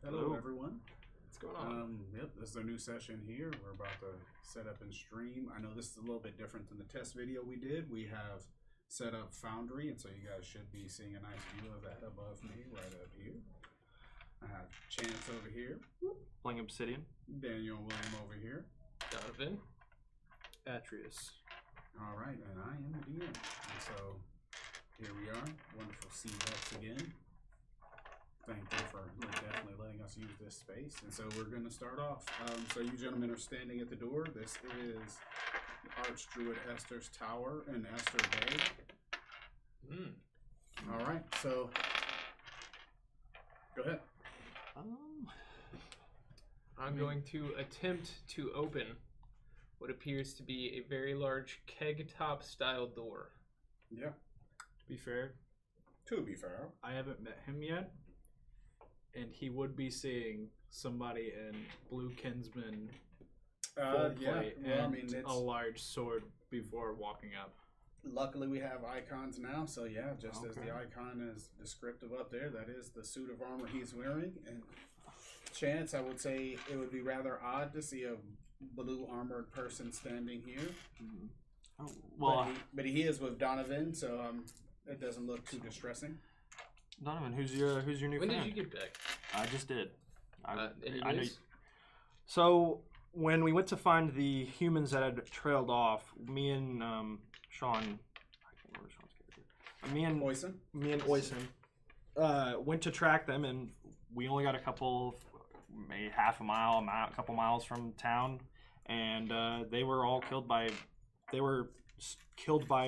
Hello, everyone. What's going on? Yep, this is a new session here. We're about to set up and stream. I know this is a little bit different than the test video we did. We have set up Foundry, and so you guys should be seeing a nice view of that above me, right up here. I have Chance over here. Playing Obsidian. Daniel and William over here. Donovan. Atreus. All right, and I am the DM. And so here we are. Wonderful C-Vex again. Thank you for definitely letting us use this space. And so we're going to start off. So you gentlemen are standing at the door. This is Archdruid Ester's Tower in Esterbay. All right, so go ahead. I'm going to attempt to open what appears to be a very large keg-top style door. Yeah. To be fair, I haven't met him yet, and he would be seeing somebody in blue Kinsman full plate and it's a large sword before walking up. Luckily, we have icons now, so yeah, just as the icon is descriptive up there, that is the suit of armor he's wearing. And Chance, I would say it would be rather odd to see a blue armored person standing here. Mm-hmm. Oh, well, but he is with Donovan, so it doesn't look too distressing. Donovan, who's your new When friend? did you get back? I just did. Any I know. news? So when we went to find the humans that had trailed off, me and Sean, I can't remember Sean's character. Me and Oisin went to track them, and we only got maybe half a mile, a couple miles from town, and they were all killed by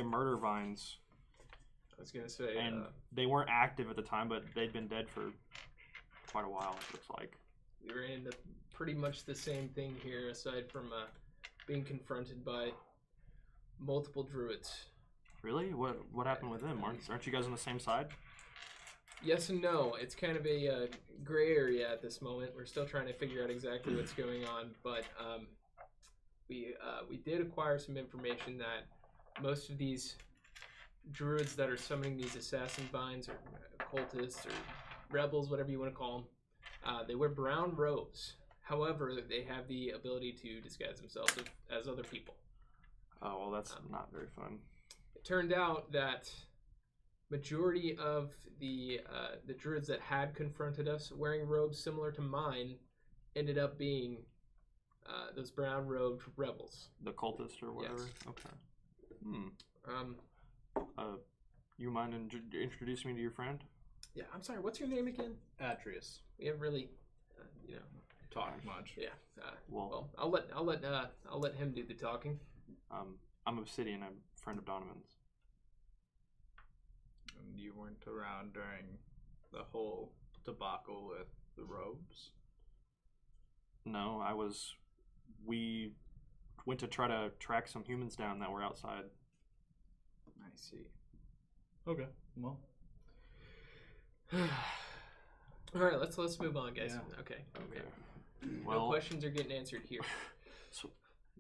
murder vines. I was gonna say, and they weren't active at the time, but they'd been dead for quite a while, it looks like. we ran into pretty much the same thing here, aside from being confronted by multiple druids. Really? What happened with them? Aren't you guys on the same side? Yes and no. It's kind of a gray area at this moment. We're still trying to figure out exactly what's going on, but we did acquire some information that most of these druids that are summoning these assassin vines or cultists or rebels, whatever you want to call them, they wear brown robes. However, they have the ability to disguise themselves as other people. Oh, well, that's not very fun. It turned out that majority of the druids that had confronted us wearing robes similar to mine ended up being those brown-robed rebels. The cultists or whatever? Yes. Okay. You mind introducing me to your friend? Yeah, I'm sorry, what's your name again? Atreus. We haven't really, Talk much. Yeah. Well, I'll let him do the talking. I'm Obsidian. I'm a friend of Donovan's. And you weren't around during the whole debacle with the robes? No, we went to try to track some humans down that were outside. I see. Okay, well. All right, let's move on, guys. Yeah. Okay. Well, no questions are getting answered here. So,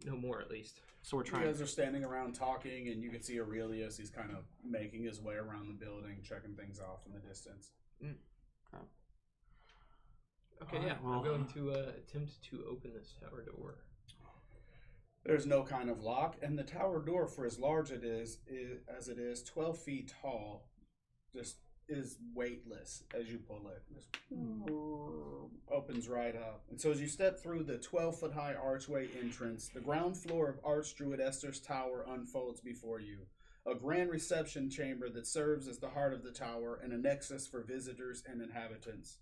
no more, at least. So we're trying. You guys are standing around talking, and you can see Aurelius. He's kind of making his way around the building, checking things off in the distance. Okay, yeah. Well, I'm going to attempt to open this tower door. There's no kind of lock, and the tower door, for as large as it is, 12 feet tall, just is weightless as you pull it. Just opens right up. And so as you step through the 12-foot high archway entrance, the ground floor of Archdruid Ester's Tower unfolds before you. A grand reception chamber that serves as the heart of the tower and a nexus for visitors and inhabitants.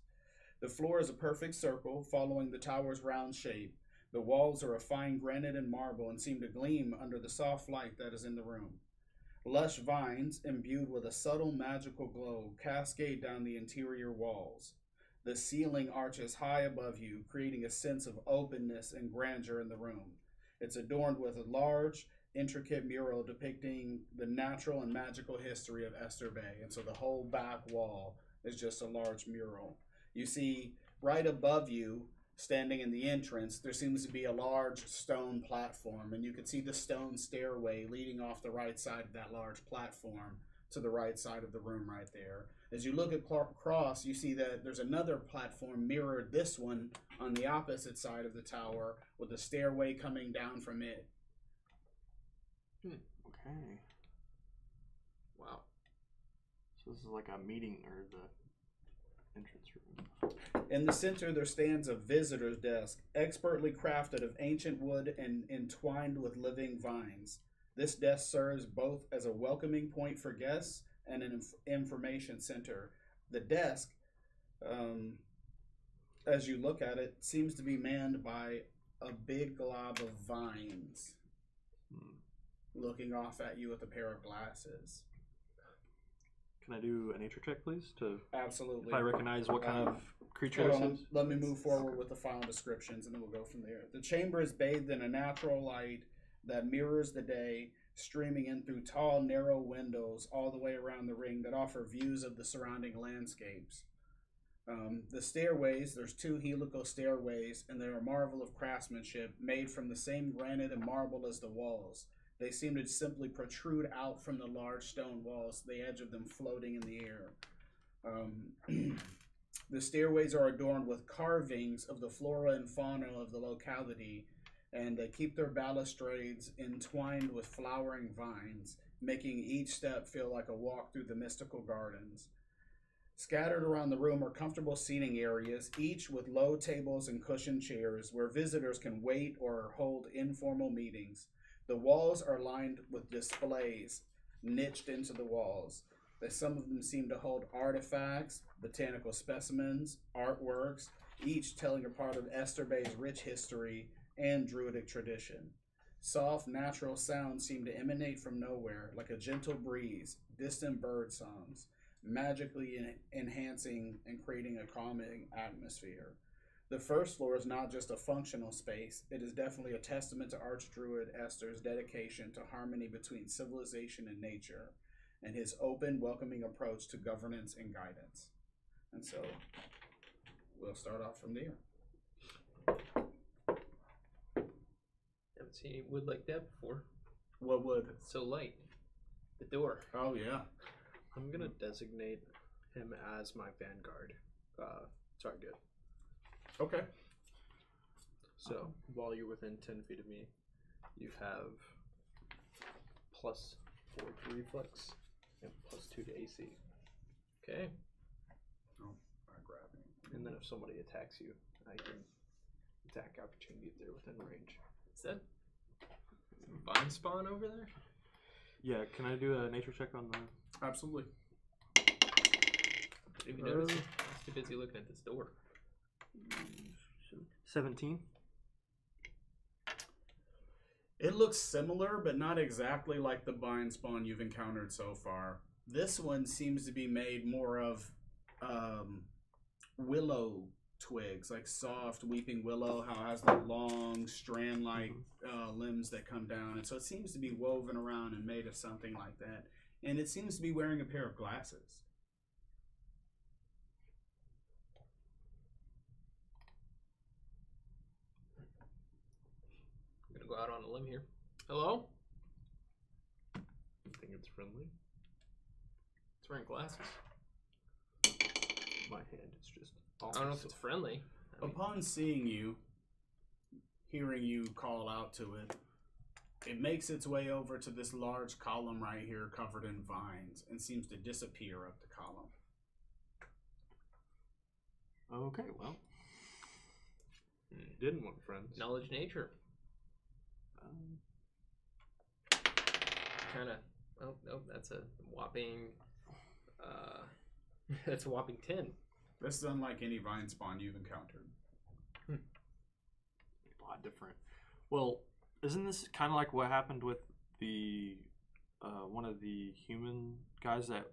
The floor is a perfect circle, following the tower's round shape. The walls are of fine granite and marble and seem to gleam under the soft light that is in the room. Lush vines, imbued with a subtle magical glow, cascade down the interior walls. The ceiling arches high above you, creating a sense of openness and grandeur in the room. It's adorned with a large, intricate mural depicting the natural and magical history of Esterbay. And so the whole back wall is just a large mural. You see, right above you, standing in the entrance, there seems to be a large stone platform, and you can see the stone stairway leading off the right side of that large platform to the right side of the room right there. As you look across, you see that there's another platform mirrored this one on the opposite side of the tower with a stairway coming down from it. Okay. Wow. So this is like a meeting or the entrance room. In the center, there stands a visitor's desk, expertly crafted of ancient wood and entwined with living vines. This desk serves both as a welcoming point for guests and an information center. The desk, as you look at it, seems to be manned by a big glob of vines looking off at you with a pair of glasses. Can I do a nature check, please? Absolutely. If I recognize what kind of creature this is? Let me move forward with the final descriptions, and then we'll go from there. The chamber is bathed in a natural light that mirrors the day, streaming in through tall, narrow windows all the way around the ring that offer views of the surrounding landscapes. The stairways, there's 2 helical stairways, and they're a marvel of craftsmanship, made from the same granite and marble as the walls. They seem to simply protrude out from the large stone walls, the edge of them floating in the air. The stairways are adorned with carvings of the flora and fauna of the locality, and they keep their balustrades entwined with flowering vines, making each step feel like a walk through the mystical gardens. Scattered around the room are comfortable seating areas, each with low tables and cushioned chairs where visitors can wait or hold informal meetings. The walls are lined with displays niched into the walls. Some of them seem to hold artifacts, botanical specimens, artworks, each telling a part of Esterbay's rich history and druidic tradition. Soft, natural sounds seem to emanate from nowhere, like a gentle breeze, distant bird songs, magically enhancing and creating a calming atmosphere. The first floor is not just a functional space, it is definitely a testament to Archdruid Ester's dedication to harmony between civilization and nature, and his open, welcoming approach to governance and guidance. And so, we'll start off from there. Haven't seen any wood like that before. What wood? It's so light. The door. Oh, yeah. I'm going to designate him as my vanguard target. Okay. So, while you're within 10 feet of me, you have +4 to reflex and +2 to AC. Okay. Oh, I grab him. And then if somebody attacks you, I can attack opportunity if they're within range. Is that vine spawn over there? Yeah, can I do a nature check on the... Absolutely. Did you notice? I was too busy looking at this door. 17. It looks similar, but not exactly like the vine spawn you've encountered so far. This one seems to be made more of willow twigs, like soft weeping willow, how it has the long strand-like limbs that come down. And so it seems to be woven around and made of something like that. And it seems to be wearing a pair of glasses. I'm gonna go out on a limb here. Hello? I think it's friendly. It's wearing glasses. My hand is just... I don't know if it's friendly. I mean, Upon seeing you, hearing you call out to it, it makes its way over to this large column right here covered in vines and seems to disappear up the column. Okay, well. Didn't want friends. knowledge nature. Kind of. Oh no, that's a whopping. That's a whopping 10. This is unlike any vine spawn you've encountered. A lot different. Well, isn't this kind of like what happened with the one of the human guys that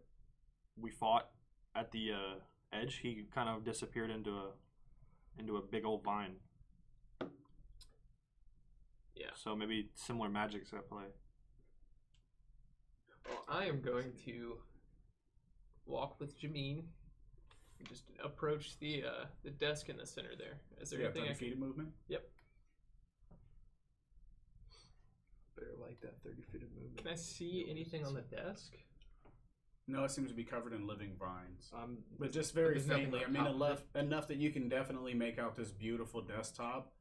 we fought at the edge? He kind of disappeared into a big old vine. Yeah. So maybe similar magic's at play. Well, I am going to walk with Jameen and just approach the desk in the center there. Is there You have anything 30 I feet of movement? Yep. Better like that 30 feet of movement. Can I see anything on the desk? No, it seems to be covered in living vines. But just But very there's nothing faintly. I on mean, top of enough that you can definitely make out this beautiful desktop.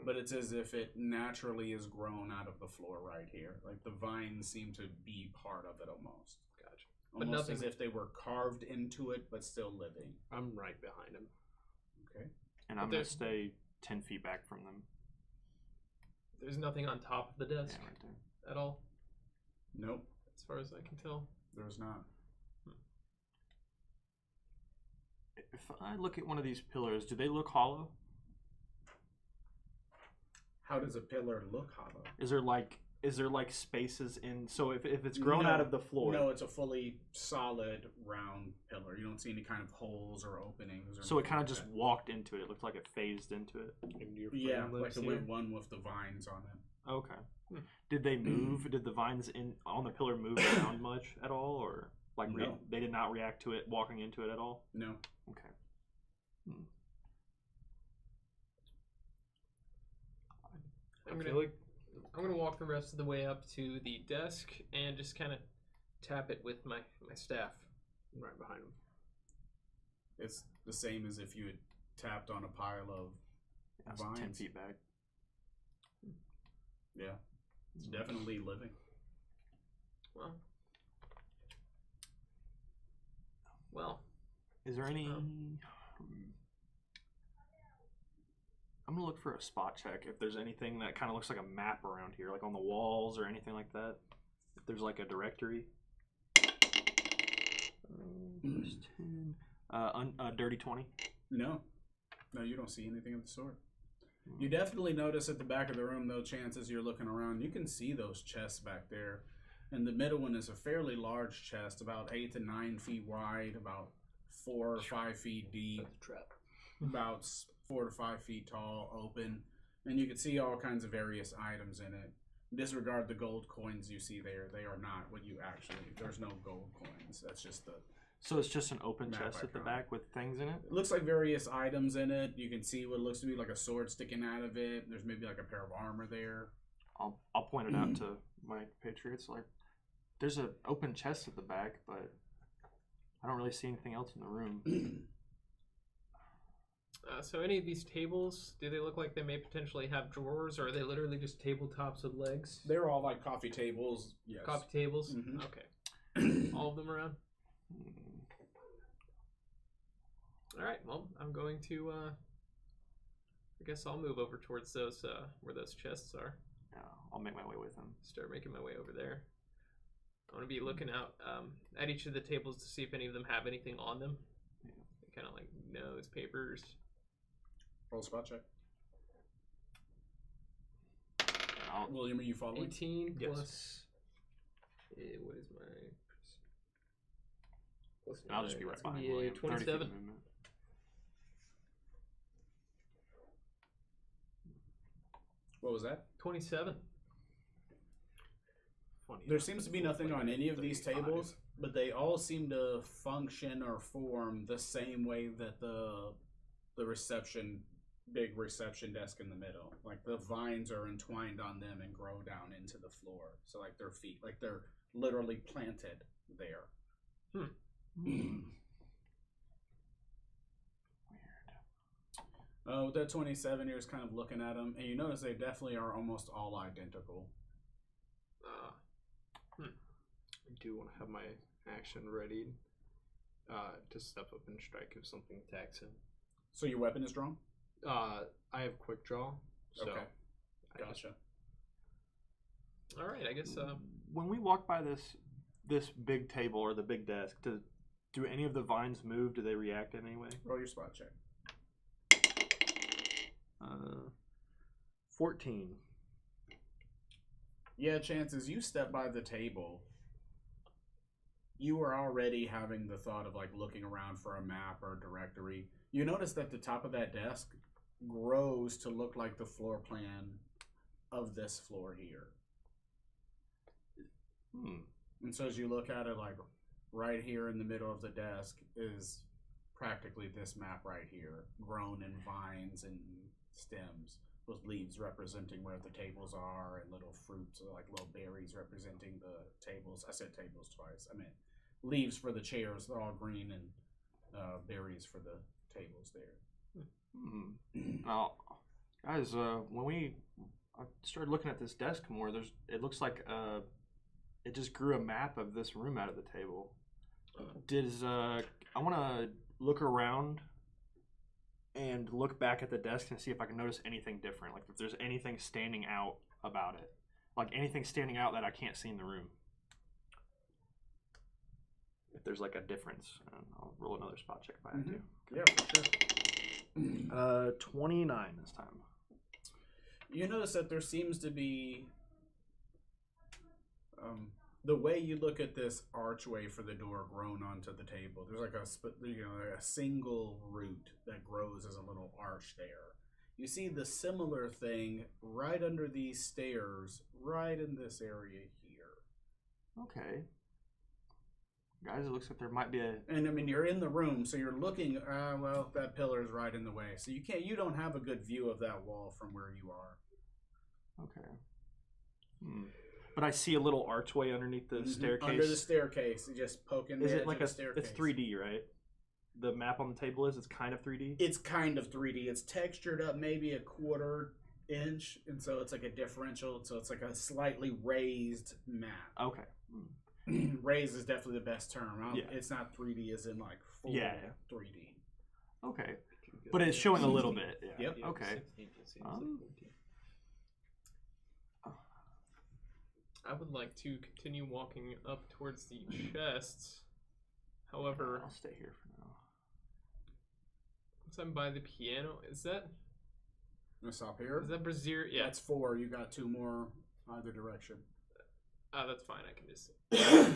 But it's as if it naturally is grown out of the floor right here. Like the vines seem to be part of it almost. Gotcha. Almost But nothing as if they were carved into it, but still living. I'm right behind him. Okay. And I'm going to stay 10 feet back from them. There's nothing on top of the desk Yeah, right there. at all, Nope, as far as I can tell. there's not. If I look at one of these pillars, do they look hollow? How does a pillar look hollow? Is there like spaces in? So if it's grown out of the floor, No, it's a fully solid round pillar. You don't see any kind of holes or openings. Or so it kind of like just that. walked into it. It looked like it phased into it. And your Yeah, friend like lives the here? one with the vines on it. Okay. Did they move? Did the vines on the pillar move around much at all, or like No. they did not react to it walking into it at all? No. Okay. I'm gonna walk the rest of the way up to the desk and just kind of tap it with my staff. I'm right behind him. It's the same as if you had tapped on a pile of So 10 vines. feet back. Yeah. It's definitely living. Well, Is there any? I'm gonna look for a spot check if there's anything that kind of looks like a map around here, like on the walls or anything like that. If there's like a directory. Plus 10. Dirty 20. No. No, you don't see anything of the sort. You definitely notice at the back of the room, though, chances you're looking around, you can see those chests back there. And the middle one is a fairly large chest, about 8 to 9 feet wide, about 4 or 5 feet deep, about 4 to 5 feet tall, open. And you can see all kinds of various items in it. Disregard the gold coins you see there. They are not what you actually, there's no gold coins. That's just the... So it's just an open Map chest at the icon. back with things in it? It looks like various items in it. You can see what looks to be like a sword sticking out of it. There's maybe like a pair of armor there. I'll point it out to my patriots. Like, there's an open chest at the back, but I don't really see anything else in the room. so any of these tables, do they look like they may potentially have drawers, or are they literally just tabletops with legs? They're all like coffee tables. Yes. Coffee tables? Mhm. Okay. All of them around? Alright, well, I'm going to, I guess I'll move over towards those, where those chests are. Yeah, I'll make my way with them. Start making my way over there. I want to be looking out at each of the tables to see if any of them have anything on them. Yeah. Kind of like notes, papers. Roll spot check. I'll, William, are you following? 18 Yes. plus. What is my. Plus I'll just be right that's gonna behind be a William. 30 feet 27. movement. What was that? 27. Funny There enough, seems to it be feels nothing like on a any of these 35. tables, but they all seem to function or form the same way that the big reception desk in the middle. Like the vines are entwined on them and grow down into the floor. So like their feet, like they're literally planted there. Weird. Oh, that 27 years kind of looking at them, and you notice they definitely are almost all identical. I do want to have my action ready to step up and strike if something attacks him. So your weapon is drawn? I have quick draw. So Okay. I just- Gotcha. Alright, I guess. When we walk by this big table or the big desk, do any of the vines move? Do they react in any way? Roll your spot check. 14. Yeah, chances you step by the table, you were already having the thought of like looking around for a map or a directory. You notice that the top of that desk grows to look like the floor plan of this floor here. And so as you look at it, like right here in the middle of the desk is practically this map right here, grown in vines and stems, with leaves representing where the tables are, and little fruits, like little berries representing the tables. I said tables twice. I meant leaves for the chairs. They're all green, and berries for the tables there. Now, guys, when I started looking at this desk more, it looks like it just grew a map of this room out of the table. I want to look around and look back at the desk and see if I can notice anything different. Like if there's anything standing out about it. Like anything standing out that I can't see in the room. If there's like a difference. And I'll roll another spot check if I have to. Yeah, for sure. 29 this time. You notice that there seems to be the way you look at this archway for the door grown onto the table. There's like a single root that grows as a little arch there. You see the similar thing right under these stairs, right in this area here. Okay. Guys, it looks like there might be a... And I mean, you're in the room, so you're looking, well, that pillar is right in the way. So you don't have a good view of that wall from where you are. Okay. But I see a little archway underneath the staircase. Under the staircase, you just poking the edge of the staircase. It's 3D, right? The map on the table it's kind of 3D? It's kind of 3D. It's textured up maybe a 1/4 inch, and so it's like a differential, so it's like a slightly raised map. Okay. Raised is definitely the best term. Yeah. It's not 3D as in like full 3D. Okay. But it's showing a little bit. Yeah. Yep. Okay. I would like to continue walking up towards the chests. However, I'll stay here for now. once I'm by the piano, is that... Gonna stop here? Is that Brazier? Yeah. That's 4. You got 2 more either direction. Oh, that's fine. I can just...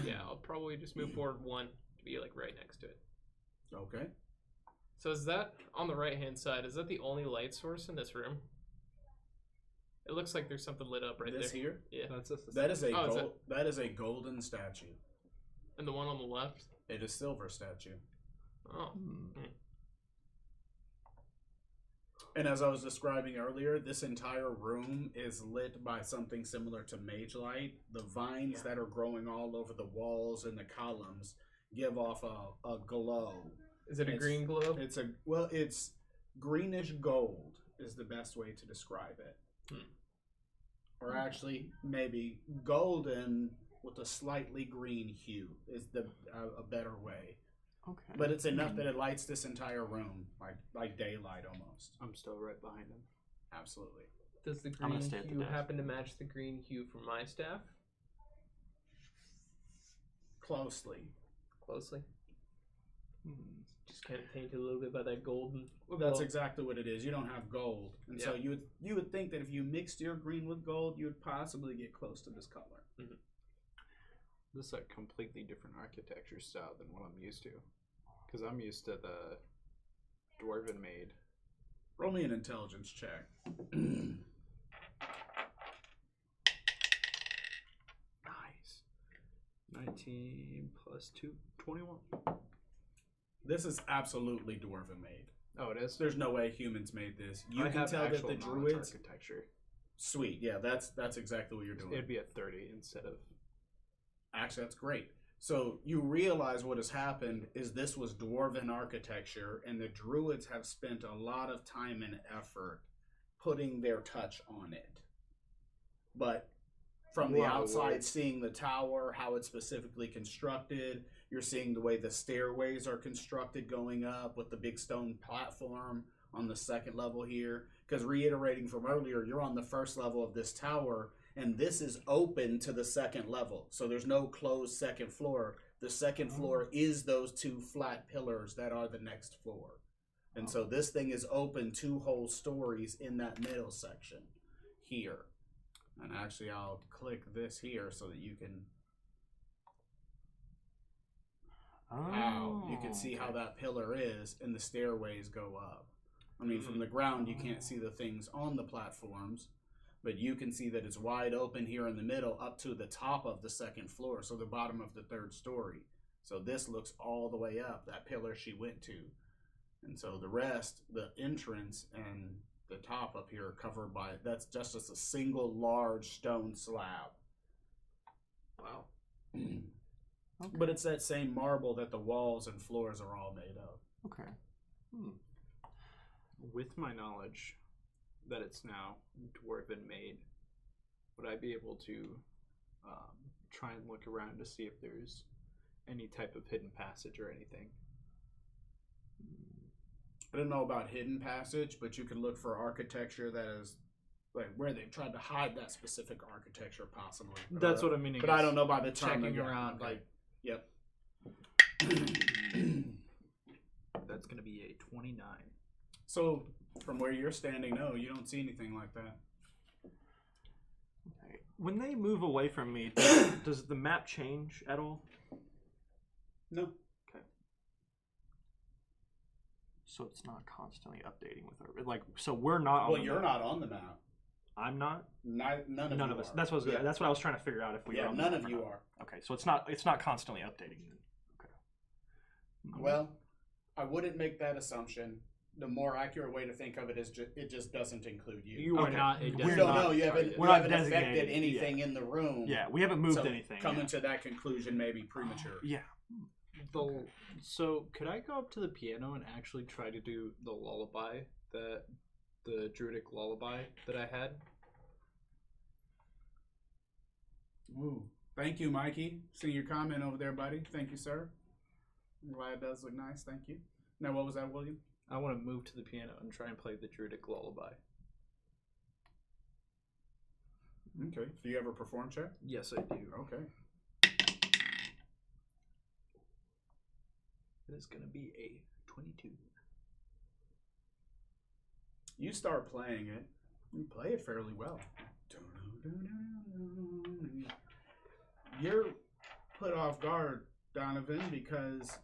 yeah, I'll probably just move forward 1 to be like right next to it. Okay. So is that, on the right-hand side, is that the only light source in this room? It looks like there's something lit up right this there. Here? Yeah. That is a golden statue. And the one on the left? It is silver statue. Oh. And as I was describing earlier, this entire room is lit by something similar to mage light. The vines that are growing all over the walls and the columns give off a glow. Is it a green glow? It's greenish gold is the best way to describe it. Or actually, maybe golden with a slightly green hue is a better way. Okay. But it's enough that it lights this entire room, like daylight almost. I'm still right behind him. Absolutely. Does the green hue happen to match the green hue from my staff? Closely. Just kind of tainted a little bit by that golden. That's exactly what it is. You don't have gold, and so you would think that if you mixed your green with gold, you would possibly get close to this color. Mm-hmm. This is a completely different architecture style than what I'm used to, because I'm used to the dwarven made. Roll me an intelligence check. Nice. 19 plus 2, 21. This is absolutely dwarven made. Oh, it is? There's no way humans made this. You I can have tell that the druids architecture. Sweet, yeah, that's exactly what you're doing. It'd be at 30 instead of. Actually, that's great. So you realize what has happened is this was dwarven architecture, and the druids have spent a lot of time and effort putting their touch on it. But from the outside, seeing the tower, how it's specifically constructed, you're seeing the way the stairways are constructed going up with the big stone platform on the second level here. Because reiterating from earlier, you're on the first level of this tower, and this is open to the second level. So there's no closed second floor. The second floor is those 2 flat pillars that are the next floor. And so this thing is open 2 whole stories in that middle section here. And actually, I'll click this here so that you can... you can see how that pillar is, and the stairways go up. I mean, from the ground, you can't see the things on the platforms, but you can see that it's wide open here in the middle up to the top of the second floor, so the bottom of the 3rd story. So this looks all the way up, that pillar she went to. And so the rest, the entrance and the top up here are covered by, that's just as a single large stone slab. Wow. Okay. But it's that same marble that the walls and floors are all made of. Okay. With my knowledge that it's now dwarven made, would I be able to try and look around to see if there's any type of hidden passage or anything? I don't know about hidden passage, but you can look for architecture that is like where they've tried to hide that specific architecture, possibly. That's what I'm meaning. But I don't know by the term. Checking around, okay. like, Yep. that's going to be a 29. So, from where you're standing, no, you don't see anything like that. Okay. When they move away from me, does the map change at all? No. Okay. So it's not constantly updating with our so we're not. Well, you're not on the map. I'm not. None of us. are. That's what I was trying to figure out if we. Yeah, were none of you are. Okay, so it's not constantly updating. Okay. Well, I wouldn't make that assumption. The more accurate way to think of it is it just doesn't include you. You are not a You don't know. You haven't affected anything in the room. Yeah, we haven't moved anything. Coming to that conclusion may be premature. Yeah. So could I go up to the piano and actually try to do the lullaby, the druidic lullaby that I had? Ooh. Thank you, Mikey. See your comment over there, buddy. Thank you, sir. I'm glad it does look nice. Thank you. Now, what was that, William? I want to move to the piano and try and play the druidic lullaby. Okay. Do you ever perform, check? Yes, I do. Okay. It is going to be a 22. You start playing it. You play it fairly well. You're put off guard, Donovan, because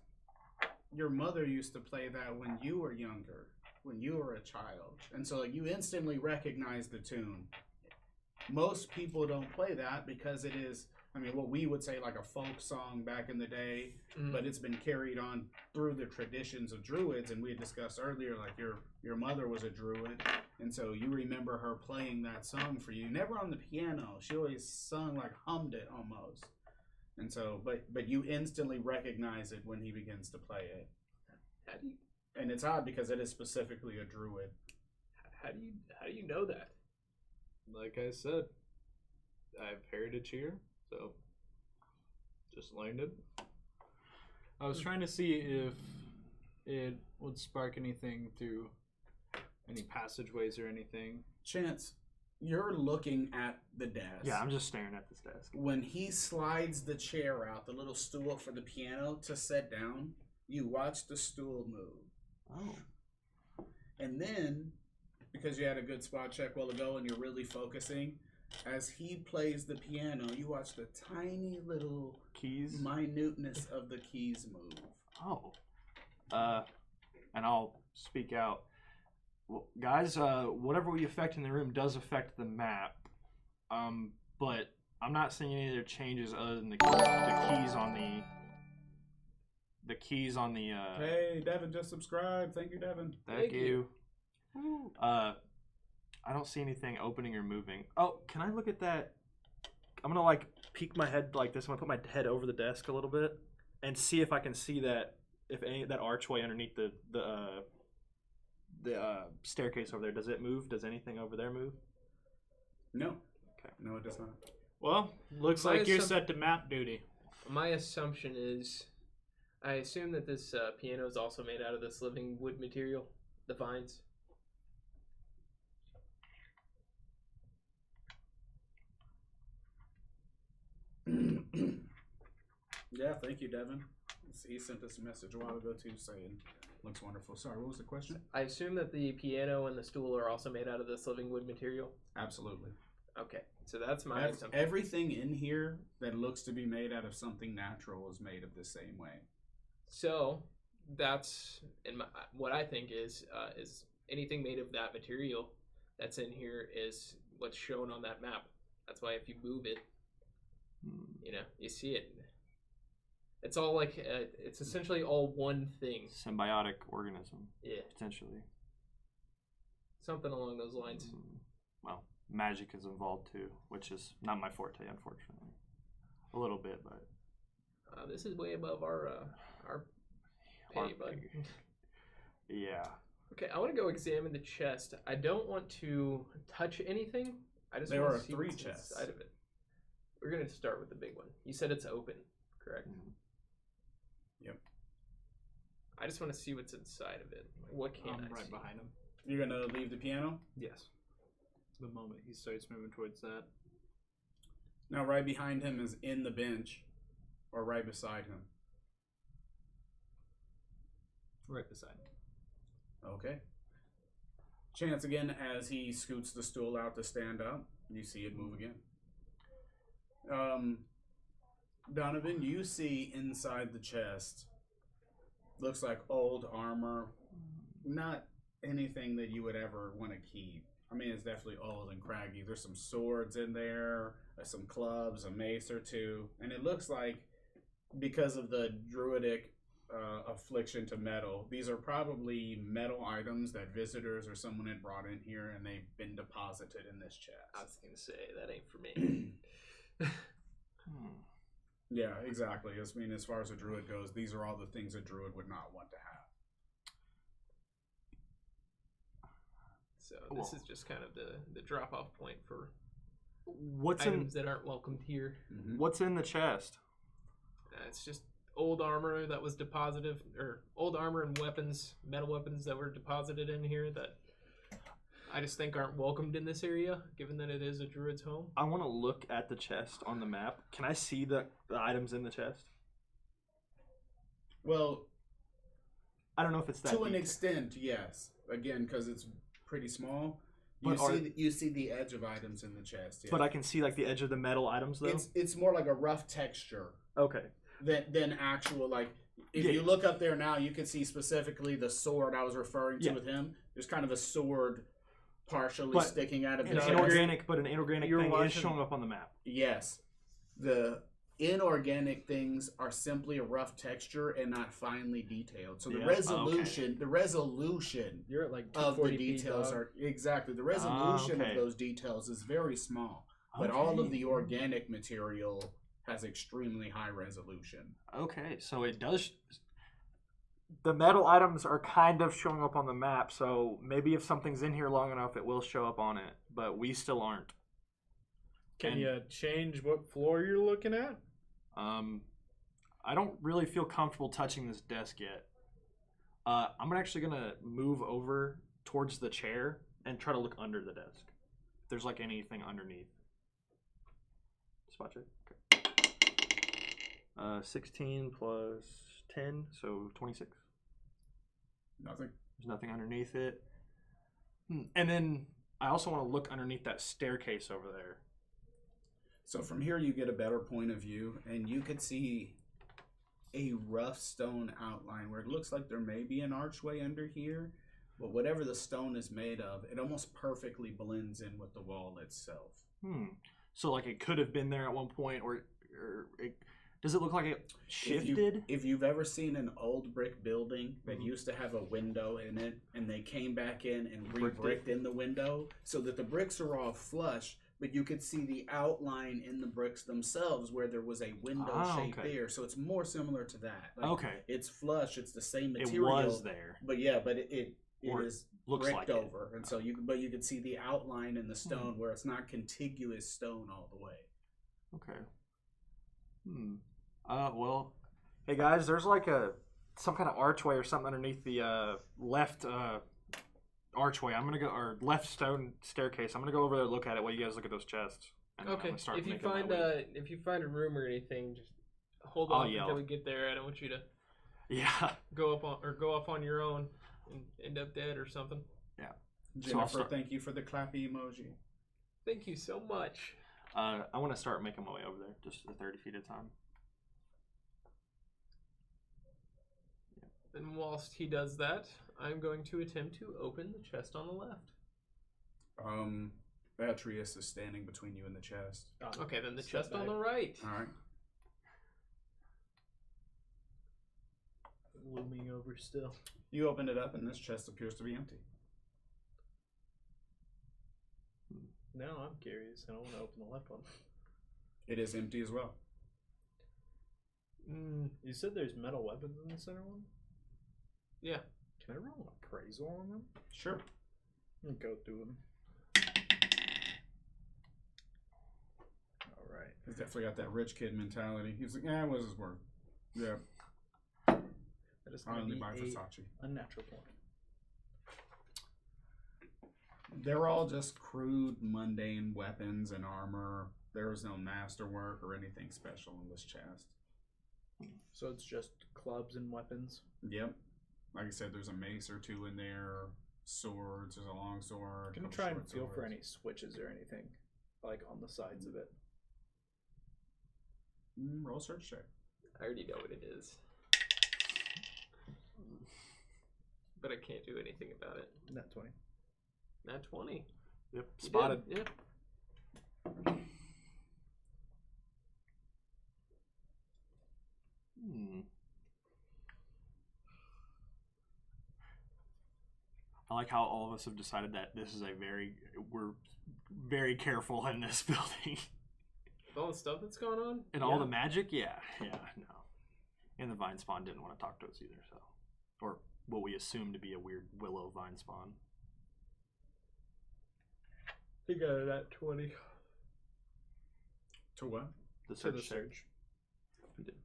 your mother used to play that when you were younger, when you were a child. And so you instantly recognize the tune. Most people don't play that because it is, what we would say like a folk song back in the day, but it's been carried on through the traditions of druids. And we had discussed earlier, like your mother was a druid, and so you remember her playing that song for you. Never on the piano. She always sung, like hummed it almost. And so, but you instantly recognize it when he begins to play it. How do you? And it's odd because it is specifically a druid. How do you know that? Like I said, I have heritage here, so just learned it. I was trying to see if it would spark anything through any passageways or anything. Chance, you're looking at the desk. Yeah, I'm just staring at this desk. When he slides the chair out, the little stool for the piano to sit down, you watch the stool move. Oh. And then, because you had a good spot check while ago and you're really focusing, as he plays the piano, you watch the tiny little keys, minuteness of the keys move. Oh. And I'll speak out. Well, guys, whatever we affect in the room does affect the map. But I'm not seeing any other changes other than the keys on the Hey, Devin just subscribed. Thank you, Devin. Thank you. I don't see anything opening or moving. Oh, can I look at that? I'm gonna peek my head like this. I'm gonna put my head over the desk a little bit and see if I can see that that archway underneath the staircase over there. Does it move? Does anything over there move? No. Okay. No, it does not. Well, looks like you're set to map duty. My assumption is, I assume that this piano is also made out of this living wood material, the vines. Yeah, thank you, Devin. He sent us a message a while ago too saying looks wonderful. Sorry, what was the question? I assume that the piano and the stool are also made out of this living wood material. Absolutely. Okay, so that's my assumption. Everything in here that looks to be made out of something natural is made of the same way. So that's what I think is anything made of that material that's in here is what's shown on that map. That's why if you move it, you see it. It's all it's essentially all one thing. Symbiotic organism. Yeah. Potentially. Something along those lines. Well, magic is involved too, which is not my forte, unfortunately. A little bit, but. This is way above our pay, bud. Yeah. Okay, I want to go examine the chest. I don't want to touch anything. I just There want are to see 3 what's chests. inside of it. We're going to start with the big one. You said it's open, correct? Yep. I just want to see what's inside of it. What can I right see? behind him. You're gonna leave the piano? Yes. The moment he starts moving towards that. Now, right behind him is in the bench, or right beside him. Right beside him. Okay. Chance again as he scoots the stool out to stand up. You see it move again. Donovan, you see inside the chest. Looks like old armor. Not anything that you would ever want to keep. I mean, it's definitely old and craggy. There's some swords in there, some clubs, a mace or two. And it looks like, because of the druidic affliction to metal, these are probably metal items that visitors or someone had brought in here and they've been deposited in this chest. I was going to say, that ain't for me. Yeah, exactly. I mean, as far as a druid goes, these are all the things a druid would not want to have. So this is just kind of the drop-off point for What's items that aren't welcomed here. What's in the chest? It's just old armor that was deposited, or old armor and weapons, metal weapons that were deposited in here that I just think aren't welcomed in this area, given that it is a druid's home. I want to look at the chest on the map. Can I see the items in the chest? Well, I don't know if it's that to an deep. extent, yes. Again, because it's pretty small. But You see the edge of items in the chest. Yeah. But I can see like the edge of the metal items though. It's more like a rough texture Okay. than actual, like, if you look up there now, you can see specifically the sword I was referring to with him. There's kind of a sword partially sticking out of the chest. An inorganic thing is showing up on the map. Yes. The inorganic things are simply a rough texture and not finely detailed. So the resolution You're at like of the 240 details feet, are exactly the resolution of those details is very small. But all of the organic material has extremely high resolution. Okay, so it does. The metal items are kind of showing up on the map, so maybe if something's in here long enough, it will show up on it. But we still aren't. Can you change what floor you're looking at? I don't really feel comfortable touching this desk yet. I'm actually gonna move over towards the chair and try to look under the desk. If there's like anything underneath. Spot check. Okay. 16 plus 10, so 26. Nothing. There's nothing underneath it. And then I also want to look underneath that staircase over there. So from here you get a better point of view, and you could see a rough stone outline where it looks like there may be an archway under here, but whatever the stone is made of, it almost perfectly blends in with the wall itself. So like it could have been there at one point, or does it look like it shifted? If you've ever seen an old brick building that used to have a window in it, and they came back in and re-bricked in the window so that the bricks are all flush, but you could see the outline in the bricks themselves where there was a window shape there. So it's more similar to that. Like, it's flush. It's the same material. It was there. But yeah, but it is looks bricked like over. And so you could see the outline in the stone where it's not contiguous stone all the way. Okay. Well, hey guys, there's like some kind of archway or something underneath the left archway. I'm gonna go, or left stone staircase. I'm gonna go over there and look at it while you guys look at those chests. Okay. If you find a room or anything, just hold on until we get there. I don't want you to go off on your own and end up dead or something. Yeah. Jennifer, thank you for the clappy emoji. Thank you so much. I want to start making my way over there, just 30 feet at a time. And whilst he does that, I'm going to attempt to open the chest on the left. Atreus is standing between you and the chest. Okay, then the chest on the right. All right. Looming over still. You open it up, and this chest appears to be empty. Now I'm curious. I don't want to open the left one. It is empty as well. You said there's metal weapons in the center one? Yeah. Can I roll an appraisal on them? Sure. Let me go through them. Alright. He's definitely got that rich kid mentality. He's like, yeah, what is his worth? Yeah. That is I only going buy to be Versace. a natural point. They're all just crude, mundane weapons and armor. There is no masterwork or anything special in this chest. So it's just clubs and weapons? Yep. Like I said, there's a mace or two in there. Swords. There's a long sword. Can you try and feel for any switches or anything, like on the sides of it? Roll a search check. I already know what it is. But I can't do anything about it. Nat 20. Nat 20. Yep. You Spotted. did, yeah. I like how all of us have decided that this is we're very careful in this building. With all the stuff that's going on? And all the magic? Yeah, no. And the vine spawn didn't want to talk to us either, so. Or what we assume to be a weird willow vine spawn. He got it at 20. To what? The To the search. search. He did.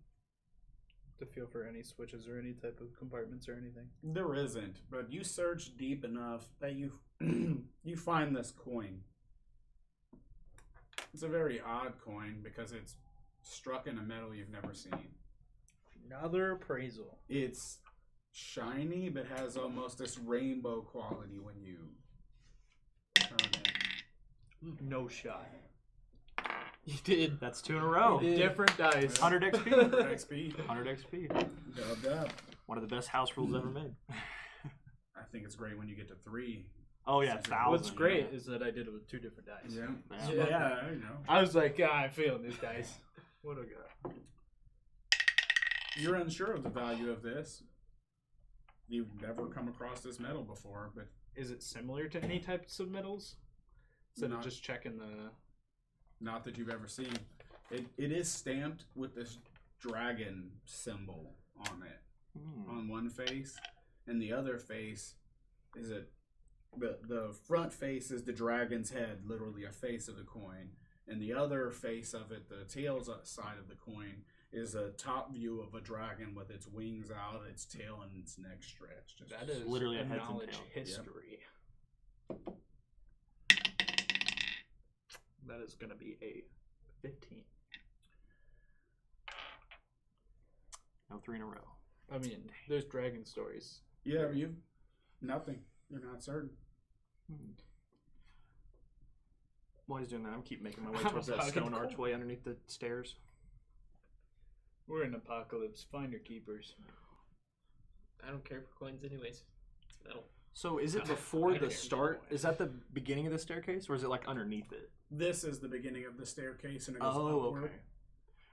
To feel for any switches or any type of compartments or anything. There isn't, but you search deep enough that you you find this coin. It's a very odd coin because it's struck in a metal you've never seen. Another appraisal. It's shiny, but has almost this rainbow quality when you turn it. No shot. You did. That's 2 in a row. Different dice. 100 XP. 100 XP. 100 XP. Dub. One of the best house rules ever made. I think it's great when you get to 3. Oh yeah, What's 1,000. What's great is that I did it with 2 different dice. Yeah, I know. I was like, I'm feeling this dice. What do I got? You're unsure of the value of this. You've never come across this metal before, but Is it similar to any types of metals? Instead of Not- just checking the... not that you've ever seen. It is stamped with this dragon symbol on it on one face, and the other face is the front face is the dragon's head, literally a face of the coin, and the other face of it, the tails side of the coin, is a top view of a dragon with its wings out, its tail, and its neck stretched. Just That is literally a a heads and knowledge tail. history. That is going to be a 15. No 3 in a row. I mean, there's dragon stories. yeah, you nothing. You're not certain. While he's doing that, I'm keep making my way I'm towards that about to stone go. archway underneath the stairs. We're in apocalypse. Find your keepers. I don't care for coins anyways. It's metal. So is it before I the can't start? do it. Is that the beginning of the staircase, or is it like underneath it? This is the beginning of the staircase, and it goes Oh, upward. okay.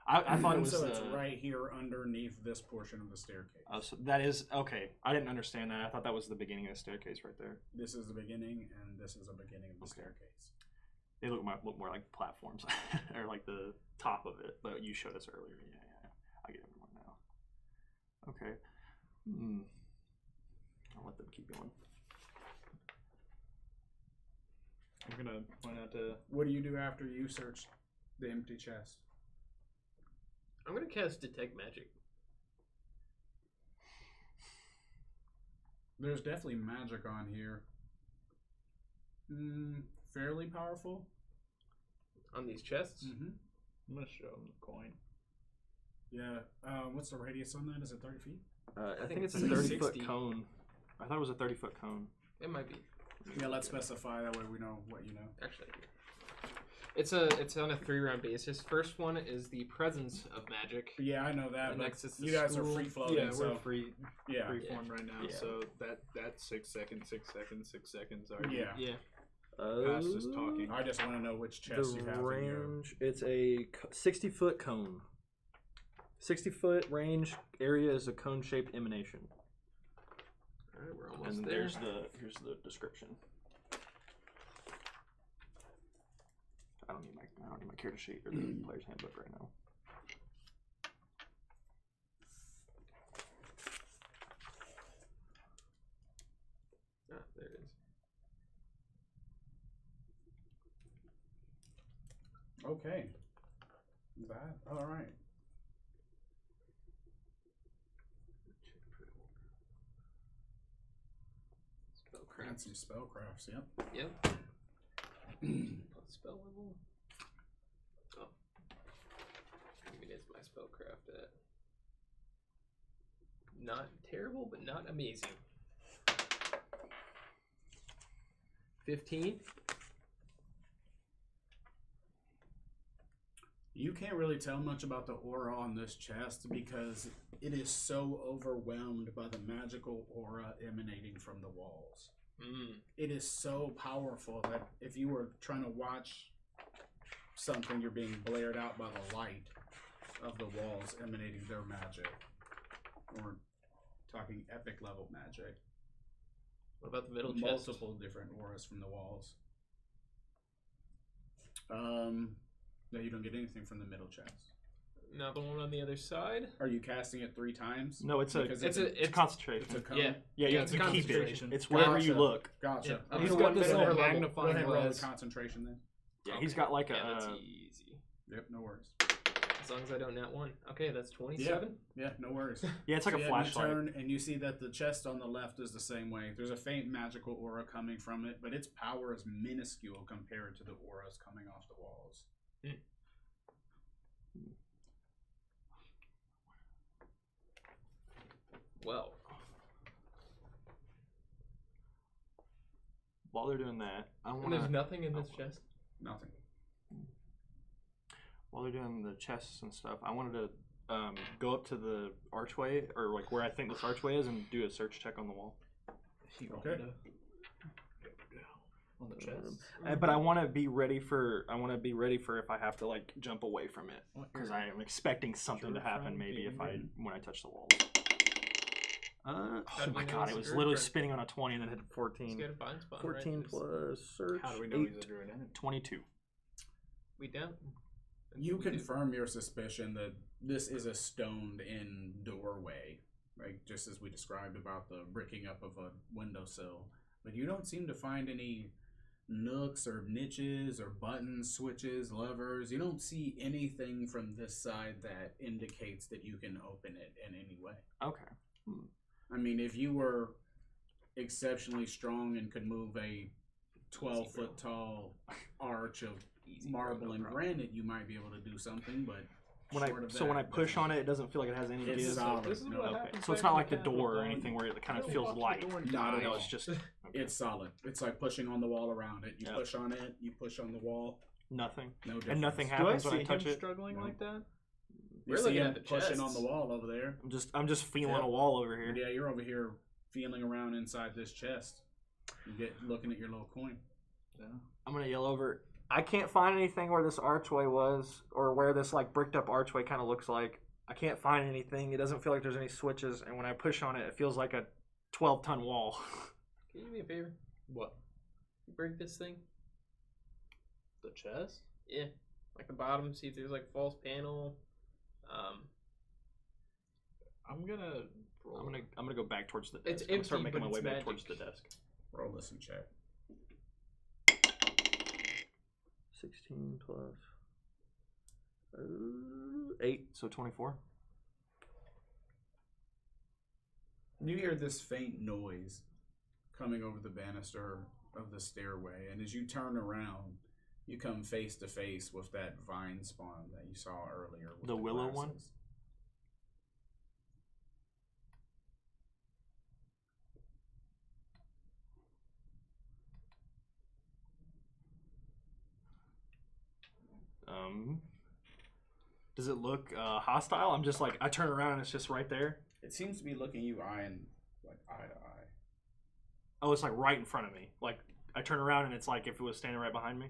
I thought it was so the... it's right here underneath this portion of the staircase. Oh, so that is okay. I didn't understand that. I thought that was the beginning of the staircase right there. This is the beginning, and this is the beginning of the staircase. They look more like platforms, or like the top of it. But you showed us earlier. Yeah. I get everyone now. Okay. I'll let them keep going. I'm going to point out to... What do you do after you search the empty chest? I'm gonna cast Detect Magic. There's definitely magic on here. Fairly powerful. On these chests? Mm-hmm. I'm going to show them the coin. Yeah. What's the radius on that? Is it 30 feet? I think it's a like 30-foot 60. cone. I thought it was a 30-foot cone. It might be. Yeah, let's specify. That way we know what you know. Actually, it's on a 3-round basis. First one is the presence of magic. Yeah, I know that. The But next is the you guys school. are free floating. Yeah, so we're free yeah. form right now. Yeah. So that's 6 seconds, 6 seconds, 6 seconds. Already. Yeah. Yeah. Past just talking. I just want to know which chest you have in your... It's a 60-foot cone. 60-foot range area is a cone-shaped emanation. All right, we're almost And there. here's the description. I don't need my character sheet or the player's handbook right now. Okay. That all right. Spellcraft. Some spellcrafts. Yep. Yep. Spell level. Oh. I mean, it's my spellcraft at. Not terrible, but not amazing. 15. You can't really tell much about the aura on this chest because it is so overwhelmed by the magical aura emanating from the walls. It is so powerful that if you were trying to watch something, you're being blared out by the light of the walls emanating their magic. Or talking epic level magic. What about the middle chest? Multiple different auras from the walls. No, you don't get anything from the middle chest. Now the one on the other side. Are you casting it 3 times? No, it's concentration. It's a cone? Yeah, you Yeah, have it's to keep it. concentration. It's wherever Gotcha. you look. Gotcha. Yeah. Okay. He's got this Go ahead, little roll- magnifying go ahead and roll glass. the concentration then. Yeah, he's got like Yeah, that's a. easy. Yep, no worries. As long as I don't net 1. Okay, that's 27. Yeah, no worries. Yeah, it's like a flashlight. You turn and you see that the chest on the left is the same way. There's a faint magical aura coming from it, but its power is minuscule compared to the auras coming off the walls. Well, While they're doing that, I want and there's to. nothing in this chest. Nothing. While they're doing the chests and stuff, I wanted to go up to the archway, or like where I think this archway is, and do a search check on the wall. Okay. On the chest. But I want to be ready for. If I have to like jump away from it, because I am expecting something to happen. Maybe when I touch the walls. Oh my god! It was literally spinning on a 20 and then hit 14. Let's get a find spot. 14 right? plus search. How do we know he's a druid? 22. We down. You confirm your suspicion that this is a stoned-in doorway, right? Just as we described about the bricking up of a windowsill. But you don't seem to find any nooks or niches or buttons, switches, levers. You don't see anything from this side that indicates that you can open it in any way. Okay. I mean, if you were exceptionally strong and could move a 12-foot tall arch of marble and granite, you might be able to do something, but when I push on it, it doesn't feel like it has any it's give. solid. This is No, what okay. happens So it's back not in like the Capital door or Dawn. anything where it kind of Don't feels walk the light. door and Not at No, all. it's just It's solid. It's like pushing on the wall around it. You push on it, you push on the wall. nothing. No difference. And nothing Do I happens see when I him touch it. struggling like that? You We're see looking him at the pushing chests. on the wall over there. I'm just feeling Yeah. a wall over here. Yeah, you're over here feeling around inside this chest. You get looking at your little coin. Yeah. I'm gonna yell over. I can't find anything where this archway was, or where this like bricked up archway kind of looks like. I can't find anything. It doesn't feel like there's any switches, and when I push on it, it feels like a 12-ton wall. Can you do me a favor? What? You break this thing? The chest? Yeah. Like the bottom, see if there's like false panel. I'm gonna. I'm gonna go back towards the desk. It's I'm gonna start empty, making but my way it's back magic. towards the desk. Roll this and check. 16 plus 8, so 24. You hear this faint noise coming over the banister of the stairway, and as you turn around, you come face to face with that vine spawn that you saw earlier. With The willow one? glasses. Does it look hostile? I'm just like, I turn around and it's just right there. It seems to be looking you eye to eye. Oh, it's like right in front of me. Like I turn around and it's like if it was standing right behind me.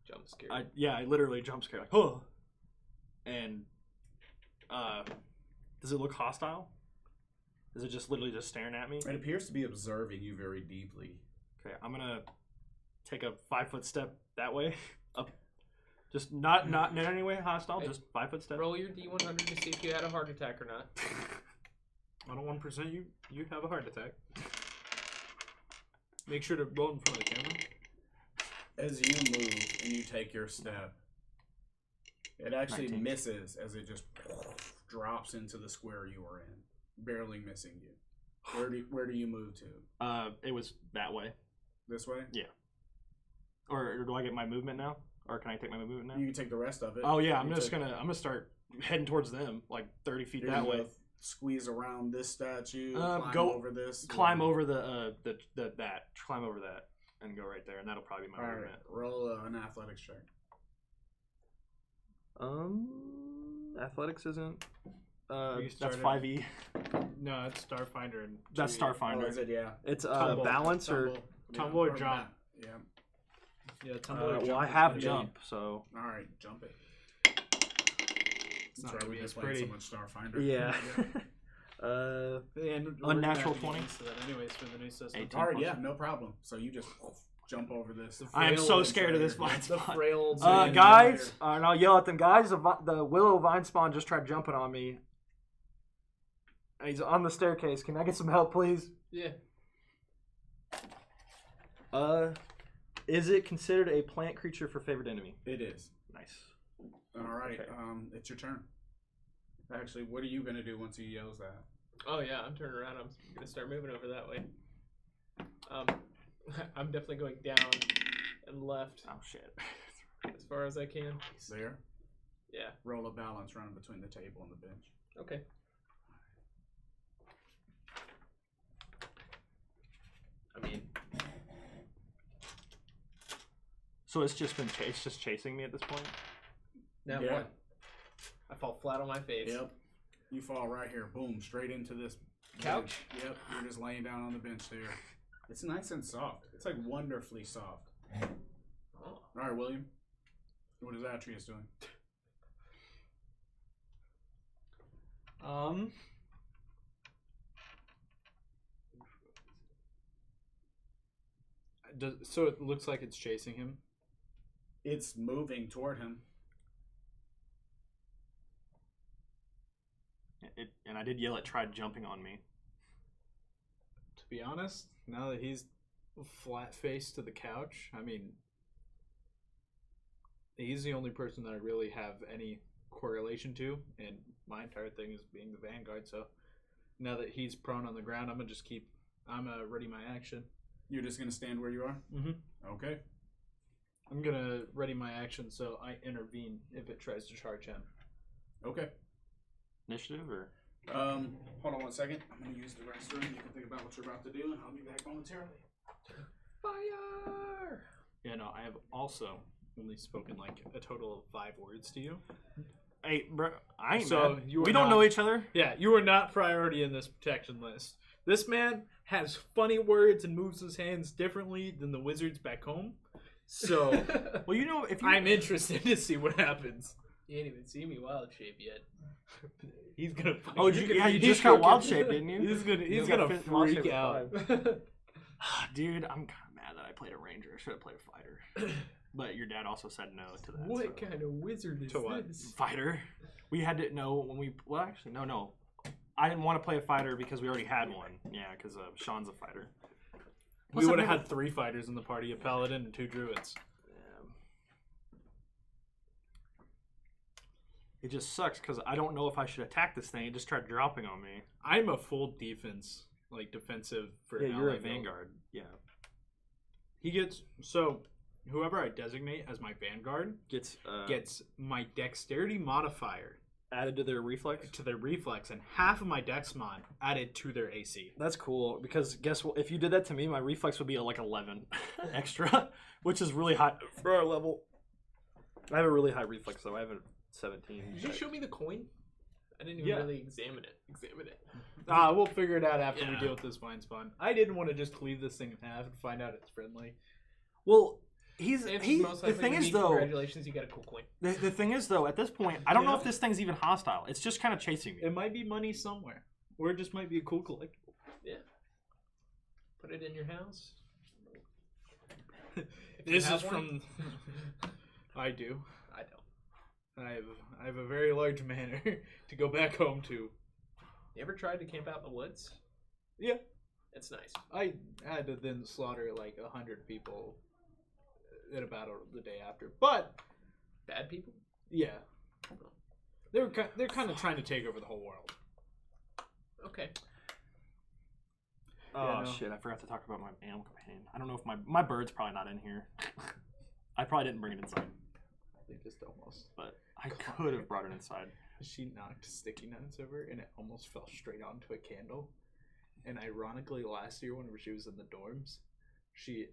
Jump scare. I literally jump scared like, huh. And does it look hostile? Is it just literally just staring at me? It appears to be observing you very deeply. Okay, I'm gonna take a 5-foot step that way. Up. Just not in any way hostile, Hey, just 5-foot step. Roll your D100 to see if you had a heart attack or not. On a 1%, you have a heart attack. Make sure to roll in front of the camera. As you move and you take your step, it actually 19. misses as it just drops into the square you were in, barely missing you. Where do you move to? It was that way. This way? Yeah. Or do I get my movement now? Or can I take my movement now? You can take the rest of it. Oh yeah, I'm gonna start heading towards them, like 30 feet that way. Squeeze around this statue. Go over this. Climb over climb over that, and go right there, and that'll probably be my movement. Right. Roll an athletics check. Athletics isn't. You That's started- 5e. No, it's Starfinder and That's 2E. Starfinder. Oh, is it? Yeah. It's Tumble. balance or. Tumble or jump. Yeah. Yeah, tumble or jump. Well, I is have gonna be- jump, so. All right, jump it. It's not Sorry, gonna we be just as played so pretty. much Starfinder. Yeah. And we're Unnatural gonna have to 20. get used to that anyways for the new system. 18. All right, yeah, no problem. So you just jump over this. I am frail so old scared of this dragon. vine The spawn. frail old Guys, and I'll yell at them. Guys, the willow vine spawn just tried jumping on me. And he's on the staircase. Can I get some help, please? Yeah. Is it considered a plant creature for favored enemy? It is. Nice. All right, Okay. it's your turn. Actually, what are you gonna do once he yells that? Oh yeah, I'm turning around. I'm gonna start moving over that way. I'm definitely going down and left Oh shit. as far as I can. There. Yeah. Roll a balance running between the table and the bench. Okay. I mean, So it's just chasing me at this point. now Yeah. what? I fall flat on my face. Yep. You fall right here. Boom. Straight into this Couch? bench. Yep. You're just laying down on the bench there. It's nice and soft. It's like wonderfully soft. Oh. All right, William. What is Atreus doing? So it looks like it's chasing him. It's moving toward him. And I did yell it tried jumping on me. To be honest, now that he's flat faced to the couch, I mean, he's the only person that I really have any correlation to, and my entire thing is being the vanguard. So now that he's prone on the ground, I'm gonna ready my action. You're just going to stand where you are? Mm-hmm. Okay. I'm gonna ready my action so I intervene if it tries to charge him. Okay. Initiative or? Hold on 1 second. I'm going to use the restroom. You can think about what you're about to do, and I'll be back momentarily. Fire! Yeah, no, I have also only spoken like a total of 5 words to you. Hey, bro, I ain't So mad. you We are don't not- know each other. Yeah, you are not priority in this protection list. This man has funny words and moves his hands differently than the wizards back home. So Well, you know, if you I'm interested to see what happens. You ain't even seen me wild shape yet. He's gonna. Oh, you just got wild shape, didn't you? He's gonna. He's You got gonna wild shape freak at out. 5. Dude, I'm kind of mad that I played a ranger. I should have played a fighter. But your dad also said no to that. What so. kind of wizard is To what? this? Fighter? We had to know when we. Well, actually, no. I didn't want to play a fighter because we already had one. Yeah, because Sean's a fighter. We Plus, would I've have never- had 3 fighters in the party: a paladin and 2 druids. It just sucks because I don't know if I should attack this thing. It just tried dropping on me. I'm a full defense, like defensive for. Yeah, an you're a ally build. vanguard. Yeah, He gets so. Whoever I designate as my vanguard gets my dexterity modifier added to their reflex. to their reflex, and half of my dex mod added to their AC. That's cool because guess what? If you did that to me, my reflex would be like 11 extra, which is really high for our level. I have a really high reflex though. I have a 17. Did you show me the coin? I didn't even Yeah. really examine it. We'll figure it out after we Yeah. deal with this vine spawn. I didn't want to just cleave this thing in half and find out it's friendly. Well, It's he. most The likely thing to is be, though. congratulations, you got a cool coin. The thing is though. At this point, I don't know Yeah. if this thing's even hostile. It's just kind of chasing me. It might be money somewhere, or it just might be a cool collectible. Yeah. Put it in your house. If you This have is one. from. I do. I don't. I have a very large manor to go back home to. You ever tried to camp out in the woods? Yeah. It's nice. I had to then slaughter like 100 people in a battle the day after. But Bad people? yeah, they're kind of trying to take over the whole world. Okay. Oh Yeah, no. shit! I forgot to talk about my animal companion. I don't know if my bird's probably not in here. I probably didn't bring it inside, They just almost. but I could have brought it inside. She knocked sticky notes over, and it almost fell straight onto a candle. And ironically, last year whenever she was in the dorms, she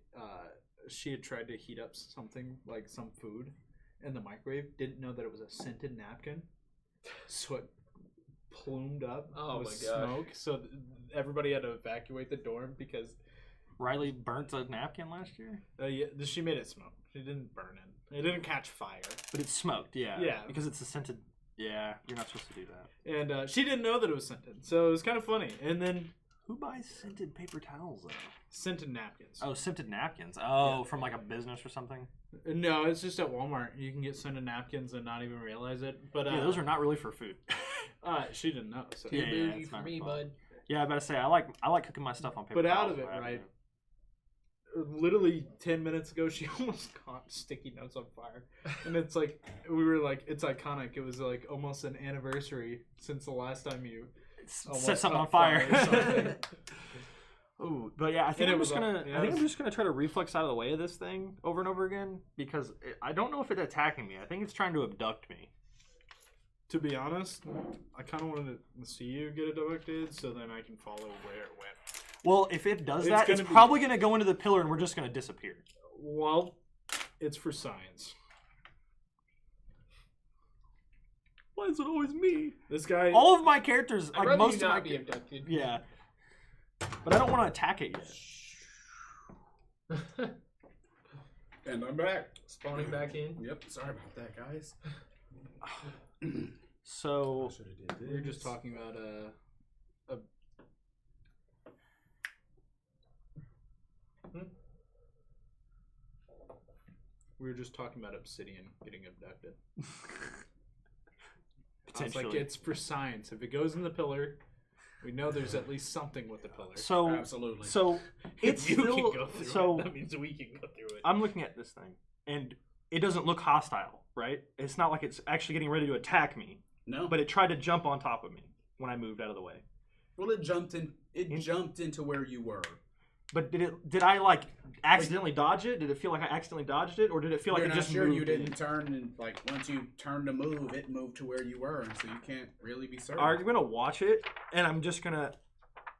had tried to heat up something like some food in the microwave. Didn't know that it was a scented napkin, so it plumed up Oh with my gosh. smoke. So everybody had to evacuate the dorm because Riley burnt a napkin last year, yeah, she made it smoke. She didn't burn it. It didn't catch fire. but it smoked. Yeah. Yeah. Because it's a scented. Yeah, you're not supposed to do that. And she didn't know that it was scented, so it was kind of funny. And then Who buys scented paper towels though? scented napkins. Oh, scented napkins. Oh, Yeah. from like a business or something. No, it's just at Walmart. You can get scented napkins and not even realize it. But Yeah, those are not really for food. she didn't know. So. Yeah, Too bougie it's for not me, her bud. Yeah, I better say I like cooking my stuff on paper. But out towels, of it, so I have right? to- Literally 10 minutes ago, she almost caught sticky notes on fire, and it's like we were like, it's iconic. It was like almost an anniversary since the last time you almost Set something on caught fire. or something. Ooh, but yeah, I think And it I'm was just gonna. yeah, I think it I'm was- just gonna try to reflex out of the way of this thing over and over again because I don't know if it's attacking me. I think it's trying to abduct me. To be honest, I kind of wanted to see you get abducted, so then I can follow where it went. Well, if it does It's that, it's gonna be- probably gonna go into the pillar and we're just gonna disappear. Well, it's for science. Why is it always me? This guy. All of my characters, I'd like rather most you of my not be abducted. yeah, but I don't want to attack it yet. And I'm back. Spawning back in. Yep. Sorry about that, guys. So Should have did this. We were just talking about We were just talking about obsidian getting abducted. I was like, potentially, it's for science. If it goes in the pillar, we know there's at least something with the pillar. so Absolutely. so it's if you still can go through so. it, that means we can go through it. I'm looking at this thing, and it doesn't look hostile, right? It's not like it's actually getting ready to attack me, No. but it tried to jump on top of me when I moved out of the way. Well, it jumped in. It jumped into where you were. But did I like accidentally dodge it? Did it feel like I accidentally dodged it, or did it feel like You're it not just sure moved? you didn't turn, and like once you turned to move, it moved to where you were, and so you can't really be certain. I'm gonna watch it, and I'm just gonna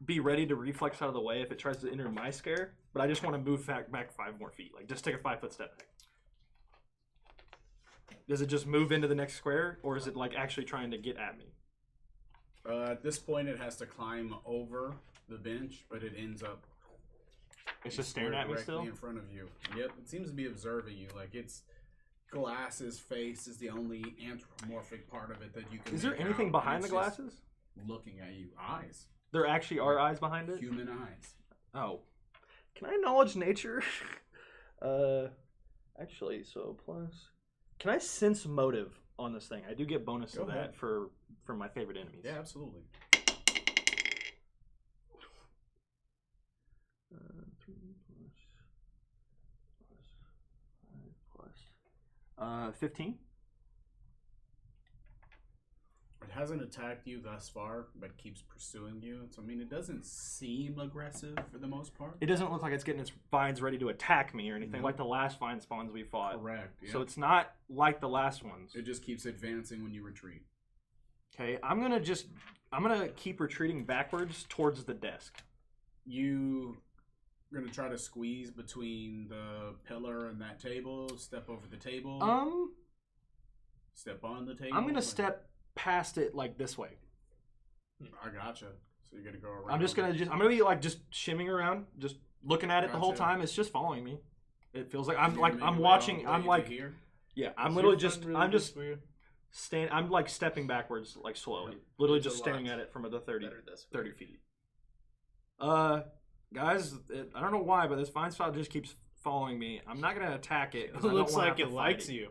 be ready to reflex out of the way if it tries to enter my scare. But I just want to move back 5 more feet, like just take a 5-foot step back. Does it just move into the next square, or is it like actually trying to get at me? At this point, it has to climb over the bench, but it ends up. It's just staring at me directly still. in front of you. Yep, it seems to be observing you. Like its glasses face is the only anthropomorphic part of it that you can. Is there make anything out. behind the It's just glasses? looking at you? Eyes. There actually are eyes behind it. Human eyes. Oh, can I knowledge nature? Actually, so plus, can I sense motive on this thing? I do get bonus Go to ahead. that for my favorite enemies. Yeah, absolutely. 3 plus 5 plus 15. It hasn't attacked you thus far, but keeps pursuing you. So I mean, it doesn't seem aggressive for the most part. It doesn't look like it's getting its vines ready to attack me or anything No. like the last vine spawns we fought. Correct. Yeah. So it's not like the last ones. it just keeps advancing when you retreat. Okay, I'm gonna keep retreating backwards towards the desk. You gonna try to squeeze between the pillar and that table. Step over the table. Step on the table. I'm gonna step past it like this way. I gotcha. So you're gonna go around. I'm gonna be like just shimming around, just looking at it the whole Gotcha. time. It's just following me. It feels like You're I'm gonna make I'm your way watching. all the I'm way like to here. yeah. I'm Is literally your just friend really I'm just weird? I'm like stepping backwards like slowly, literally It's a just staring lot at it from the 30 Better this way. 30 feet. Guys, I don't know why, but this vine spot just keeps following me. I'm not gonna attack it. 'cause I It don't looks wanna like have it to likes fight you.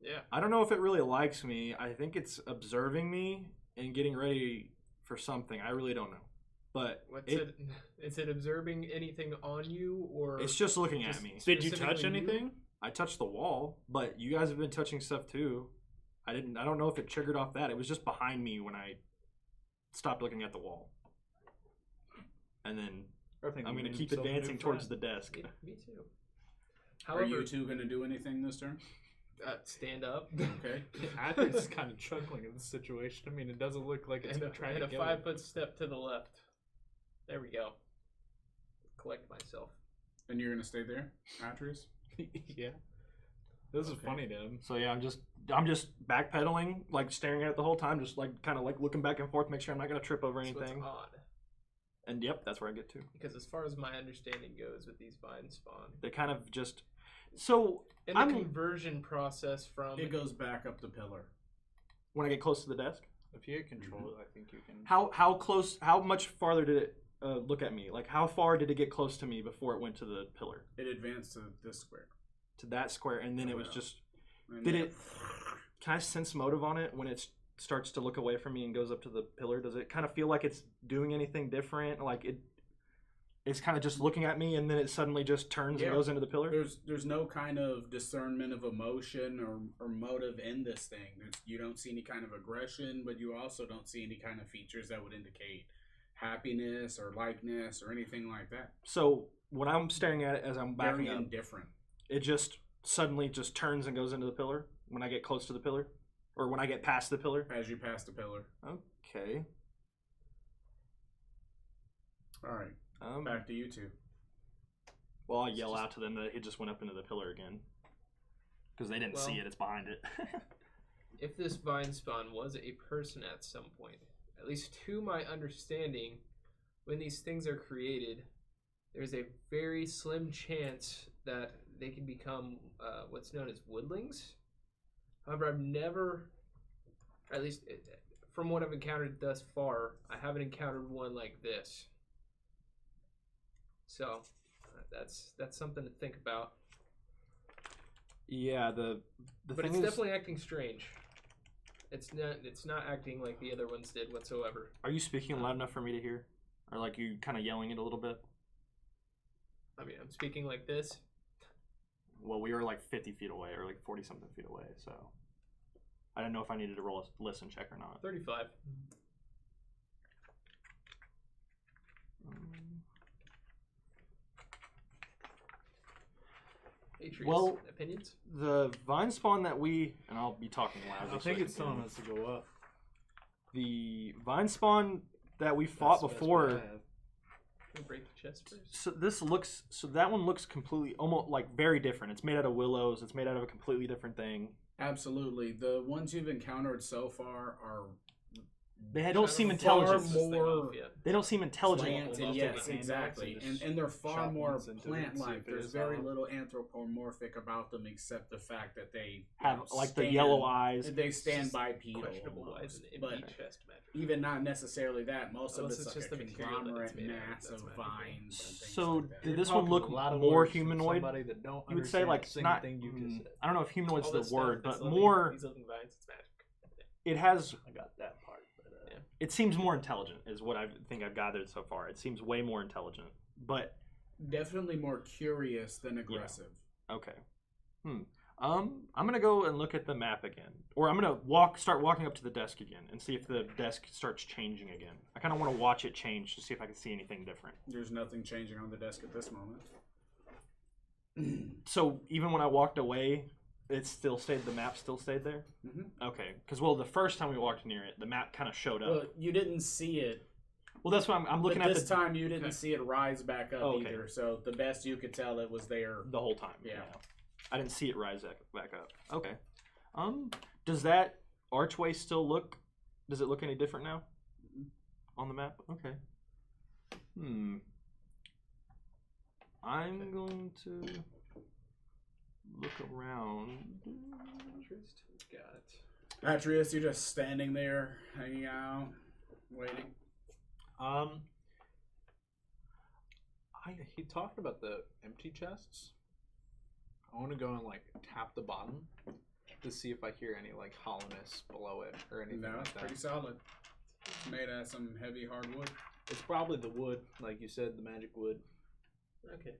Yeah. I don't know if it really likes me. I think it's observing me and getting ready for something. I really don't know. But Is it observing anything on you, or it's just looking at Just- me. Did you touch Specifically you? anything? I touched the wall, but you guys have been touching stuff too. I don't know if it triggered off that. It was just behind me when I stopped looking at the wall. And then I'm going to keep advancing towards the desk. Me too. However, are you two going to do anything this turn? Stand up. Okay. Atlas is kind of chuckling in this situation. I mean, it doesn't look like it's trying to get a 5-foot step to the left. There we go. Collect myself. And you're going to stay there, Atreus? Yeah. This is funny, dude. So yeah, I'm just backpedaling, like staring at it the whole time, just like kind of like looking back and forth, make sure I'm not going to trip over anything. That's odd. And yep, that's where I get to. Because as far as my understanding goes with these vine spawn, they kind of just in the conversion process from it goes back up the pillar. When I get close to the desk, if you control it, I think you can. How close? How much farther did it look at me? Like how far did it get close to me before it went to the pillar? It advanced to this square. To that square, and then it was just. Did it? Can I sense motive on it when it starts to look away from me and goes up to the pillar? Does it kind of feel like it's doing anything different? Like it's kind of just looking at me, and then it suddenly just turns and goes into the pillar? There's no kind of discernment of emotion or motive in this thing. You don't see any kind of aggression, but you also don't see any kind of features that would indicate happiness or likeness or anything like that. So when I'm staring at it as I'm backing up, indifferent. It just suddenly just turns and goes into the pillar when I get close to the pillar? Or when I get past the pillar? As you pass the pillar. Okay. All right. Back to you two. Well, I yell out to them that it just went up into the pillar again. Because they didn't see it. It's behind it. If this vine spawn was a person at some point, at least to my understanding, when these things are created, there's a very slim chance that they can become what's known as woodlings. However, I've never, at least from what I've encountered thus far, I haven't encountered one like this. So that's something to think about. Yeah, but it's definitely acting strange. It's not acting like the other ones did whatsoever. Are you speaking loud enough for me to hear, or like you kind of yelling it a little bit? I mean, I'm speaking like this. Well, we were like 50 feet away, or like 40-something feet away, so I didn't know if I needed to roll a listen check or not. 35. Atreus, well, opinions? The vine spawn that and I'll be talking loud. I think it's telling us to go up. The vine spawn that we fought before. Break the chest first. So that one looks completely, almost like very different. It's made out of willows. It's made out of a completely different thing. Absolutely. The ones you've encountered so far are. They don't seem intelligent. They don't seem intelligent. Yes, exactly. And they're far more plant-like. There's very little anthropomorphic about them except the fact that they have the yellow eyes. They stand bipedal. But even not necessarily that. Most of it's like a conglomerate mass of vines. So did this one look more humanoid? You would say like not. I don't know if humanoid's the word, but more. These living vines, it's magic. It has. I got that part. It seems more intelligent, is what I think I've gathered so far. It seems way more intelligent, but definitely more curious than aggressive. Yeah. Okay. I'm gonna go and look at the map again, or I'm gonna start walking up to the desk again and see if the desk starts changing again. I kind of want to watch it change to see if I can see anything different. There's nothing changing on the desk at this moment. So even when I walked away. The map still stayed there? Mm-hmm. Okay, because the first time we walked near it, the map kind of showed up. Well, you didn't see it. Well, that's why I'm looking at this time you didn't see it rise back up either, so the best you could tell it was there. The whole time. Yeah. I didn't see it rise back up. Okay. Does that archway still does it look any different now? On the map? Okay. I'm going to... look around. Got it. Atreus, you're just standing there, hanging out, waiting. He talked about the empty chests. I want to go and tap the bottom to see if I hear any hollowness below it or anything like that. No, it's pretty solid. It's made out of some heavy hardwood. It's probably the wood, like you said, the magic wood. Okay.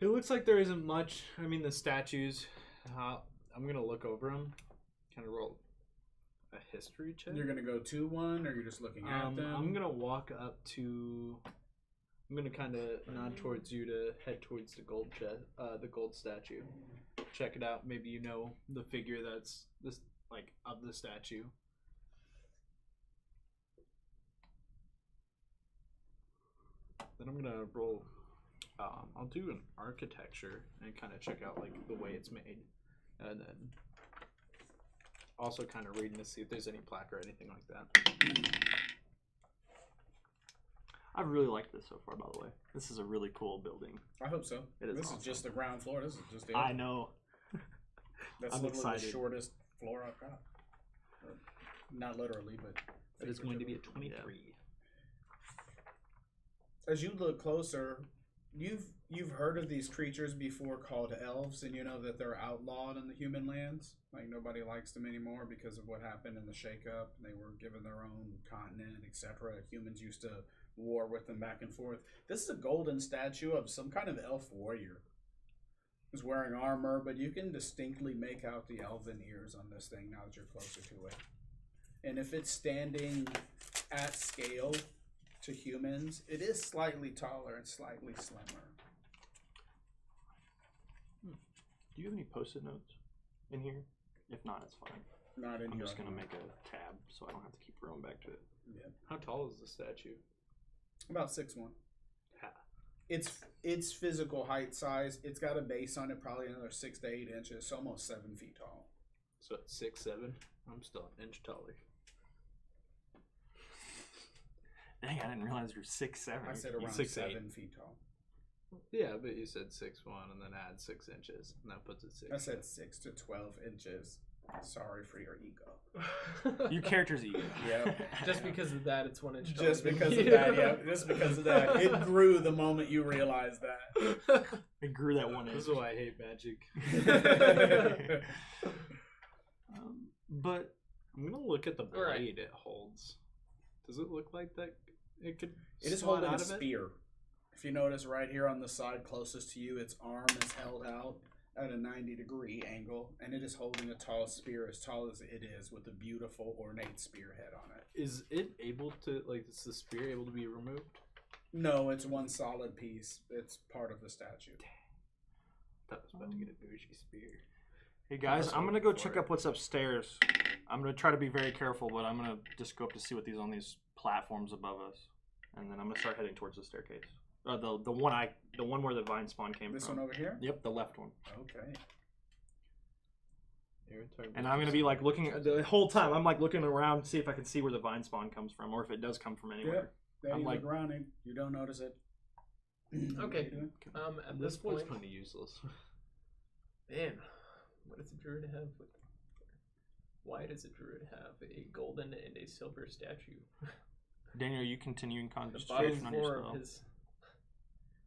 It looks like there isn't much. I mean, the statues. I'm gonna look over them. Kind of roll a history check. You're gonna go to one, or you're just looking at them? I'm gonna walk up to. I'm gonna kind of nod towards you to head towards the gold statue. Check it out. Maybe you know the figure that's this like of the statue. Then I'm gonna roll. I'll do an architecture and kind of check out like the way it's made, and then also kind of reading to see if there's any plaque or anything like that. I really like this so far, by the way. This is a really cool building. I hope so. It is This awesome. is just the ground floor. This is just it. I know. That's I'm literally excited. the shortest floor I've got. Or, not literally, but It is going to be a figuratively. 23. As you look closer, you've heard of these creatures before called elves, and you know that they're outlawed in the human lands. Like nobody likes them anymore because of what happened in the shakeup. They were given their own continent, etc. Humans used to war with them back and forth. This is a golden statue of some kind of elf warrior. He's wearing armor, but you can distinctly make out the elven ears on this thing now that you're closer to it. And if it's standing at scale to humans, it is slightly taller and slightly slimmer. Do you have any post-it notes in here? If not, it's fine. Not in I'm here. just going to make a tab so I don't have to keep going back to it. Yeah. How tall is the statue? About 6'1". Ha. Its physical height size, it's got a base on it probably another 6 to 8 inches, so almost 7 feet tall. So at 6'7", I'm still an inch taller. Dang, I didn't realize you're 6'7". I said around 6'8". 7 feet tall. Yeah, but you said 6'1" and then add 6 inches, and that puts it 6. I said 6 to 12 inches. Sorry for your ego. You character's ego. Yeah. Just because of that, it's 1 inch. Just taller than because of you. that, yeah. Just because of that. It grew the moment you realized that. It grew that 1 This inch. is why I hate magic. But I'm gonna look at the blade Alright. it holds. Does it look like that it could It is slide holding a out of it? spear. If you notice right here on the side closest to you, its arm is held out at a 90-degree angle, and it is holding a tall spear as tall as it is with a beautiful ornate spearhead on it. Is it able to, like, is the spear able to be removed? No, it's one solid piece. It's part of the statue. That was about to get a bougie spear. hey guys, was I'm gonna hoping go for check it. up what's upstairs. I'm gonna try to be very careful, but I'm gonna just go up to see what these on these platforms above us, and then I'm gonna start heading towards the staircase. The one where the vine spawn came This from. one over here? Yep, the left one. Okay. And I'm gonna be like looking the whole time. I'm like looking around to see if I can see where the vine spawn comes from, or if it does come from anywhere. Yep. There I'm you like- look around and you don't notice it. Okay. What are you doing? At This this boy's point, kind of useless. man, what does a druid have? Why does a druid have a golden and a silver statue? Daniel, are you continuing The bottom concentration on your floor spell? of his.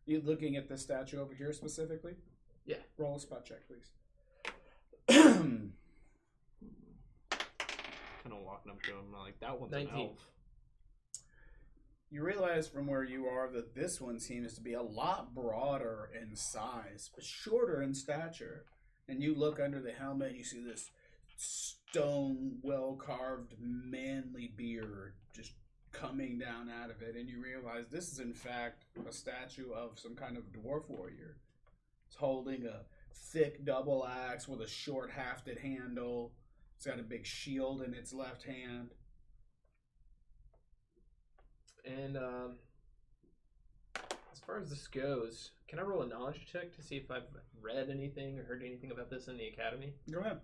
You looking at the statue over here specifically? Yeah. Roll a spot check, please. Kind of walking up to him, like, that one's 19. an elf. You realize from where you are that this one seems to be a lot broader in size, but shorter in stature. And you look under the helmet and you see this stone, well-carved, manly beard just coming down out of it. And you realize this is, in fact, a statue of some kind of dwarf warrior. It's holding a thick double axe with a short hafted handle. It's got a big shield in its left hand. And as far as this goes, can I roll a knowledge check to see if I've read anything or heard anything about this in the academy? Go ahead.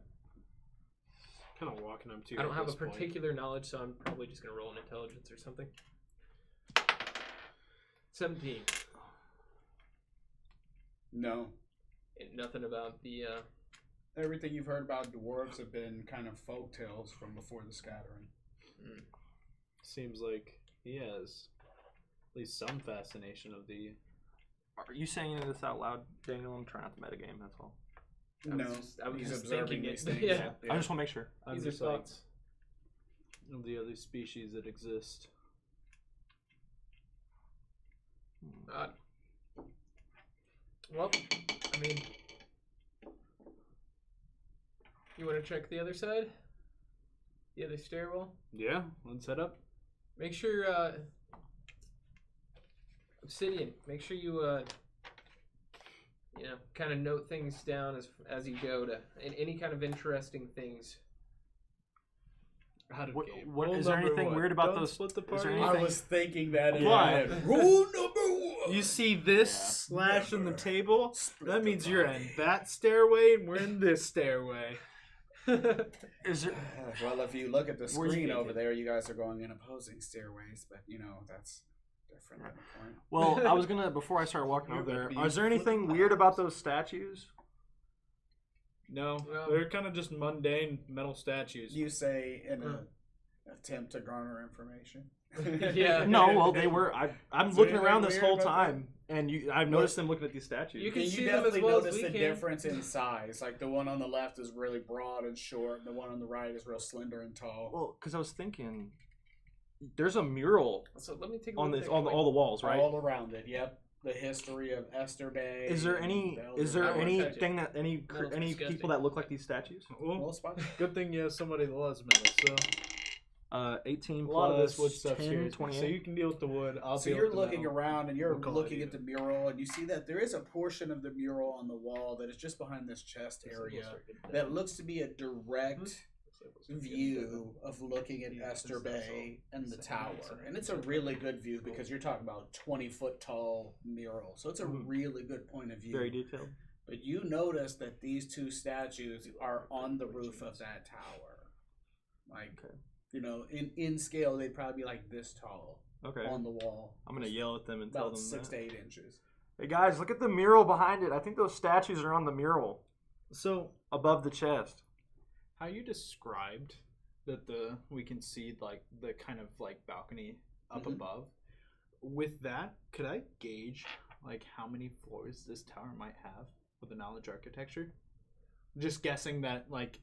Kind of walking up to you. I don't at have a this point. particular knowledge, so I'm probably just going to roll an intelligence or something. 17. No. And nothing about the. Everything you've heard about dwarves have been kind of folk tales from before the scattering. Seems like he has at least some fascination of the. Are you saying this out loud, Daniel? I'm trying not to metagame, that's all. I was he's just observing thinking these it. things. Yeah. I just want to make sure. These are undersight thoughts. of the other species that exist. Well, I mean, you want to check the other side? The other stairwell? Yeah, let's head up. Make sure, Obsidian, make sure you, kind of note things down as you go and any kind of interesting things. Is there anything weird about those? Split the Is there party. anything? I was thinking that in Why? my head. Rule number 1. You see this slash in the table? That means you're in that stairway and we're in this stairway. Is there? Well, if you look at the Where's screen the- over there, you guys are going in opposing stairways, but that's different at the point. Well, I was gonna before I start walking over there. Is there anything weird about those statues? No, Well- they're kind of just mundane metal statues. You say in an attempt to garner information. Yeah. No, well they were. I'm Is there looking anything around this weird whole about time, and I've noticed them looking at these statues. You can You see them as definitely well as notice we the can. difference in size. Like the one on the left is really broad and short, and the one on the right is real slender and tall. Well, because I was thinking, there's a mural So let me take a on look this at on that all the walls, right? All around it. Yep. The history of Esterbay. Is there any? Is there I wanna touch anything that any Metal's any disgusting. people that look like these statues? Well, spot? good thing you have somebody that loves metal. So 18 a lot of this plus wood stuff 10, scares me. 28. So you can deal with the wood. I'll So deal you're with the looking metal. around and you're We'll call looking it at the mural, and you see that there is a portion of the mural on the wall that is just behind this chest area that looks to be a direct view of looking at Esterbay and the tower. And it's a really good view because you're talking about 20-foot tall mural. So it's a really good point of view. Very detailed. But you notice that these two statues are on the roof of that tower. Like, in scale, they'd probably be like this tall Okay. on the wall. I'm gonna yell at them and tell About them 6 that. to 8 inches. Hey guys, look at the mural behind it. I think those statues are on the mural So above the chest. how you described that we can see like the kind of like balcony up above. With that, could I gauge like how many floors this tower might have with a knowledge architecture? Just guessing that like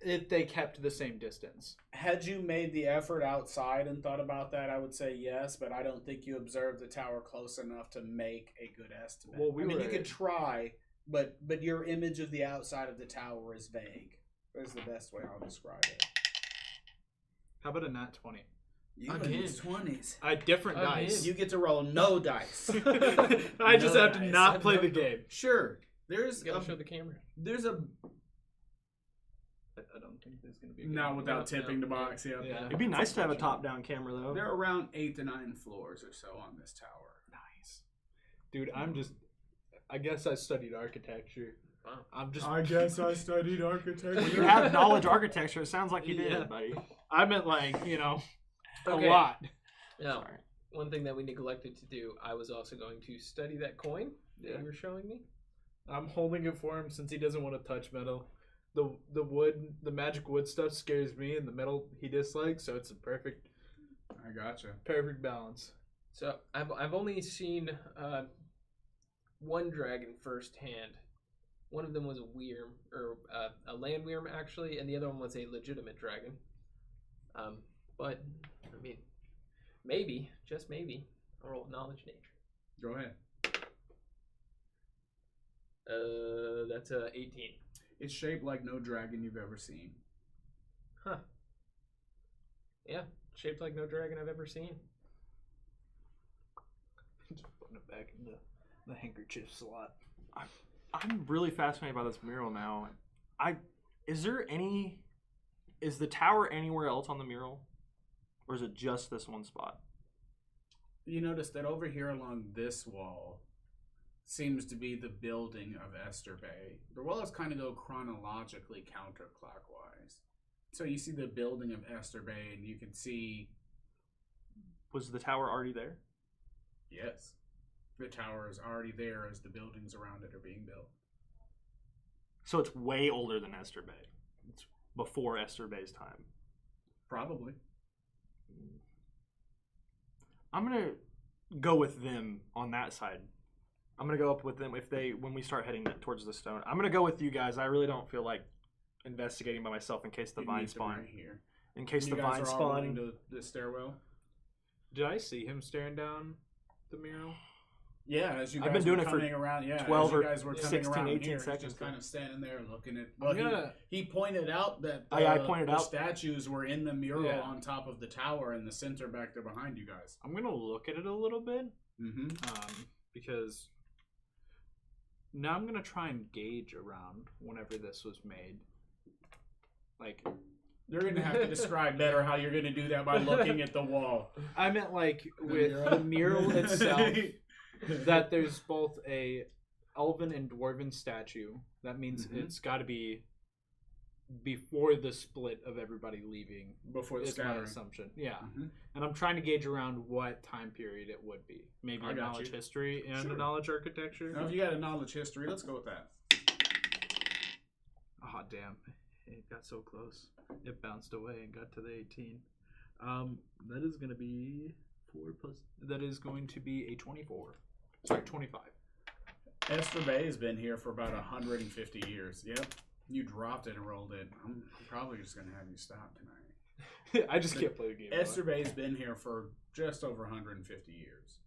if they kept the same distance. Had you made the effort outside and thought about that, I would say yes, but I don't think you observed the tower close enough to make a good estimate. Well, we I mean, were- you could try, but your image of the outside of the tower is vague. That's the best way I'll describe it. How about a nat 20? You Again. use 20s. Different Again. dice. You get to roll no dice. I just No have to dice. not play the game. Sure. There's You gotta a, show the camera. there's a I don't think there's gonna be. not without No, tipping no, the box. Yeah. It'd be nice to have a top-down camera though. There are around 8 to 9 floors or so on this tower. Nice, dude. I guess I studied architecture. Wow. I'm just. I guess I studied architecture. You have knowledge architecture. It sounds like you did, Yeah. buddy. I meant like Okay. a lot. Now, Sorry. one thing that we neglected to do, I was also going to study that coin that Yeah. you were showing me. I'm holding it for him since he doesn't want to touch metal. The wood, the magic wood stuff scares me, and the metal he dislikes. So it's a perfect I gotcha. balance. So I've only seen one dragon firsthand. One of them was a worm, or a land worm actually, and the other one was a legitimate dragon. But I mean, maybe, just maybe, I'll roll knowledge nature. Go ahead. That's a 18. It's shaped like no dragon you've ever seen. Huh. Yeah, shaped like no dragon I've ever seen. Just putting it back in the handkerchief slot. I'm really fascinated by this mural now. Is the tower anywhere else on the mural? Or is it just this one spot? You notice that over here along this wall seems to be the building of Esterbay. The walls kind of go chronologically counterclockwise. So you see the building of Esterbay, and you can see... Was the tower already there? Yes. The tower is already there as the buildings around it are being built. So it's way older than Esterbay. It's before Esterbay's time. Probably. I'm gonna go with them on that side. I'm gonna go up with them when we start heading towards the stone. I'm gonna go with you guys. I really don't feel like investigating by myself in case the You vine meet them spawn. right here. In case You the guys vine are all running spawn. to the stairwell. Did I see him staring down the mural? Yeah, as you guys I've been doing were it for coming around, 12 as you or guys were coming 16, around 18 here, he's seconds. just kind of standing there looking at. I'm Well, gonna- he pointed out that I pointed the out statues were in the mural Yeah. on top of the tower in the center back there behind you guys. I'm gonna look at it a little bit, Mm-hmm. because now I'm gonna try and gauge around whenever this was made. Like, You're gonna have to describe better how you're gonna do that by looking at the wall. I meant like with the mural itself, that there's both a elven and dwarven statue. That means it's got to be before the split of everybody leaving. Before the Is my scattering. assumption. Yeah. Mhm. And I'm trying to gauge around what time period it would be. Maybe I a got knowledge you. history and Sure. a knowledge architecture. Now, if you got a knowledge history, let's go with that. Oh, damn. It got so close. It bounced away and got to the 18. That is going to be 4 plus... That is going to be a 24. Sorry, 25. Esterbay has been here for about 150 years. Yep. You dropped it and rolled it. I'm probably just gonna have you stop tonight. I just can't play the game. Esterbay's been here for just over 150 years.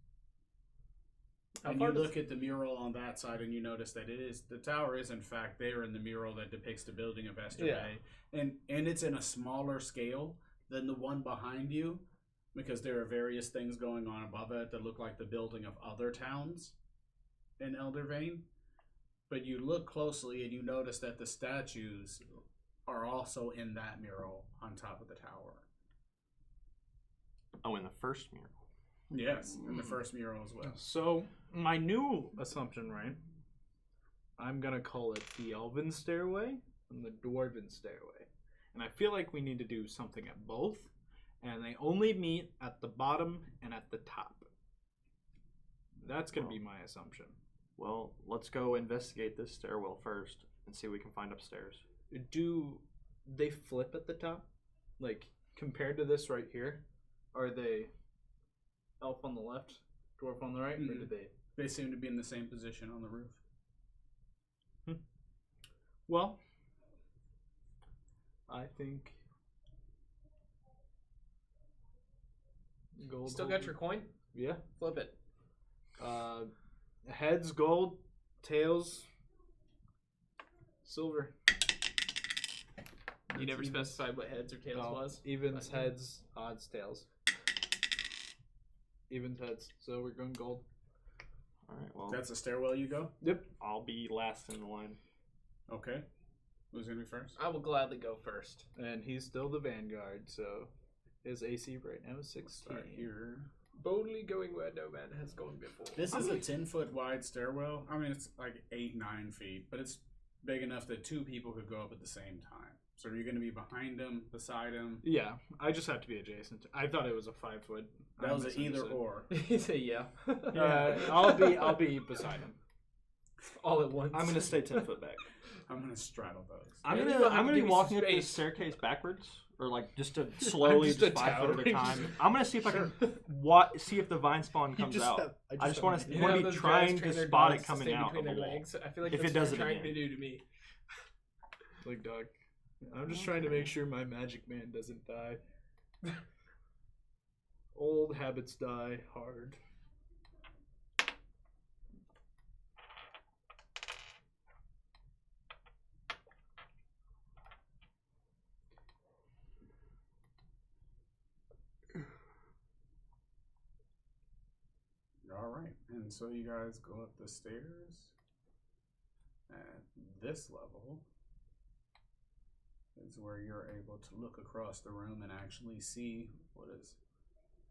How And far you does- look at the mural on that side, and you notice that the tower is in fact there in the mural that depicts the building of Esterbay, and it's in a smaller scale than the one behind you, because there are various things going on above it that look like the building of other towns in Eldervane. But you look closely and you notice that the statues are also in that mural on top of the tower. Oh, in the first mural. Yes, in the first mural as well. So, my new assumption, right? I'm going to call it the Elven Stairway and the Dwarven Stairway. And I feel like we need to do something at both. And they only meet at the bottom and at the top. That's going to be my assumption. Well, let's go investigate this stairwell first and see what we can find upstairs. Do they flip at the top? Like, compared to this right here? Are they elf on the left, dwarf on the right? Or do they... They seem to be in the same position on the roof. Well, I think... Gold Still got your coin? Yeah. Flip it. Heads, gold. Tails, silver. You never specified what heads or tails was? Evens, heads, odds, tails. Evens, heads. So we're going gold. All right, well, That's a stairwell you go? Yep. I'll be last in the line. Okay. Who's going to be first? I will gladly go first. And he's still the vanguard, so his AC right now is 16. Start here. Boldly going where no man has gone before. This is a 10-foot wide stairwell. I mean, it's like 8-9 feet, but it's big enough that 2 people could go up at the same time. So are you going to be behind him, beside him? Yeah, I just have to be adjacent. I thought it was a 5 foot. That was an either or. He said, yeah. I'll be beside him. All at once. I'm gonna stay 10 foot back. I'm going to straddle those. I'm Yeah, gonna you don't have I'm to gonna be give me some walking up the space. staircase backwards, or like just to slowly, just just a 5 foot at a towering- time. I'm gonna see if I can see if the vine spawn comes out. I just want to You know be those trying guys train to their spot dogs it to coming stay out of between the their wall. legs? I feel like If that's it what does they're it trying again. to do to me. Like, dog. I'm just trying to make sure my magic man doesn't die. Old habits die hard. All right. And so you guys go up the stairs. At this level is where you're able to look across the room and actually see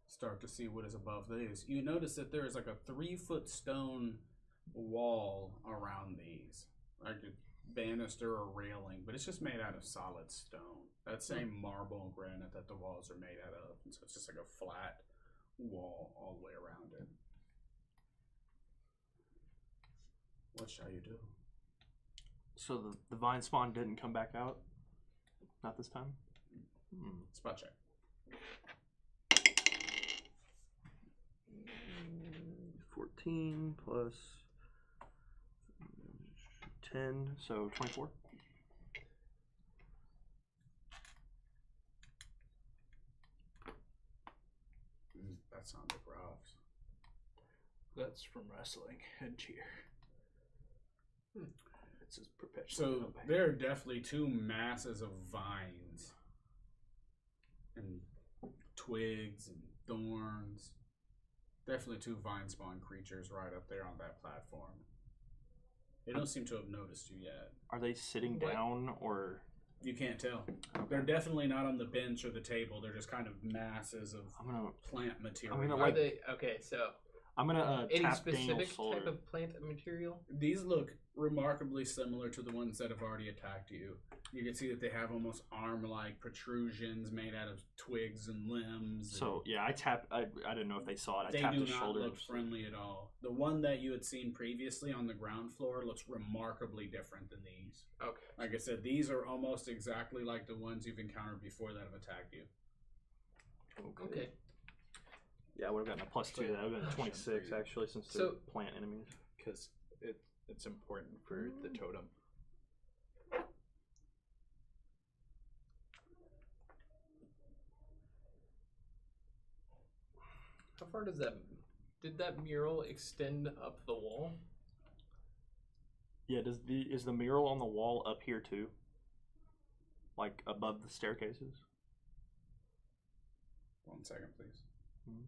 start to see what is above these. You notice that there is like a 3-foot stone wall around these, like a banister or railing, but it's just made out of solid stone. That same marble and granite that the walls are made out of. And so it's just like a flat wall all the way around it. What shall you do? So the vine spawn didn't come back out? Not this time? Spot check. 14 plus 10, so 24. That sounded rough. That's from wrestling and cheer. It's just perpetual. So there are definitely two masses of vines and twigs and thorns. Definitely two vine spawn creatures right up there on that platform. They don't seem to have noticed you yet. Are they sitting down or? You can't tell. Okay. They're definitely not on the bench or the table. They're just kind of masses of plant material. Are they okay? So I'm gonna any tap specific Daniel's solar. type of plant material? These look remarkably similar to the ones that have already attacked you. You can see that they have almost arm-like protrusions made out of twigs and limbs. So yeah, I tapped. I didn't know if they saw it. I They tapped do his not shoulder. look friendly at all. The one that you had seen previously on the ground floor looks remarkably different than these. Okay. Like I said, these are almost exactly like the ones you've encountered before that have attacked you. Okay. Yeah, I would have gotten a +2. That would have been 26 actually, since they're plant enemies. Because it's important for the totem. How far does that? Did that mural extend up the wall? Yeah. Is the mural on the wall up here too? Like above the staircases? 1 second, please. Mm-hmm.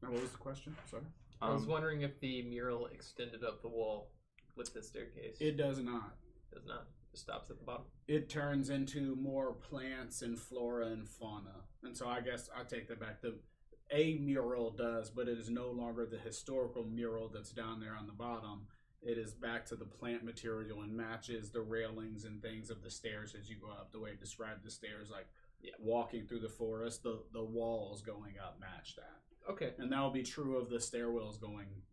Now, what was the question? Sorry. I was wondering if the mural extended up the wall with the staircase. It does not. Does not. It stops at the bottom. It turns into more plants and flora and fauna. And so I guess I take that back. A mural does, but it is no longer the historical mural that's down there on the bottom. It is back to the plant material and matches the railings and things of the stairs as you go up. The way it described the stairs, like walking through the forest, the walls going up match that. Okay. And that will be true of the stairwells going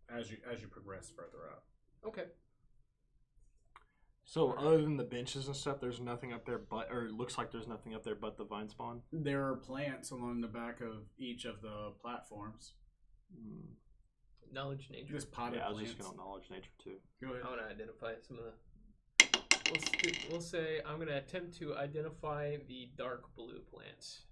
as you progress further up. Okay. So other than the benches and stuff, there's nothing up there or it looks like there's nothing up there but the vine spawn? There are plants along the back of each of the platforms. Knowledge nature. Just potted plants. I was plants. just going to knowledge nature too. Go ahead. I want to identify some of the... We'll say I'm going to attempt to identify the dark blue plants.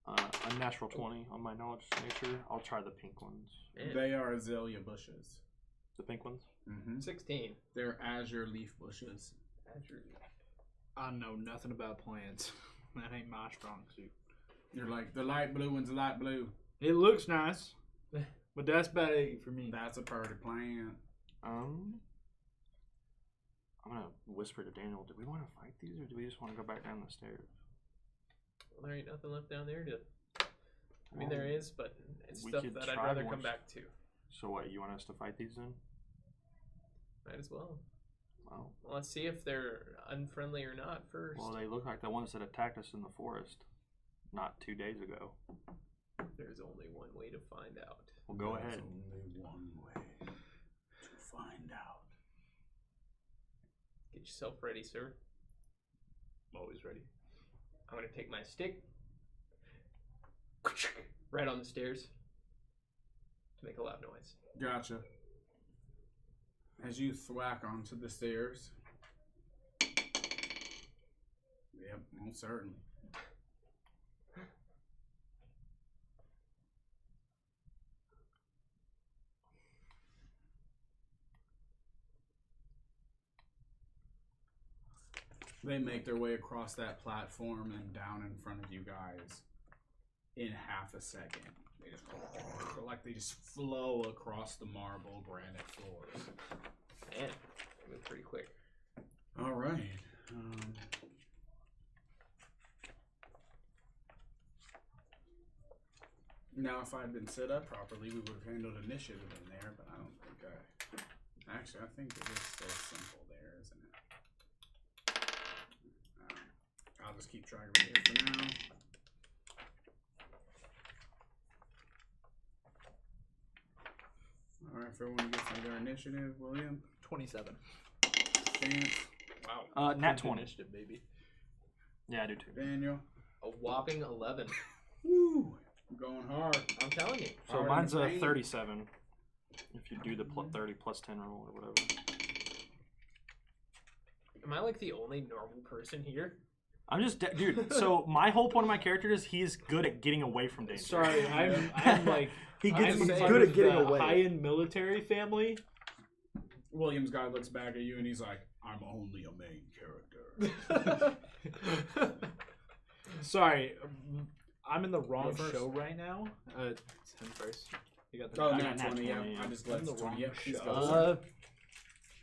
A natural 20 on my knowledge nature. I'll try the pink ones. Man. They are azalea bushes. The pink ones? Mm-hmm. 16. They're azure leaf bushes. Azure. I know nothing about plants. That ain't my strong suit. You're like, the light blue one's light blue. It looks nice, but that's about it for me. That's a party plant. I'm gonna whisper to Daniel, do we want to fight these or do we just want to go back down the stairs? Well, there ain't nothing left down there to... I mean, there is, but it's we stuff could that I'd try rather more come back to. So what, you want us to fight these then? Might as well. Well, Let's see if they're unfriendly or not first. well, they look like the ones that attacked us in the forest not 2 days ago. There's only one way to find out. Well, go ahead. There's only one way to find out. Get yourself ready, sir. Always ready. I'm going to take my stick right on the stairs to make a loud noise. Gotcha. As you thwack onto the stairs. Yep, most certainly. They make their way across that platform and down in front of you guys in half a second. They just they just flow across the marble granite floors. Man, they move pretty quick. All right. Now, if I had been set up properly, we would have handled initiative in there, but I don't think I... Actually, I think it is still simple there, isn't it? I'll just keep track of it here for now. Everyone gets their initiative. William? 27. Chance? Wow. Nat 20. Initiative, baby. Yeah, I do too. Daniel? A whopping 11. Woo! I'm going hard. I'm telling you. So mine's a 37. If you do the 30 plus 10 roll or whatever. Am I like the only normal person here? I'm just, dude. So my whole point of my character is he's good at getting away from danger. Sorry, I'm like He gets I'm he's part good of at getting the away. high-end military family. William's guy looks back at you and he's like, I'm only a main character. Sorry, I'm in the wrong Go first. show right now. 10 first. You got the Oh, I nat got nat 20, yeah. 20, yeah. I just I'm left the 20. wrong Yep, he's show. going.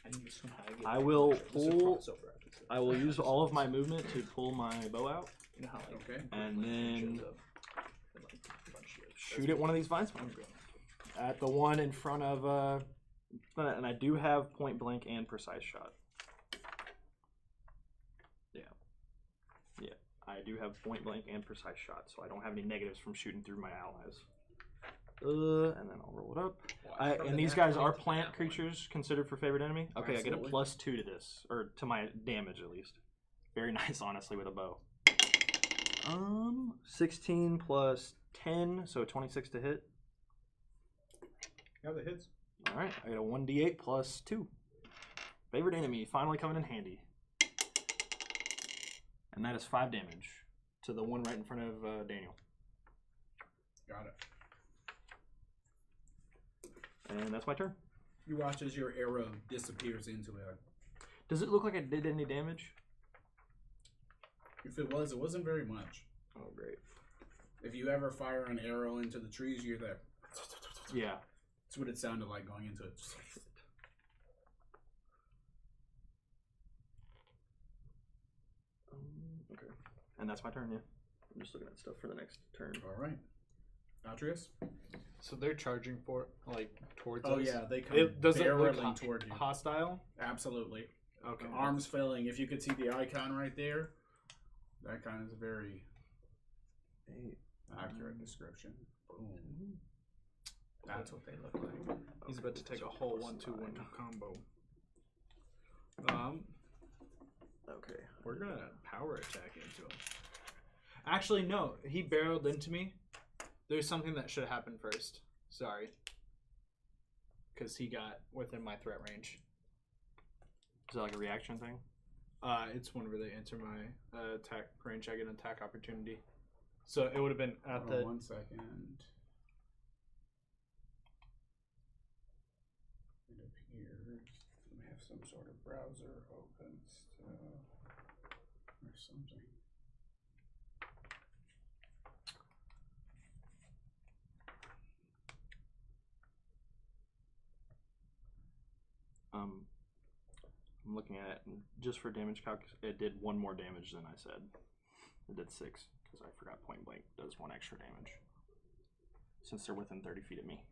I need to somehow get I will this is a pull. crossover episode. I will use all of my movement to pull my bow out You know how like Okay. and then shows up and, like, a bunch of shit. shoot at one of these vines. I'm going. At the one in front of, and I do have point blank and precise shot. Yeah, I do have point blank and precise shot, so I don't have any negatives from shooting through my allies. And then I'll roll it up. And these guys are plant creatures considered for favored enemy. Okay, I Absolutely. get a +2 to this, or to my damage at least. Very nice, honestly, with a bow. 16 plus 10, so 26 to hit. Yeah, that hits. All right, I got a 1d8 plus 2. Favorite enemy finally coming in handy. And that is 5 damage to the one right in front of Daniel. Got it. And that's my turn. You watch as your arrow disappears into it. Does it look like I did any damage? If it was, it wasn't very much. Oh, great. If you ever fire an arrow into the trees, you're there. Yeah. That's what it sounded like going into it. Okay. And that's my turn, yeah. I'm just looking at stuff for the next turn. All right. Atreus? So they're charging for like towards Oh, us. yeah, they come Does it look barreling toward you. hostile? Absolutely. Okay. Arms filling. If you could see the icon right there, that kind is a very accurate description. Boom. That's what they look like. He's about to take a whole 1-2-1 combo. Okay. We're gonna power attack into him. Actually, no. He barreled into me. There's something that should have happened first. Sorry. Because he got within my threat range. Is that like a reaction thing? It's whenever they enter my attack range, I get an attack opportunity. So it would have been at Hold the. on 1 second. It appears we have some sort of browser open or something. I'm looking at it, and just for damage calc, it did 1 more damage than I said. It did 6, because I forgot point blank does 1 extra damage. Since they're within 30 feet of me.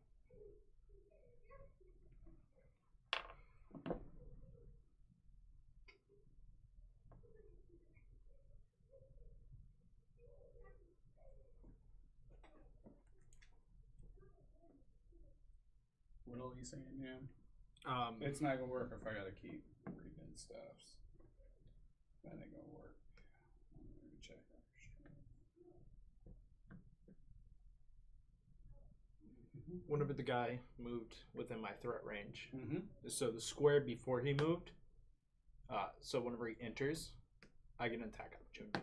What are you saying, man? It's It's not gonna work if I gotta keep reading stuffs. That ain't gonna work. Let me check. whenever the guy moved within my threat range. Mm-hmm. So the square before he moved. So whenever he enters, I get an attack opportunity.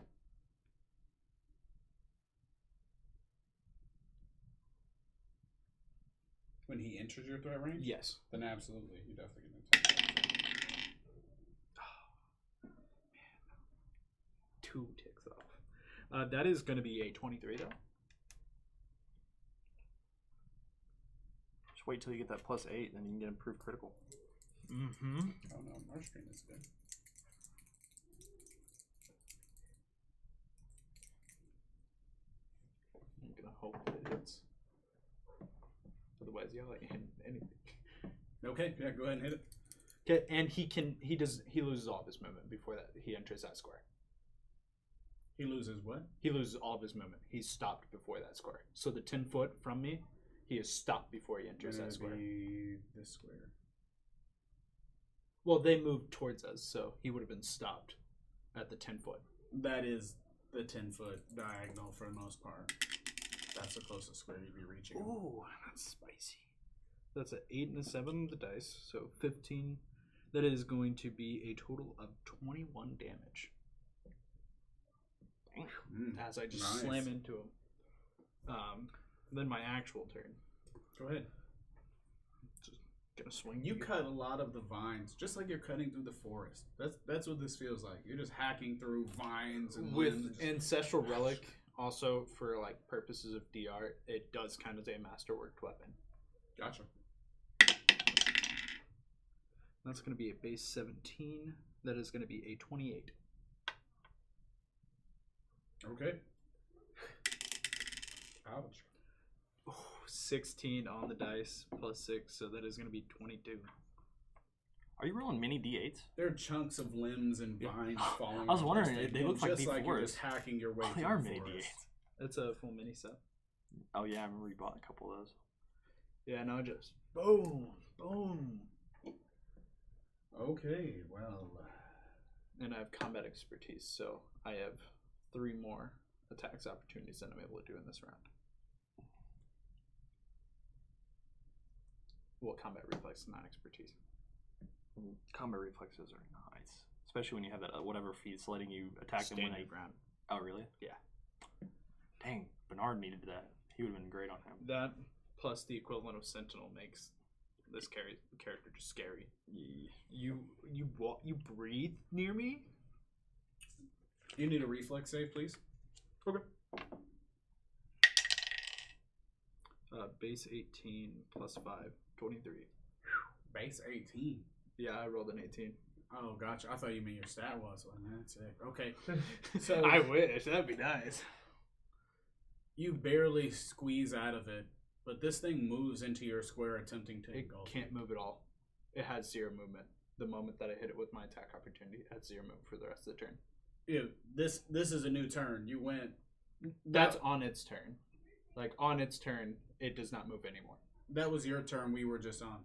When he enters your threat range? Yes. Then absolutely, you definitely get an attack. 2 ticks off. That is going to be a 23 though. Just wait till you get that +8, then you can get improved critical. Mm-hmm. Oh no, our screen is good. I'm gonna hope that it hits. Otherwise, y'all ain't hitting anything. Okay, yeah, go ahead and hit it. Okay, and he loses all of his movement before that he enters that square. He loses what? He loses all of his movement. He's stopped before that square. So the 10 foot from me, He is stopped before he enters that square. Be this square. Well, they moved towards us, so he would have been stopped at the 10-foot. That is the 10-foot diagonal for the most part. That's the closest square you'd be reaching. Ooh, that's spicy. That's an 8 and a 7 the dice, so 15. That is going to be a total of 21 damage. As I just slam into him. Then my actual turn. Go ahead. Just gonna swing. You cut a lot of the vines, just like you're cutting through the forest. That's what this feels like. You're just hacking through vines and with limbs. Ancestral Relic. Also, for like purposes of DR, it does count as a masterworked weapon. Gotcha. That's going to be a base 17. That is going to be a 28. Okay. Ouch. Oh, 16 on the dice plus 6, so that is going to be 22. Are you rolling mini D8s? There are chunks of limbs and vines falling. I was wondering, off this they thing, look like just D4s. like you're just hacking your way. Oh, they through are the mini forest. D8s. That's a full mini set. Oh yeah, I remember you bought a couple of those. Yeah, no, just boom, boom. Okay, well. And I have combat expertise, so I have 3 more attacks opportunities than I'm able to do in this round. Well, combat reflex, not expertise. Combat reflexes are nice, especially when you have that whatever feat's letting you attack them when Stand they. your ground. Oh really? Yeah. Dang, Bernard needed that. He would have been great on him. That plus the equivalent of Sentinel makes this character just scary. You breathe near me? You need a reflex save, please. Okay. Base 18 plus 5, 23. Base 18. Yeah, I rolled an 18. Oh, gotcha. I thought you meant your stat was. Well, that's it. Okay. So I wish. That'd be nice. you barely squeeze out of it, but this thing moves into your square attempting to It engulf can't you. move at all. It has 0 movement. The moment that I hit it with my attack opportunity, it has 0 movement for the rest of the turn. Yeah, this is a new turn. You went. That's on its turn. Like, on its turn, it does not move anymore. That was your turn. We were just on.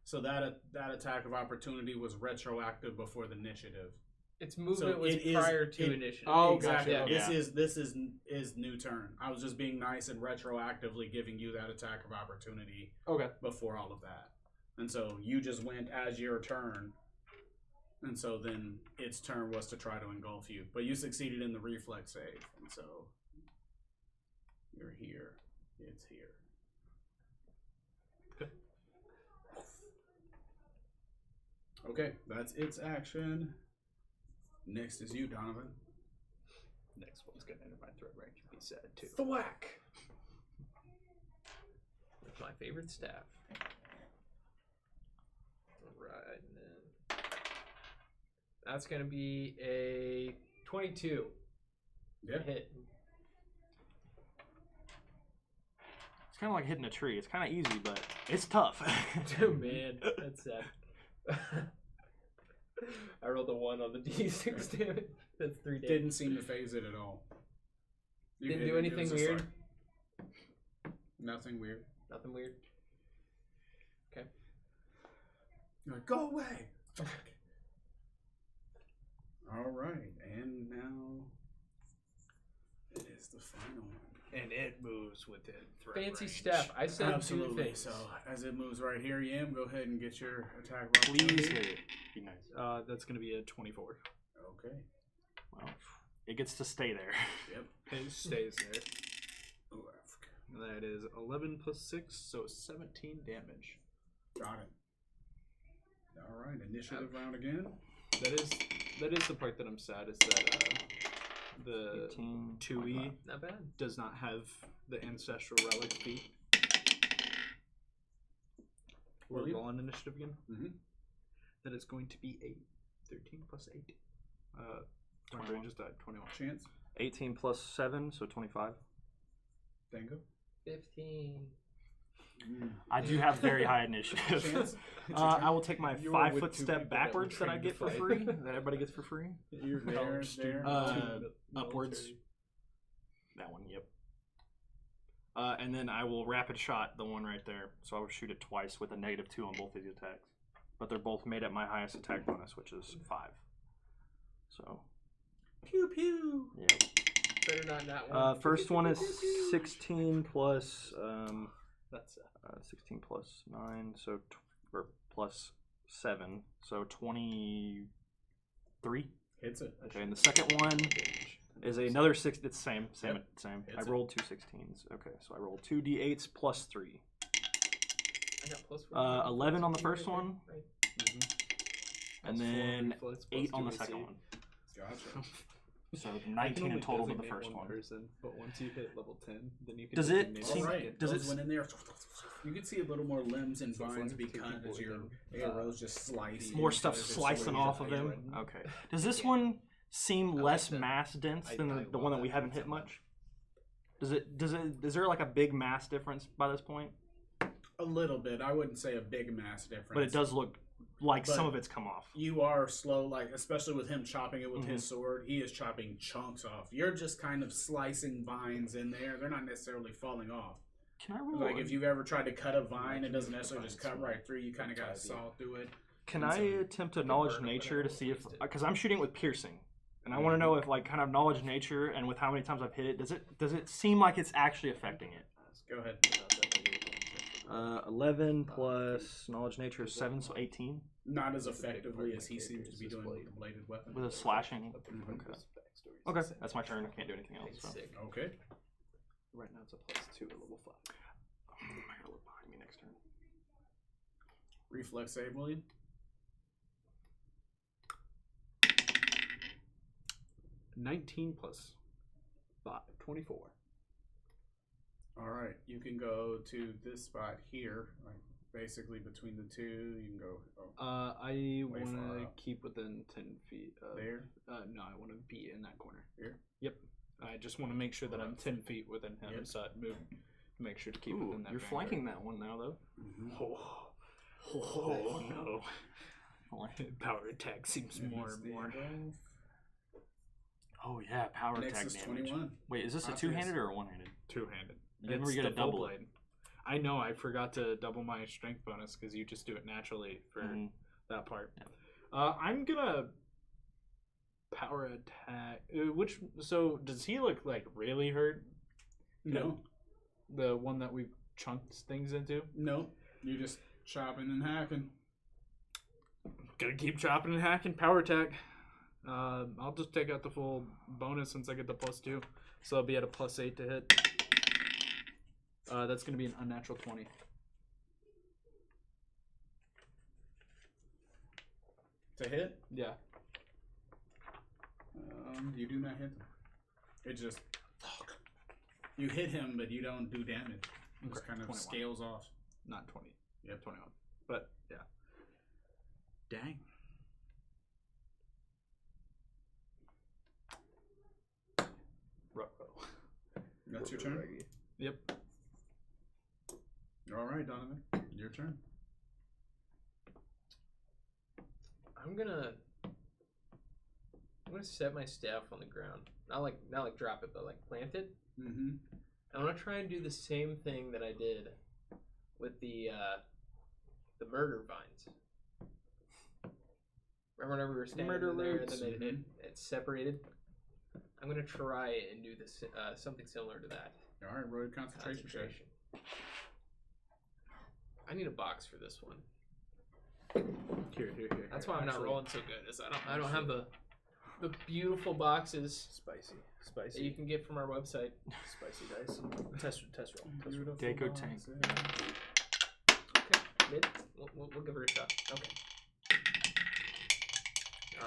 So that attack of opportunity was retroactive before the initiative. Its movement So was it is- prior to it- initiative. Oh, exactly. gotcha. Yeah. This is new turn. I was just being nice and retroactively giving you that attack of opportunity Okay. before all of that. And so you just went as your turn. And so then its turn was to try to engulf you. But you succeeded in the reflex save. And so you're here. It's here. Okay, that's its action. Next is you, Donovan. Next one's going to enter my throat range and be sad, too. Thwack! With my favorite staff. Alright, and then that's gonna be a 22. Yeah. Hit. It's kind of like hitting a tree. It's kind of easy, but it's tough. Oh man, that's sad. I rolled a 1 on the D6 damage. That's 3 damage. Didn't seem to phase it at all. You Didn't hit do it, it anything was just weird? like- nothing weird. Nothing weird. Okay. You're like, go away! Alright, and now it is the final one. And it moves within threat Fancy range. staff. I said 2 Absolutely. things. So as it moves right here, Yam, go ahead and get your attack. Please hit it. Be nice. That's going to be a 24. Okay. Well, it gets to stay there. Yep. It stays there. Left. And that is 11 plus 6, so 17 damage. Got it. All right. Initiative round again. That is the part that I'm sad is that the 18, 2E Not bad. does not have the Ancestral Relic feat. We're Will you? rolling initiative again. Mm-hmm. That is going to be a 13 plus 8. My 21. brain just died. 21. Chance. 18 plus 7, so 25. Dango. 15. I do have very high initiative. Chance. I will take my You are 5 with foot 2 step people that were backwards that I trained to get for fight. free. That everybody gets for free. You're there. Student. Upwards. That one, yep. And then I will rapid shot the one right there. So I will shoot it twice with a -2 on both of these attacks. But they're both made at my highest attack bonus, which is 5. So. Pew pew. Yeah. Better not one. First one is 16 plus. That's 16 plus 9, so or plus 7, so 23. Hits it. Okay, and the second one is another 6. It's same. Yep. I rolled 2 16s. Okay, so I rolled 2 d8s plus 3. I got +4. 11 on the first one, Right. and then 8 on the second one. Gotcha. So I can 19 in only total to the designate first one. person, but once you hit level 10, then you can. Does it designate seem- All a right. second. does Those it- went in there. You can see a little more limbs and So it's vines like be two cut people as your in, arrows just slice. More in, stuff so it's just slicing really off of tight. him. Okay. Does this one seem like less that. mass dense I than the love one that we that haven't hit concept. much? Is there like a big mass difference by this point? A little bit. I wouldn't say a big mass difference. But it does look like But some of it's come off. You are slow, like especially with him chopping it with Mhm. his sword. He is chopping chunks off. You're just kind of slicing vines in there. They're not necessarily falling off. Can I roll? Like if you've ever tried to cut a vine, it doesn't necessarily just cut right through. You kind of got to saw through it. Can and I so attempt to can knowledge burn it, nature to whatever, see if, wasted. because I'm shooting with piercing, and I want to know if like kind of knowledge nature and with how many times I've hit it, does it seem like it's actually affecting it? Go ahead. 11 plus knowledge nature is 7, so 18 Not as effectively as he seems to be doing with the bladed weapon. with a slashing. Mhm. Okay, that's my turn. I can't do anything else. So. Sick. Okay. Right now it's a +2 at level 5. I gotta look behind me next turn. Reflex save, William. +19 5, 24. All right. You can go to this spot here, like basically between the two. You can go I Way want far to up. keep within 10 feet of. there. No, I want to be in that corner. Here? Yep. I just want to make sure that I'm 10 feet within him, Yep. so I'd move. Make sure to keep Ooh, within that. you're vanguard. flanking that one now, though. Oh no. Power attack seems more and more. Oh yeah, power Next attack is damage. 21. Wait, is this a Obvious. two-handed or a one-handed? Two-handed. You never get a the full double. blade. I know. I forgot to double my strength bonus because you just do it naturally for Mhm. that part. Yeah. I'm gonna power attack. So does he look like really hurt? No. The one that we've chunked things into. No. You're just chopping and hacking. Gonna keep chopping and hacking. Power attack. I'll just take out the full bonus since I get the +2, so I'll be at a +8 to hit. That's gonna be an unnatural 20. To hit, Yeah. you do not hit them. It just you hit him, but you don't do damage. It just Okay, kind of 21. scales off. Not 20. Yep. 21. But yeah. Dang. That's your turn. Yep. All right, Donovan, your turn. I'm gonna set my staff on the ground. Not like drop it, but like plant it. Mm-hmm. I want to try and do the same thing that I did with the murder vines. Remember whenever we were standing Murder in there roots. and then it separated? I'm gonna try and do this something similar to that. All right, roll your concentration check. I need a box for this one. Here. That's why I'm not Actually, rolling so good. Is I don't have the beautiful boxes Spicy. that you can get from our website. Spicy dice. Test roll. Beautiful Daco box, tank. yeah. Okay, mid. We'll give her a shot. Okay.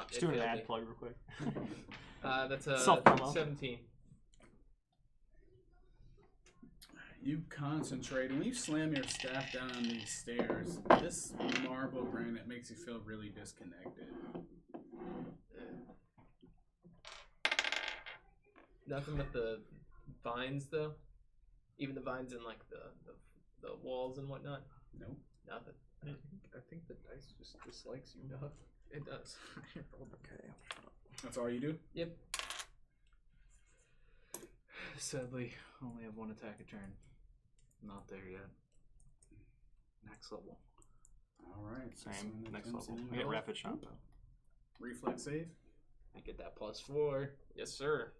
Just doing an ad plug real quick. That's a Self-promo. 17. You concentrate. When you slam your staff down on these stairs, this marble granite makes you feel really disconnected. Nothing with the vines though. Even the vines in like the walls and whatnot. Nope. Nothing. I think the dice just dislikes you enough. It does. Okay. That's all you do? Yep. Sadly, I only have one attack a turn. Not there yet. Next level. All right. Same. Next level. I get rapid shot though. Reflex save. I get that +4. Yes, sir.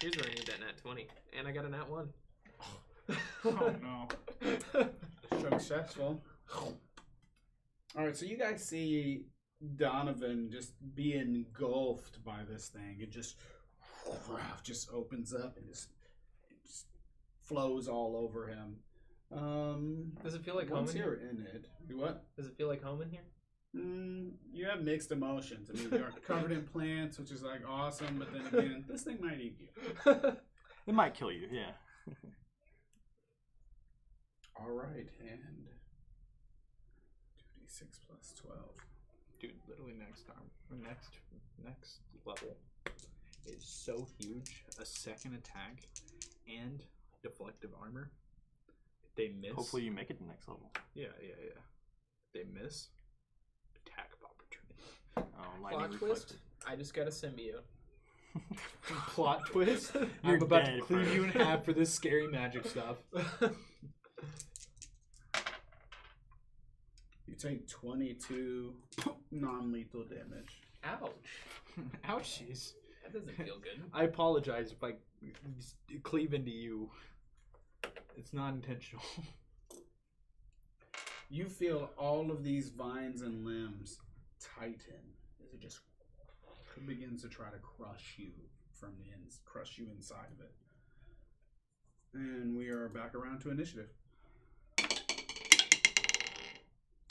Here's where I need that nat 20. And I got a nat 1. Oh no. Successful. All right, so you guys see Donovan just be engulfed by this thing. It just opens up and just flows all over him. Does it feel like home once in you're here? in it, you what? Does it feel like home in here? You have mixed emotions. I mean, you're covered in plants, which is like awesome, but then again, this thing might eat you. It might kill you, yeah. All right, and 2d6 plus 12. Dude, literally next level is so huge. A second attack and deflective armor. If they miss. Hopefully you make it to next level. Yeah. If they miss, attack of opportunity. Oh, Plot twist. I just got a symbiote. Plot twist. You're I'm about dead, to cleave Fred. you in half for this scary magic stuff. You take 22 non-lethal damage. Ouch. Ouchies. That doesn't feel good. I apologize if I cleave into you. It's not intentional. You feel all of these vines and limbs tighten as it just begins to try to crush you from the ends, crush you inside of it. And we are back around to initiative.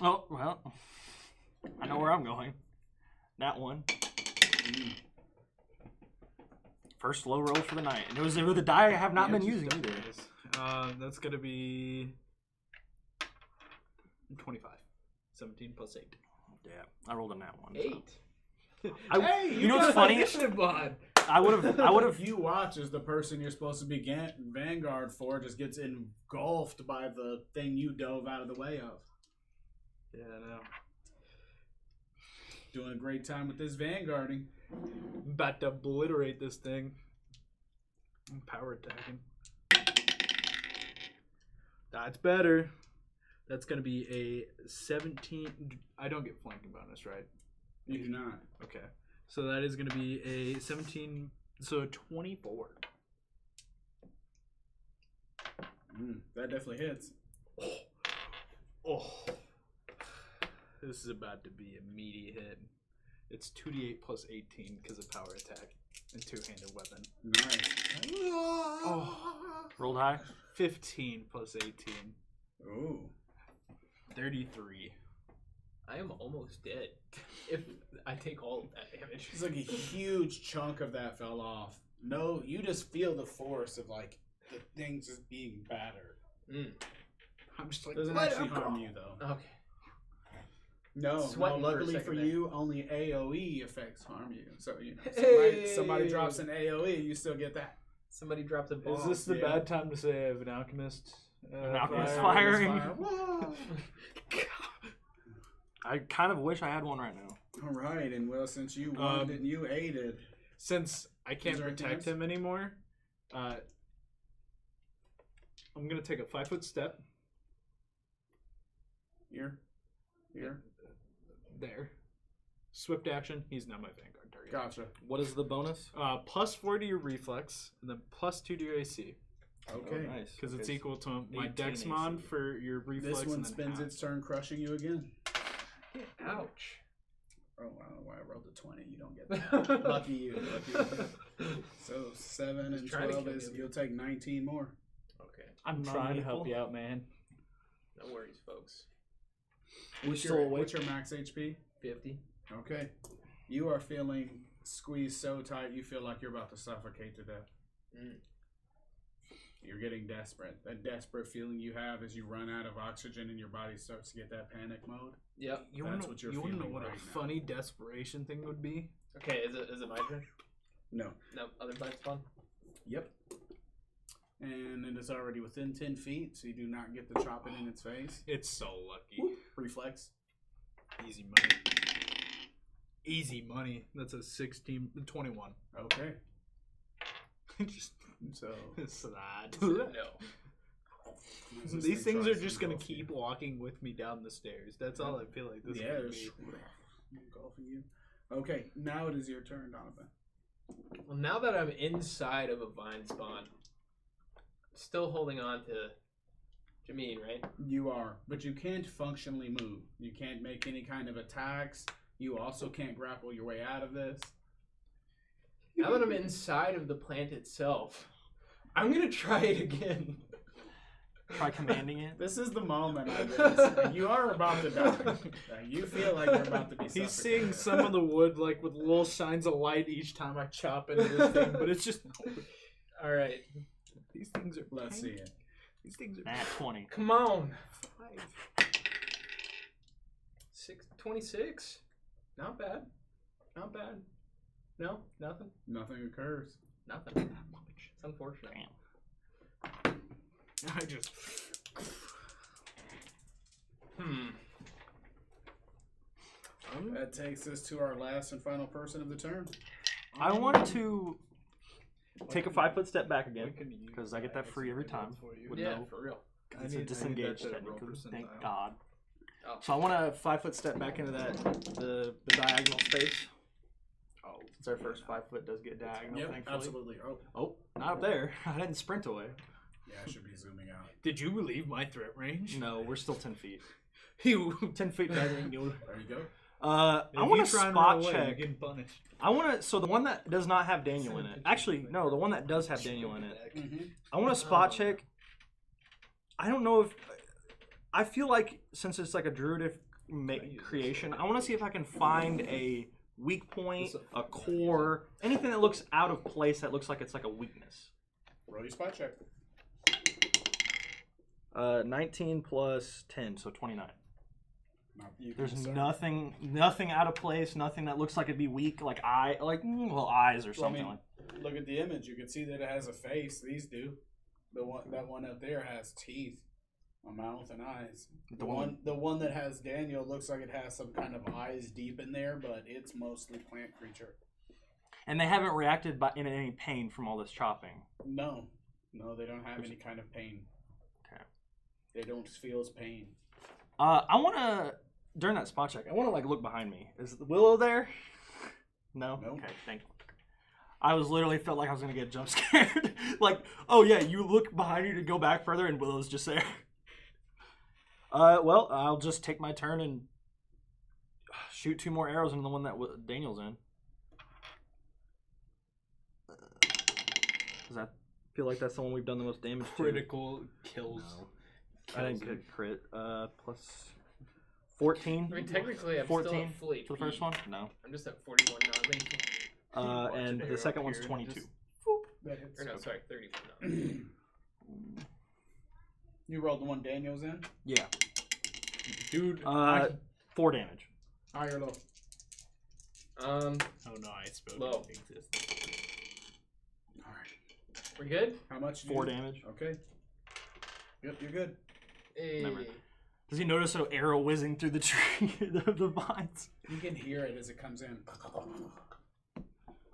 Oh, well. I know where I'm going. That one. First low roll for the night. And it was with a die I have not been using either. That's going to be 25. 17 plus 8. Yeah, I rolled a nat one. 8. Hey, you know what's funny? I would have. You watch as the person you're supposed to be vanguard for just gets engulfed by the thing you dove out of the way of. Yeah, I know. Doing a great time with this vanguarding. About to obliterate this thing. I'm power attacking. That's better. That's going to be a 17. I don't get flanking bonus, right? You do not. Okay. So that is going to be a 17. So 24. That definitely hits. Oh. This is about to be a meaty hit. It's 2d8 plus 18 because of power attack and two-handed weapon. Nice. Oh. Rolled high? 15 plus 18. Ooh. 33. I am almost dead. If I take all of that damage. It's like a huge chunk of that fell off. No, you just feel the force of like the thing just being battered. I'm just like, Doesn't actually harm you though. Okay. No, Sweating for a luckily second for there. you, only AoE effects harm you. So you know, somebody drops an AoE, you still get that. Somebody drops a bomb. is this the Yeah. bad time to say I have an alchemist? An alchemist fire? firing. Whoa. I kind of wish I had one right now. All right, and well, since you won and you aided, Since I can't Is there anything protect else? him anymore, I'm going to take a 5-foot step here, there. Swift action. He's not my vanguard target. gotcha. What is the bonus? Plus 4 to your reflex, and then plus 2 to your AC. Okay. Oh, nice. Because it's Okay. equal to my 18 dex mod AC. for your reflex. This one and then spends half. its turn crushing you again. Ouch. Oh, I don't know why I rolled a 20. You don't get that. Lucky you. Lucky you. So 7 and trying to 12 kill is me. you'll take 19 more. Okay. I'm trying to help you out, man. No worries, folks. What's your max HP? 50. Okay. You are feeling squeezed so tight you feel like you're about to suffocate to death. You're getting desperate. That desperate feeling you have as you run out of oxygen and your body starts to get that panic mode. Yep. You That's wanna, what you're you wanna know feeling what right a now. funny desperation thing would be? Okay, is it my turn? No. No, other side's fun. Yep. And it is already within 10 feet, so you do not get the chop it in its face. It's so lucky. Whoop. Reflex. Easy money. Easy money. That's a 21. Okay. Just So slide. No. These things are just gonna keep walking with me down the stairs. That's all I feel like this is gonna be. Engulfing you. Okay, now it is your turn, Donovan. Well, now that I'm inside of a vine spawn, still holding on to Jameen, right? You are, but you can't functionally move. You can't make any kind of attacks. You also can't grapple your way out of this. Now that I'm inside of the plant itself, I'm gonna try it again. Try commanding it. This is the moment, I guess. You are about to die. You feel like you're about to be suffocated. He's seeing some of the wood like with little shines of light each time I chop into this thing, but it's just all right. These things are. Let's see it. These things are. 20. Come on. 26. Not bad. Not bad. No, nothing. Nothing occurs. Nothing. It's unfortunate. I just. That takes us to our last and final person of the turn. I want to take a 5-foot step back again because I get that free every time. Yeah, for real. It's a disengage technically. Thank God. Oh. So I want to 5-foot step back into the diagonal space. Oh, since our first 5-foot does get diagonal, thankfully. Absolutely. Oh, not up there. I didn't sprint away. Yeah, I should be zooming out. Did you leave my threat range? No, we're still 10 feet. You 10 feet better than you. There you go. I want to spot check. You're getting punished. I want to. So the one that does not have Daniel in it. Actually, no, the one that does have Daniel in it. Mm-hmm. I want to spot check. I don't know if. I feel like since it's like a druidic creation, I want to see if I can find a weak point, a core, anything that looks out of place that looks like it's like a weakness. Roll your spot check. 19 plus 10, so 29. There's nothing. nothing out of place, nothing that looks like it'd be weak, like eyes or something. Well, I mean, look at the image. You can see that it has a face. These do. That one up there has teeth, a mouth, and eyes. The one that has Daniel looks like it has some kind of eyes deep in there, but it's mostly plant creature. And they haven't reacted in any pain from all this chopping. No, they don't have any kind of pain. Okay. They don't feel pain. I want to, during that spot check, I want to like look behind me. Is the Willow there? No? Nope. Okay, thank you. I was literally felt like I was going to get jump scared. Like, oh yeah, you look behind you to go back further and Willow's just there. Well, I'll just take my turn and shoot 2 more arrows into the one that Daniel's in. Does that feel like that's the one we've done the most damage to? Critical kills. No. I didn't get crit. Plus 14. I mean, technically, I'm 14 still at full HP. for the first one? No. I'm just at 41 non-lethal. And the second one's 22. Or no, sorry, 31 non. You rolled the one Daniel's in? Yeah. Dude, 4 damage. High or low? Oh no, I spoke. Low. Alright. We're good? How much? 4 damage. Okay. Yep, you're good. Hey. Remember. Does he notice an arrow whizzing through the tree, the vines? You can hear it as it comes in.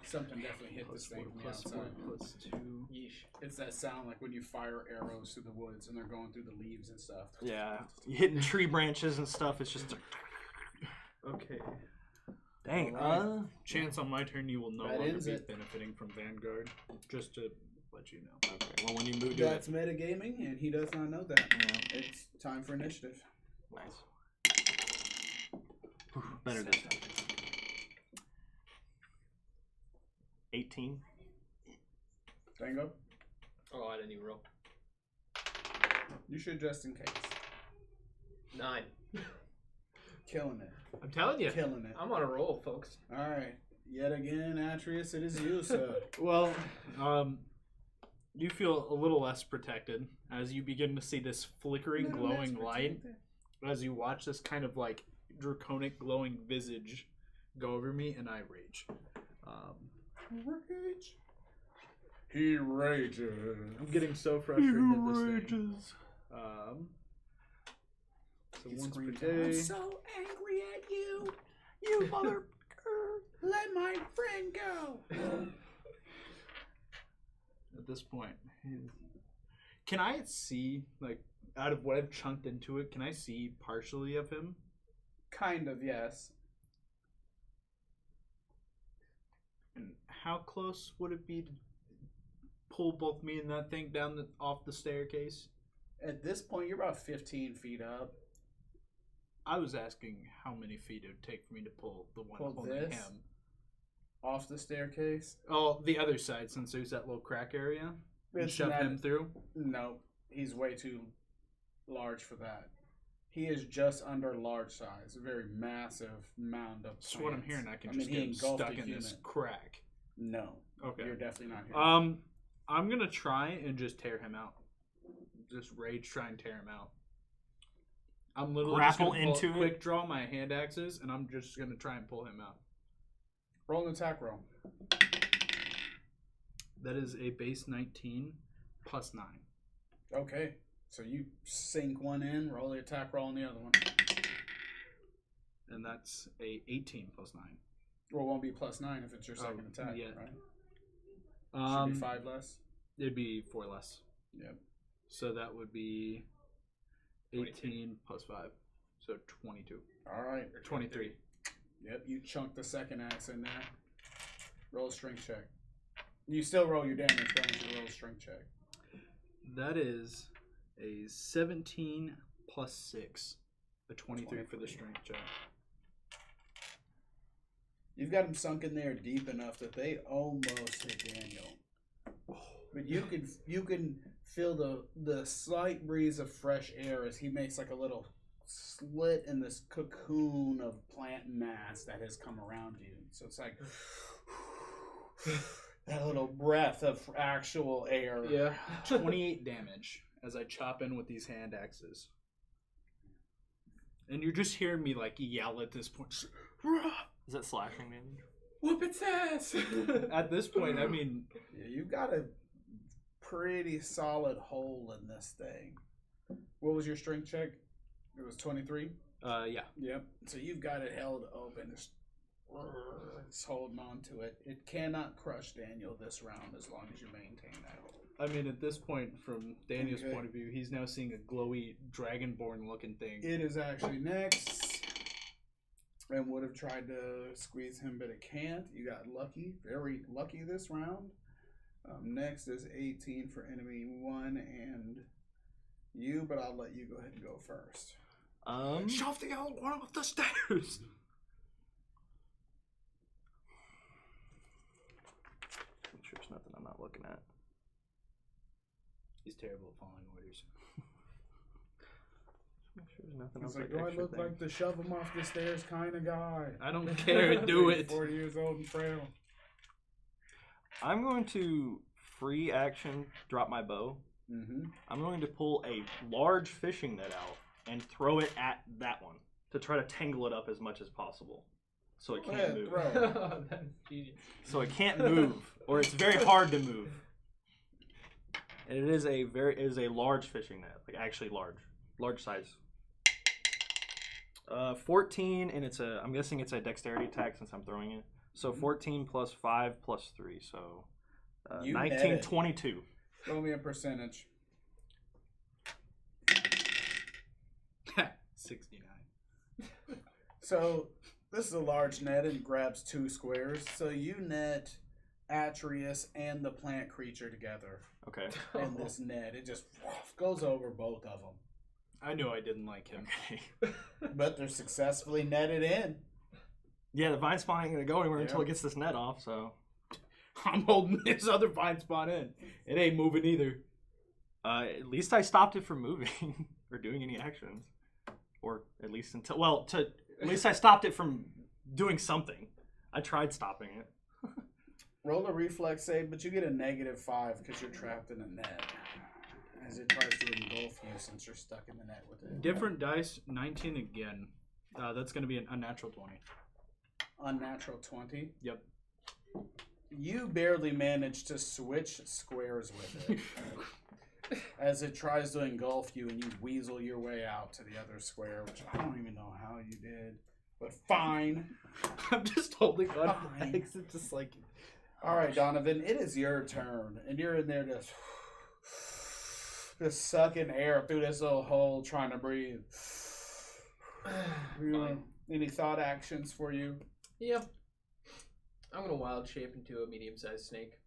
Something definitely hit this thing from the outside. Plus 2. Yeesh. It's that sound like when you fire arrows through the woods and they're going through the leaves and stuff. Yeah. You hitting tree branches and stuff. It's just. Okay. Dang. Chance on my turn, you will no That longer ends be it. benefiting from Vanguard. Just to let you know. Okay. Well, when you move, That's metagaming, and he does not know that. Yeah. It's time for initiative. Nice. Better this time. 18. Tango? Oh, I didn't even roll. You should just in case. 9. Killing it. I'm telling you. Killing it. I'm on a roll, folks. Alright. Yet again, Atreus, it is you, sir. Well, you feel a little less protected as you begin to see this flickering, glowing light. As you watch this kind of like draconic, glowing visage go over me, and I rage. Rage. He rages. I'm getting so frustrated at this thing. So once per day. I'm so angry at you. You mother. Let my friend go. At this point, Can I see, like, out of what I've chunked into it, can I see partially of him? Kind of, yes. And how close would it be to pull both me and that thing down off the staircase? At this point, you're about 15 feet up. I was asking how many feet it would take for me to pull the one Pull holding this? him. Off the staircase? Oh, the other side, since there's that little crack area. And It's shove not- him through. No, he's way too large for that. He is just under large size. A very massive mound of That's what I'm plants. hearing. I can I just mean, he get engulfed stuck a in this human. crack. No. Okay. You're definitely not here. I'm gonna try and just tear him out. Just rage try and tear him out. I'm literally Grapple just gonna into it? quick draw my hand axes, and I'm just gonna try and pull him out. Roll an attack roll. That is a base 19 plus 9. Okay. So you sink one in, roll the attack roll on the other one. And that's a 18 plus 9. Well, it won't be +9 if it's your second attack, yeah. right? Should be 5 less. It'd be 4 less. Yep. So that would be 18 22. plus 5. So 22. All right. Or 23. Yep, you chunk the second axe in there. Roll a strength check. You still roll your damage, but I want you to roll a strength check. That is a 17 plus 6. A 23 for the strength check. You've got him sunk in there deep enough that they almost hit Daniel. But you can feel the slight breeze of fresh air as he makes like a little slit in this cocoon of plant mass that has come around you. So it's like that little breath of actual air. Yeah. 28 damage as I chop in with these hand axes. And you're just hearing me like yell at this point. Is that slashing damage? Whoop its ass! At this point, I mean, Yeah, you've got a pretty solid hole in this thing. What was your strength check? It was 23? yeah. Yep. So you've got it held open. It's holding on to it. It cannot crush Daniel this round as long as you maintain that hold. I mean, at this point, from Daniel's Okay. point of view, he's now seeing a glowy, dragonborn looking thing. It is actually next. And would have tried to squeeze him, but it can't. You got lucky. Very lucky this round. Next is 18 for enemy 1 and you, but I'll let you go ahead and go first. Shove the old one off the stairs! I'm sure there's nothing I'm not looking at. He's terrible at following orders. I'm sure there's nothing It's else. like, do I look like the shove him off the stairs kind of guy? I don't care, do it! 40 years old and frail. I'm going to free action drop my bow. Mm-hmm. I'm going to pull a large fishing net out and throw it at that one to try to tangle it up as much as possible, so it can't move. Throw. That's genius. So it can't move, or it's very hard to move. And it is a large fishing net, like actually large size. 14, and I'm guessing it's a dexterity attack since I'm throwing it. So 14 plus 5 plus 3, so You 19, net it. 22. Roll me a percentage. 69. So this is a large net and grabs 2 squares. So you net Atreus and the plant creature together Okay. in this net. It just goes over both of them. I knew I didn't like him. Okay. But they're successfully netted in. Yeah, the vine spawn ain't gonna go anywhere until Yeah. it gets this net off. So I'm holding this other vine spawn in. It ain't moving either. at least I stopped it from moving or doing any actions, or at least at least I stopped it from doing something. I tried stopping it. Roll a reflex save, but you get a -5 because you're trapped in a net. As it tries to engulf you since you're stuck in the net with it. Different dice, 19 again. That's going to be an unnatural 20. Unnatural 20. Yep. You barely manage to switch squares with it. As it tries to engulf you and you weasel your way out to the other square, which I don't even know how you did. But fine. I'm just holding on to Fine. legs. It's just like... Alright, Donovan, it is your turn. And you're in there just Just sucking air through this little hole, trying to breathe. Any thought actions for you? Yeah. I'm gonna wild shape into a medium-sized snake.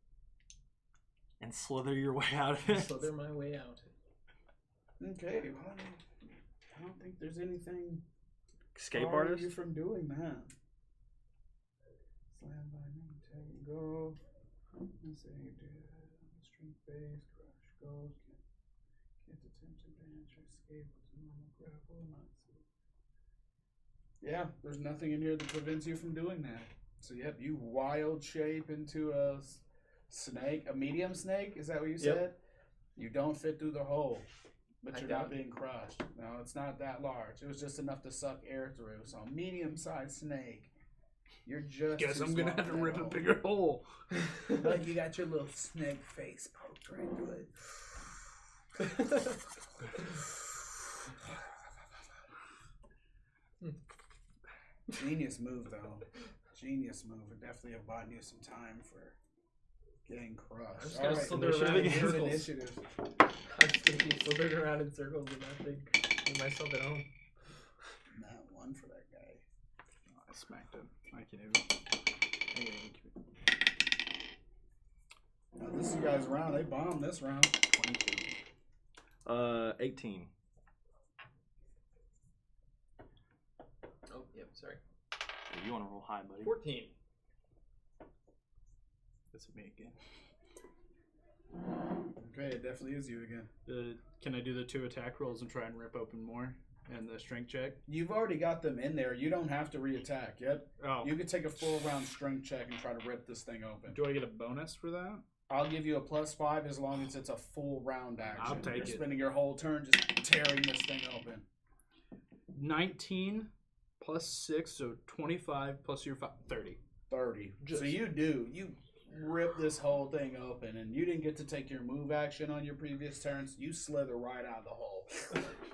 And slither your way out of it. Slither my way out. Okay, well, I don't think there's anything Escape stopping artist? you from doing that. Slam by me, take and go. Let's say strength base, crush goals, can't attempt advantage or escape with normal grapple, not so. Yeah, there's nothing in here that prevents you from doing that. So yep, you wild shape into a snake, a medium snake. Is that what you said? You don't fit through the hole, but you're not being crushed. No, it's not that large. It was just enough to suck air through. So a medium-sized snake. You're just. Guess too I'm gonna small have to for that rip a hole. bigger hole. But you got your little snake face poked right through it. Genius move, though. Genius move. It definitely have bought you some time for getting crushed. I'm just All gonna right, slither around in here's circles. initiative. I'm just gonna keep slithering around in circles with that thing. Make myself at home. Not one for that guy. I smacked him. I can even. Now, this is you guys' round. They bombed this round. 22. 18. Oh, yep, sorry. You want to roll high, buddy? 14. That's me again. Okay, it definitely is you again. Can I do the 2 attack rolls and try and rip open more? And the strength check? You've already got them in there. You don't have to re-attack yet. Oh. You could take a full round strength check and try to rip this thing open. Do I get a bonus for that? I'll give you a +5 as long as it's a full round action. I'll take You're it. spending your whole turn just tearing this thing open. 19 plus 6, so 25 plus your 30. 30. So you rip this whole thing open, and you didn't get to take your move action on your previous turns. You slither right out of the hole.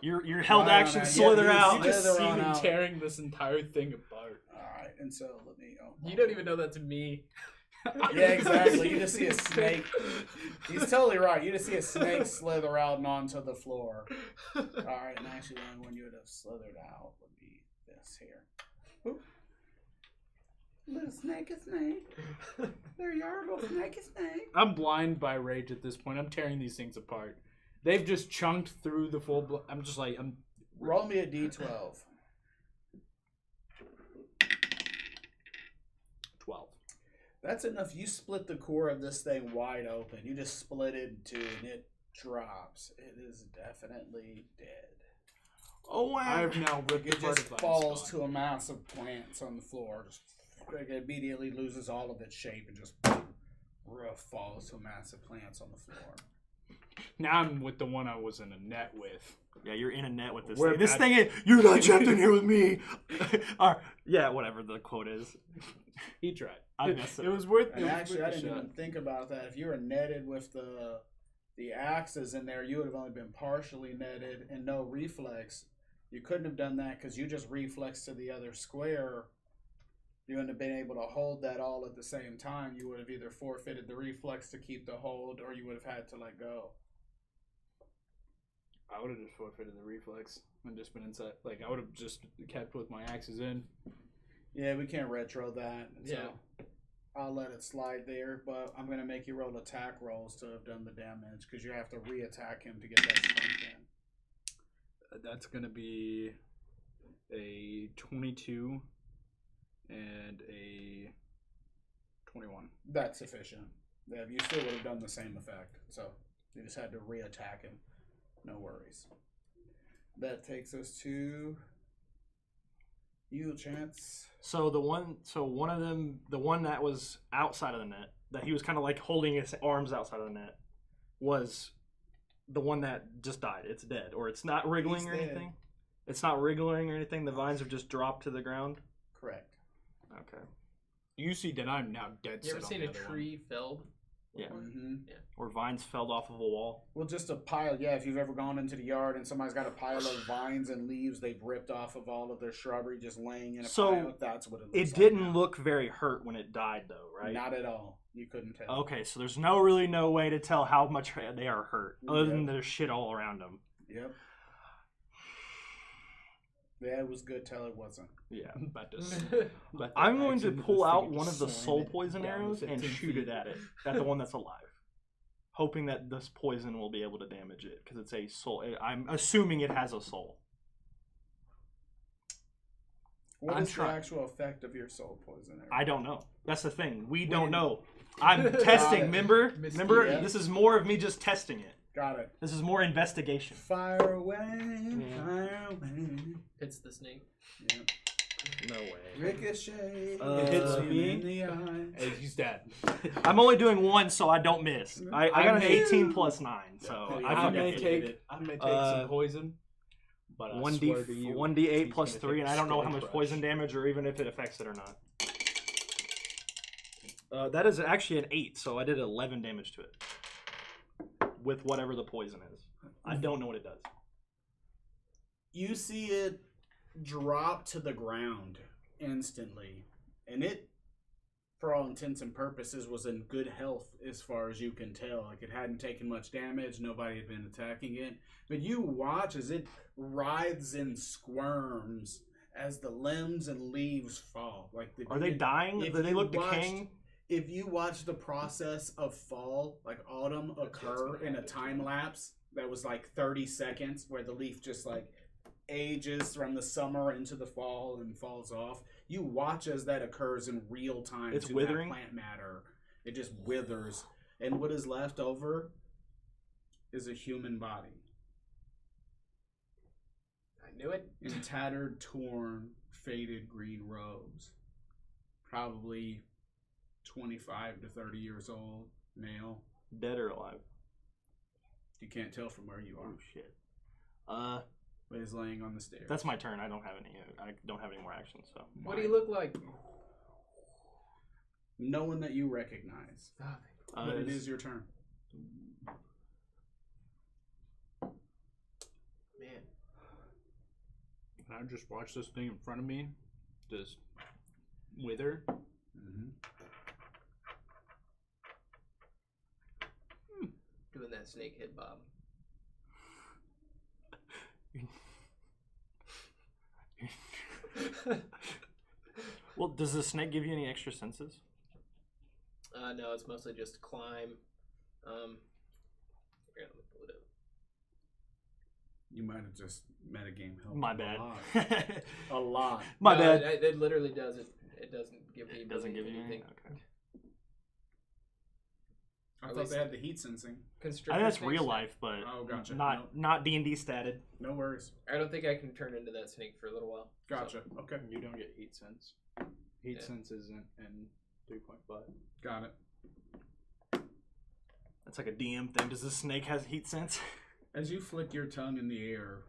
Your held Right on action that. slither Yeah, out. you Just slither see on me out. tearing this entire thing apart. Alright, and so let me... You don't even know that's me. Yeah, exactly. You just see a snake. He's totally right. You just see a snake slither out and onto the floor. Alright, and actually the only one you would have slithered out would be this here. Oop. Little snake, a snake. There you are, little snake, a snake. I'm blind by rage at this point. I'm tearing these things apart. They've just chunked through the full... I'm just like... Roll me a d12. 12. That's enough. You split the core of this thing wide open. You just split it in two, and it drops. It is definitely dead. Oh, wow. I have now ripped It apart just a falls spine. to a mass of plants on the floor. Just it immediately loses all of its shape and just falls to a mass of plants on the floor. Now I'm with the one I was in a net with. Yeah, you're in a net with this We're thing. This bad- thing is, you're not trapped in here with me. Yeah, whatever the quote is. He tried. I messed it It up. was worth And it. actually, I Was worth didn't the even shot. think about that. If you were netted with the axes in there, you would have only been partially netted and no reflex. You couldn't have done that because you just reflexed to the other square. You wouldn't have been able to hold that all at the same time. You would have either forfeited the reflex to keep the hold, or you would have had to let go. I would have just forfeited the reflex and just been inside. Like, I would have just kept with my axes in. Yeah, we can't retro that. So Yeah. I'll let it slide there, but I'm going to make you roll attack rolls to have done the damage because you have to re-attack him to get that strength in. That's going to be a 22 and a 21. That's sufficient. Yeah, you still would have done the same effect. So you just had to re-attack him. No worries. That takes us to you, Chance. So one of them, the one that was outside of the net, that he was kind of like holding his arms outside of the net, was the one that just died. It's dead, or it's not wriggling He's or dead. anything. It's not wriggling or anything. The vines have just dropped to the ground. Correct. Okay. You see that I'm now dead You set ever on seen the a other tree felled? Yeah. Mm-hmm. Or vines fell off of a wall. Well, just a pile. Yeah, if you've ever gone into the yard and somebody's got a pile of vines and leaves they've ripped off of all of their shrubbery just laying in a So, pile, that's what it looks It like didn't now. look very hurt when it died, though, right? Not at all. You couldn't tell. Okay, so there's no way to tell how much they are hurt, other than there's shit all around them. Yep. Yeah, it was good till it wasn't. Yeah. I'm going to pull out one of the soul poison down arrows and 15 shoot feet. it at the one that's alive, hoping that this poison will be able to damage it because it's a soul. I'm assuming it has a soul. What is the actual effect of your soul poison arrow? I don't know. That's the thing. We don't know. I'm testing. Remember, this is more of me just testing it. Got it. This is more investigation. Fire away, fire away. Hits the snake. Yeah. No way. Ricochet. It hits me in the eye. Hey, he's dead. I'm only doing one, so I don't miss. I got an 18 plus 9, so I may take some poison. But 1d8 plus 3, and I don't know how much poison damage or even if it affects it or not. That is actually an 8, so I did 11 damage to it. With whatever the poison is. I don't know what it does. You see it drop to the ground instantly. And it, for all intents and purposes, was in good health as far as you can tell. Like, it hadn't taken much damage. Nobody had been attacking it. But you watch as it writhes and squirms as the limbs and leaves fall. Like, are they dying? Do they look decaying? If you watch the process of fall, like autumn, occur in a time lapse that was like 30 seconds, where the leaf just like ages from the summer into the fall and falls off, you watch as that occurs in real time. It's withering. That plant matter. It just withers. And what is left over is a human body. I knew it. In tattered, torn, faded green robes. Probably 25 to 30 years old, male. Dead or alive? You can't tell from where you are. Oh shit. But he's laying on the stairs. That's my turn. I don't have any more actions. So. What do you look like? No one that you recognize. But it is your turn. Man. Can I just watch this thing in front of me just wither? Mm-hmm. Doing that snake hit Bob. Well, does the snake give you any extra senses? No, it's mostly just climb. Here, let me pull it up. You might have just metagame helped. My bad. A lot. My bad. It literally doesn't. It doesn't give me. It doesn't give you anything. Okay. I thought they had the heat sensing. I think that's real life, but gotcha. Not D&D statted. No worries. I don't think I can turn into that snake for a little while. Gotcha. So. Okay. You don't get heat sense. Heat sense isn't in 3.5. Got it. That's like a DM thing. Does the snake have heat sense? As you flick your tongue in the air,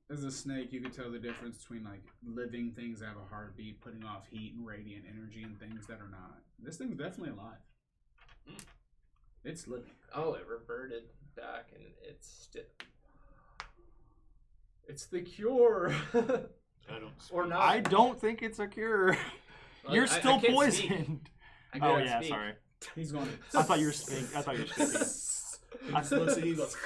as a snake, you can tell the difference between like living things that have a heartbeat, putting off heat and radiant energy, and things that are not. This thing's definitely alive. It's living. Oh, it reverted back, and it's still. It's the cure. I don't. Or not. I don't think it's a cure. Well, You're still I can't poisoned. I Oh can't yeah, speak. sorry. He's going. I thought you were speaking. He just looks at you. He goes.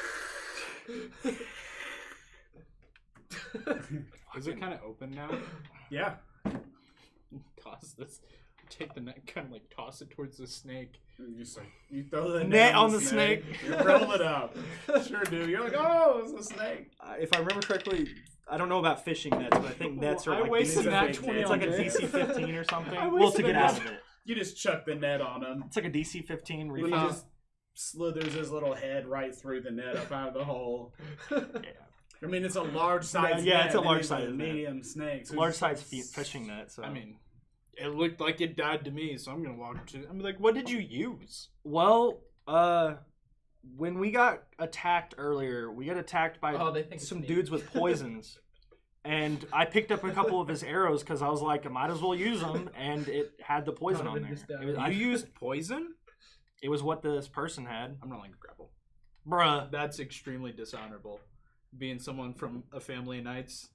Is it kind of open now? Yeah. Toss this. Take the net, kind of like toss it towards the snake. You throw the net on the snake. You roll it up. Sure do. You're like, oh, it's a snake. If I remember correctly, I don't know about fishing nets, but I think nets are I like wasted DC, that 20 it's like a on DC 15 or something. I Well, to wasted get that. out of it. You just chuck the net on him. It's like a DC 15 He refund. just slithers his little head right through the net up out of the hole. Yeah. I mean, it's a large size. Yeah, net, it's a and large he's a size net. medium snake. So Large size fishing net. So I mean, it looked like it died to me, so I'm gonna walk to. I'm like, what did you use? well, when we got attacked earlier, we got attacked by they think some it's dudes with poisons. And I picked up a couple of his arrows because I was like, I might as well use them, and it had the poison on there. You used poison? It was what this person had. I'm rolling grapple. Bruh. That's extremely dishonorable. Being someone from a family of knights.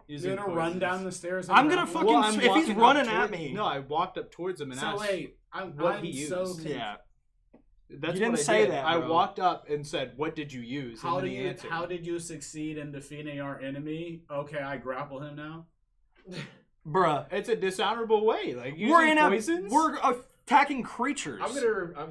You're gonna run down the stairs. I'm gonna fucking. If he's running at me. No, I walked up towards him and asked. So wait, I'm he used. so Yeah. That's you didn't what I say did. that. I Bro. walked up and said, "What did you use?" How and did he you answered. How did you succeed in defeating our enemy? Okay, I grapple him now. Bruh. It's a dishonorable way. Like We're using in poisons. We're attacking creatures. I'm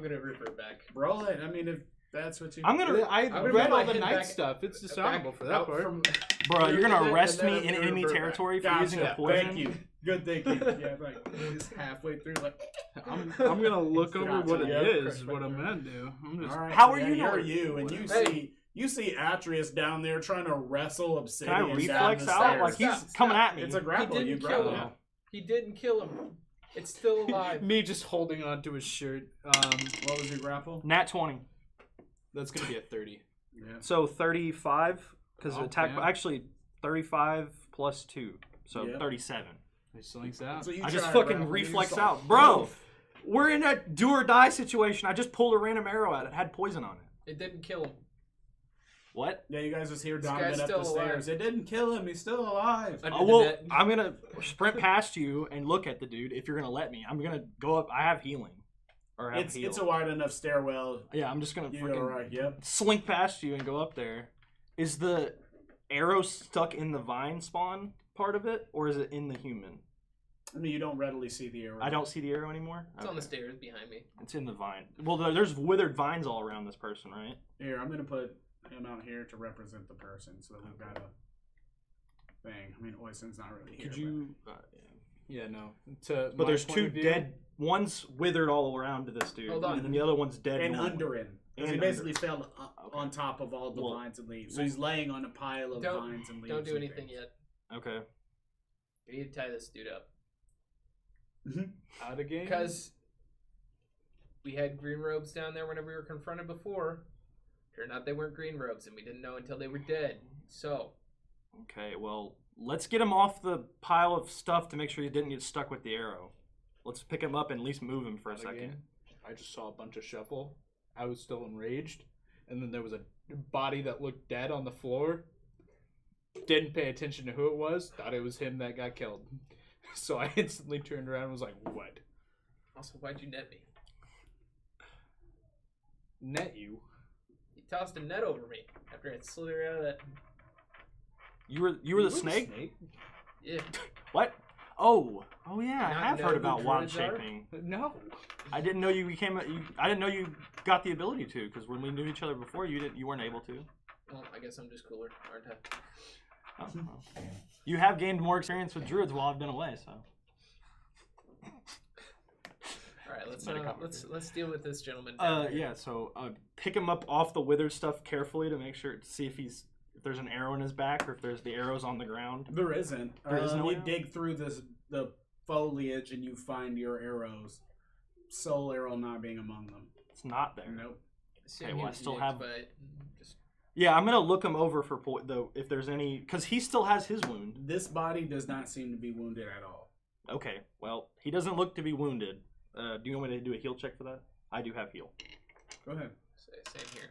gonna revert back. Roll it. I mean, if that's what you. I'm gonna. I gonna read put all my the head night back- stuff. It's dishonorable for that out part. from- Bruh, you're gonna And arrest then me I'm in gonna enemy revert back. territory for Gotcha. using a poison. Thank you. Good thinking. Yeah, like he's halfway through, like. I'm gonna look over Gotcha. what it Yeah, is. correct. What I'm gonna do. I'm just. All right, How so are yeah, you You're not- you, and you Hey. see Atreus down there trying to wrestle Can Obsidian. I down reflex the out? stairs. Like he's Stop. coming at me. It's a grapple. He You didn't grapple kill him. him. He didn't kill him. It's still alive. Me just holding onto his shirt. What was your grapple? Nat 20. That's gonna be a 30. Yeah. So 35 because Oh, attack. damn. Actually, 35 plus 2, so Yep. 37. He slinks out. So you I just try, fucking bro. You reflex just- out, bro. We're in a do or die situation. I just pulled a random arrow at it. Had poison on it. It didn't kill him. What? Yeah, you guys just hear This Donovan guy's up the still alive. stairs. It didn't kill him. He's still alive. Under Oh, the well, net. I'm gonna sprint past you and look at the dude. If you're gonna let me, I'm gonna go up. I have healing, or have heal. It's a wide enough stairwell. Yeah, I'm just gonna You're freaking alright. Yep. slink past you and go up there. Is the arrow stuck in the vine spawn part of it, or is it in the human? I mean, you don't readily see the arrow. I don't see the arrow anymore. It's on the stairs behind me. It's in the vine. Well, there's withered vines all around this person, right? Here, I'm gonna put him out here to represent the person, so that we've got a thing. I mean, Oisin's not really here. Could you? Yeah, no. To But my there's point two of view, dead. One's withered all around to this dude, Hold on. and then the other one's dead. and normal. under him. Because he And basically under. fell Okay. on top of all the Well, vines and leaves. So he's laying on a pile of Don't- vines and leaves. Don't do and anything things. yet. Okay. We need to tie this dude up. out of game. Because we had green robes down there whenever we were confronted before. Turned out they weren't green robes, and we didn't know until they were dead. So, Okay. Well, let's get him off the pile of stuff to make sure he didn't get stuck with the arrow. Let's pick him up and at least move him for a Out of second. game. I just saw a bunch of shuffle. I was still enraged, and then there was a body that looked dead on the floor. Didn't pay attention to who it was. Thought it was him that got killed. So I instantly turned around and was like, "What? also, why'd you net me? Net you?" You tossed a net over me after I slithered out of that. You were the snake? Yeah. What? Oh yeah, Not I have know heard who about wild druids are? shaping. No. I didn't know you became. I didn't know you got the ability to, because when we knew each other before, you weren't able to. Well, I guess I'm just cooler, aren't I? Oh, well. You have gained more experience with druids while I've been away, so. All right, let's deal with this gentleman. Yeah. So pick him up off the withered stuff carefully to make sure to see if there's an arrow in his back or if there's the arrows on the ground. There isn't. There is no you arrow? dig through the foliage and you find your arrows. Soul arrow not being among them. It's not there. Nope. Assume okay, well, he I was still nicked, have- But just Yeah, I'm gonna look him over for if there's any, because he still has his wound. This body does not seem to be wounded at all. Okay, well he doesn't look to be wounded. Do you want me to do a heal check for that? I do have heal. Go ahead. same here.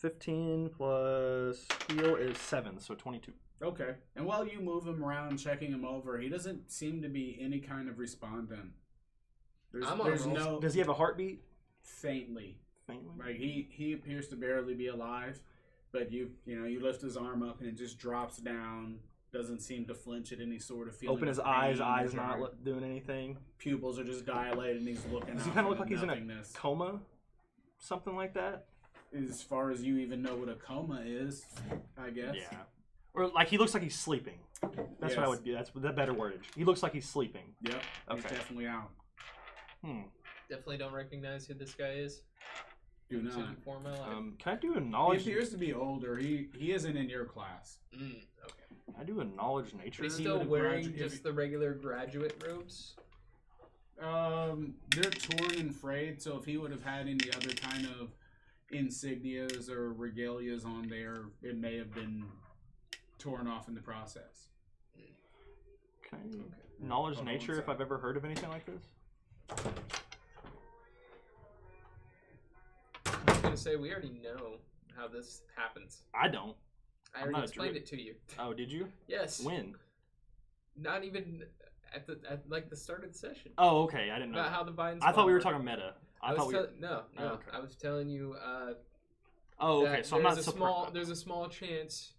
15 plus heal is 7, so 22. Okay. And while you move him around, checking him over, he doesn't seem to be any kind of respondent. I'm on There's rolls. no Does he have a heartbeat? faintly. Faintly. Like he appears to barely be alive, but you lift his arm up and it just drops down. Doesn't seem to flinch at any sort of feeling. Open his of eyes. pain Eyes or not doing anything. pupils are just dilated and he's looking. Does he out kind of look into like he's in a nothingness. coma? Something like that? As far as you even know what a coma is, I guess. Yeah. Or like he looks like he's sleeping. That's what I Yes. would do. That's the better wordage. He looks like he's sleeping. Yep. He's Okay. definitely out. Definitely don't recognize who this guy is. Do Seen him not. before in my life. Can I do a He knowledge? appears to be older. He isn't in your class. Okay. I do a knowledge nature. But he's He still would've wearing graduated- just the regular graduate robes. They're torn and frayed, so if he would have had any other kind of insignias or regalias on there, it may have been torn off in the process. Can I knowledge Hold on nature one if I've ever heard of anything like this? I was gonna say we already know how this happens. I don't. I I'm already not a explained druid. it to you. Oh, did you? Yes. When? Not even at like the start of the session. Oh, okay. I didn't know. About that. how the vines. I thought we were spawn. talking meta. No. Oh, okay. I was telling you. Oh, okay. that So I'm not there's a small chance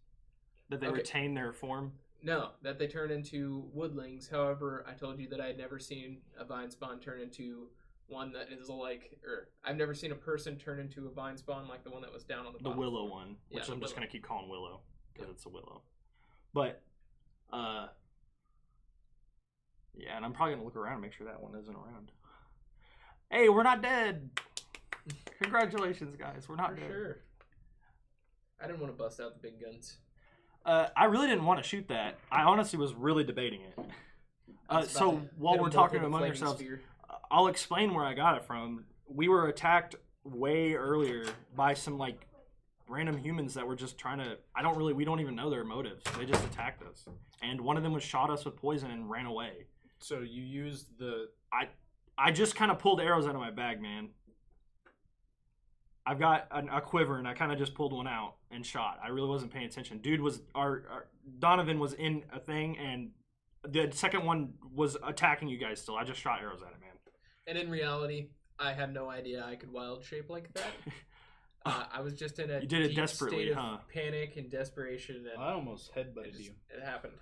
that they okay. retain their form. No, that they turn into woodlings. However, I told you that I had never seen a vine spawn turn into one that is like, or I've never seen a person turn into a vine spawn like the one that was down on the bottom. Willow one, which Yeah, I'm just willow. gonna keep calling Willow because it's a willow. But, yeah, and I'm probably gonna look around and make sure that one isn't around. Hey, we're not dead. Congratulations, guys. We're not For dead. sure. I didn't want to bust out the big guns. I really didn't want to shoot that. I honestly was really debating it. So while we're talking among ourselves, I'll explain where I got it from. We were attacked way earlier by some like random humans that were just trying to. We don't even know their motives. They just attacked us, and one of them was shot us with poison and ran away. So you used the. I just kind of pulled arrows out of my bag, man. I've got a quiver, and I kind of just pulled one out and shot. I really wasn't paying attention. Dude was Donovan was in a thing, and the second one was attacking you guys still. I just shot arrows at it, man. And in reality, I had no idea I could wild shape like that. I was just in a You did it deep desperately, state of huh? panic and desperation, and I almost headbutted you. it happened.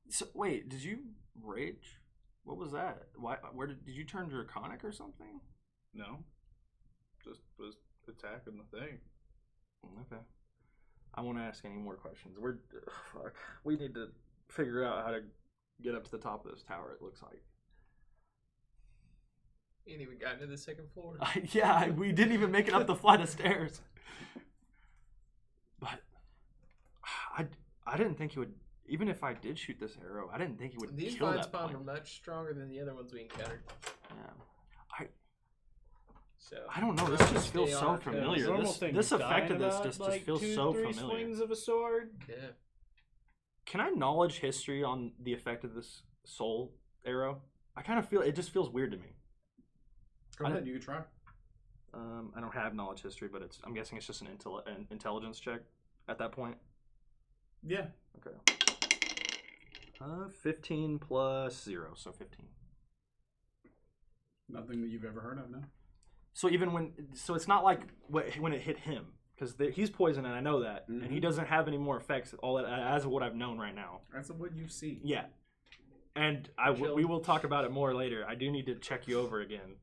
So wait, did you rage? What was that? Why? Where did you turn draconic or something? No, just was attacking the thing. Okay. I won't ask any more questions. Fuck. We need to figure out how to get up to the top of this tower. It looks like. You ain't even gotten to the second floor. Yeah, we didn't even make it up the flight of stairs. But I didn't think he would. Even if I did shoot this arrow, I didn't think he would These kill vine that spawn point. were much stronger than the other ones we encountered. Yeah. So I don't know. we'll This have to just stay feels on so our toes. familiar. Normal thing This effect dying of this about, just like, feels 2, so 3 familiar. swings of a sword. Yeah. Can I knowledge history on the effect of this soul arrow? I kind of feel it just feels weird to me. Go ahead, you can try. I don't have knowledge history, but I'm guessing it's just an intelligence check at that point. Yeah. Okay. 15 plus 0, so 15. Nothing that you've ever heard of, no? So it's not like when it hit him, because he's poisoned and I know that, and he doesn't have any more effects as of what I've known right now. That's what you've seen. Yeah. And we will talk about it more later. I do need to check you over again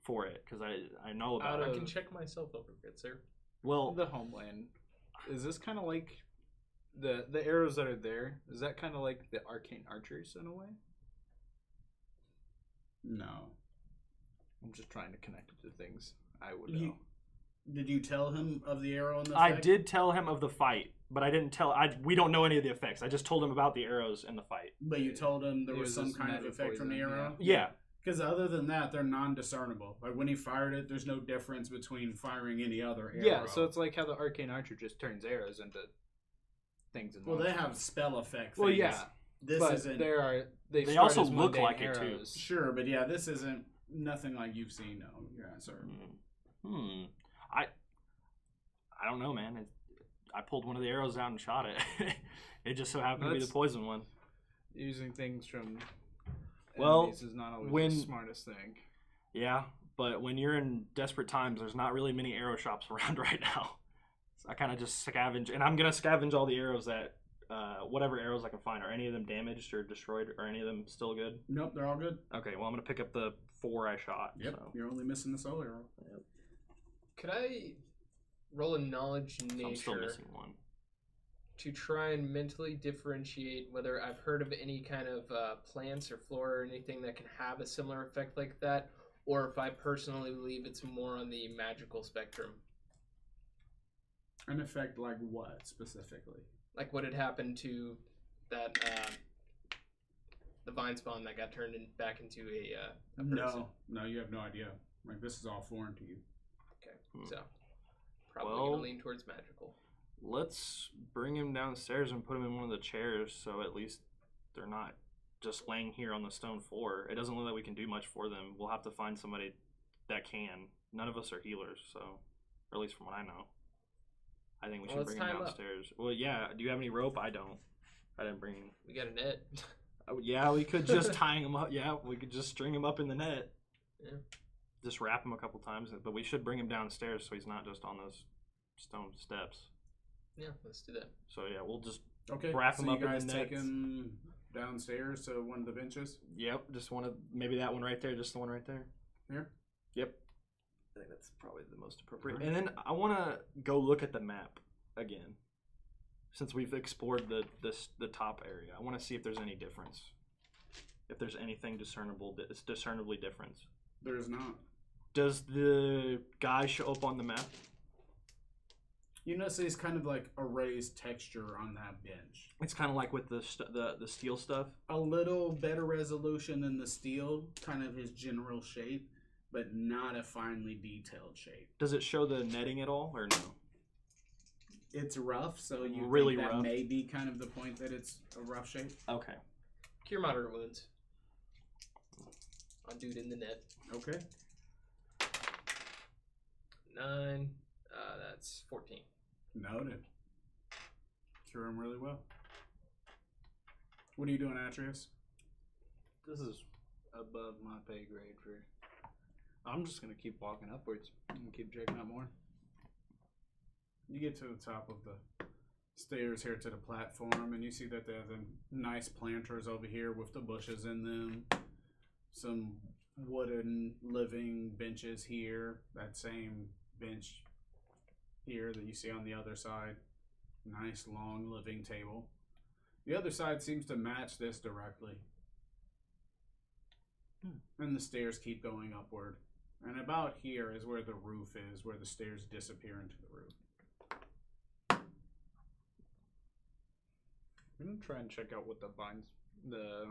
for it, because I know about it. I can check myself over, good sir. Well, The homeland. Is this kind of like the arrows that are there? Is that kind of like the arcane archers in a way? No. I'm just trying to connect it to things I would know. Did you tell him of the arrow and the I effect? did tell him of the fight, but I didn't tell. We don't know any of the effects. I just told him about the arrows and the fight. But you told him there It was was some this kind of magic effect from the poison, arrow? Yeah. Because other than that, they're non-discernible. Like when he fired it, there's no difference between firing any other arrow. Yeah, so it's like how the arcane archer just turns arrows into things. Well, they have spell effect things. Well, yeah. This but isn't... They They start also as look mundane like it, too. arrows. Sure, but yeah, this isn't nothing like you've seen. No, yeah, sir. I don't know, man. I pulled one of the arrows out and shot it. It just so happened to be the poison one. Using things from Well, enemies is not always the smartest thing. Yeah, but when you're in desperate times, there's not really many arrow shops around right now. So I kind of just scavenge, and I'm gonna scavenge all the arrows that, whatever arrows I can find. Are any of them damaged or destroyed? Or any of them still good? Nope, they're all good. Okay, well I'm gonna pick up the 4 I shot. Yep, So. you're only missing the soul arrow. Yep. Could I roll a knowledge So I'm still nature missing one. to try and mentally differentiate whether I've heard of any kind of plants or flora or anything that can have a similar effect like that, or if I personally believe it's more on the magical spectrum? An effect like what specifically? Like what had happened to that the vine spawn that got turned back into a person? No, you have no idea. Like this is all foreign to you. Okay, so probably gonna lean towards magical. Let's bring him downstairs and put him in one of the chairs, so at least they're not just laying here on the stone floor. It doesn't look like we can do much for them. We'll have to find somebody that can. None of us are healers, so, or at least from what I know. I think we should bring him downstairs. Well, yeah. Do you have any rope? I don't. I didn't bring. We got a net. Yeah, we could just tie him up. Yeah, we could just string him up in the net. Yeah. Just wrap him a couple times, but we should bring him downstairs so he's not just on those stone steps. Yeah, let's do that. So yeah, we'll just wrap him up you guys in the take net. him downstairs to one of the benches. Yep, just one of maybe that one right there, just the one right there. Here. Yep. I think that's probably the most appropriate. And then I want to go look at the map again. Since we've explored the top area, I want to see if there's any difference. If there's anything discernibly different. There's not. Does the guy show up on the map? You notice he's kind of like a raised texture on that bench. It's kind of like with the steel stuff. A little better resolution than the steel, kind of his general shape, but not a finely detailed shape. Does it show the netting at all, or no? It's rough, so you really think that rough. may be kind of the point that it's a rough shape. Okay. Cure moderate wounds. On dude in the net. Okay. 9. That's 14. Noted. Cure him really well. What are you doing, Atreus? This is above my pay grade for. I'm just gonna keep walking upwards and keep checking out more. You get to the top of the stairs here to the platform, and you see that they have the nice planters over here with the bushes in them. Some wooden living benches here. That same bench here that you see on the other side. Nice long living table. The other side seems to match this directly. And the stairs keep going upward. And about here is where the roof is, where the stairs disappear into the roof. I'm gonna try and check out what the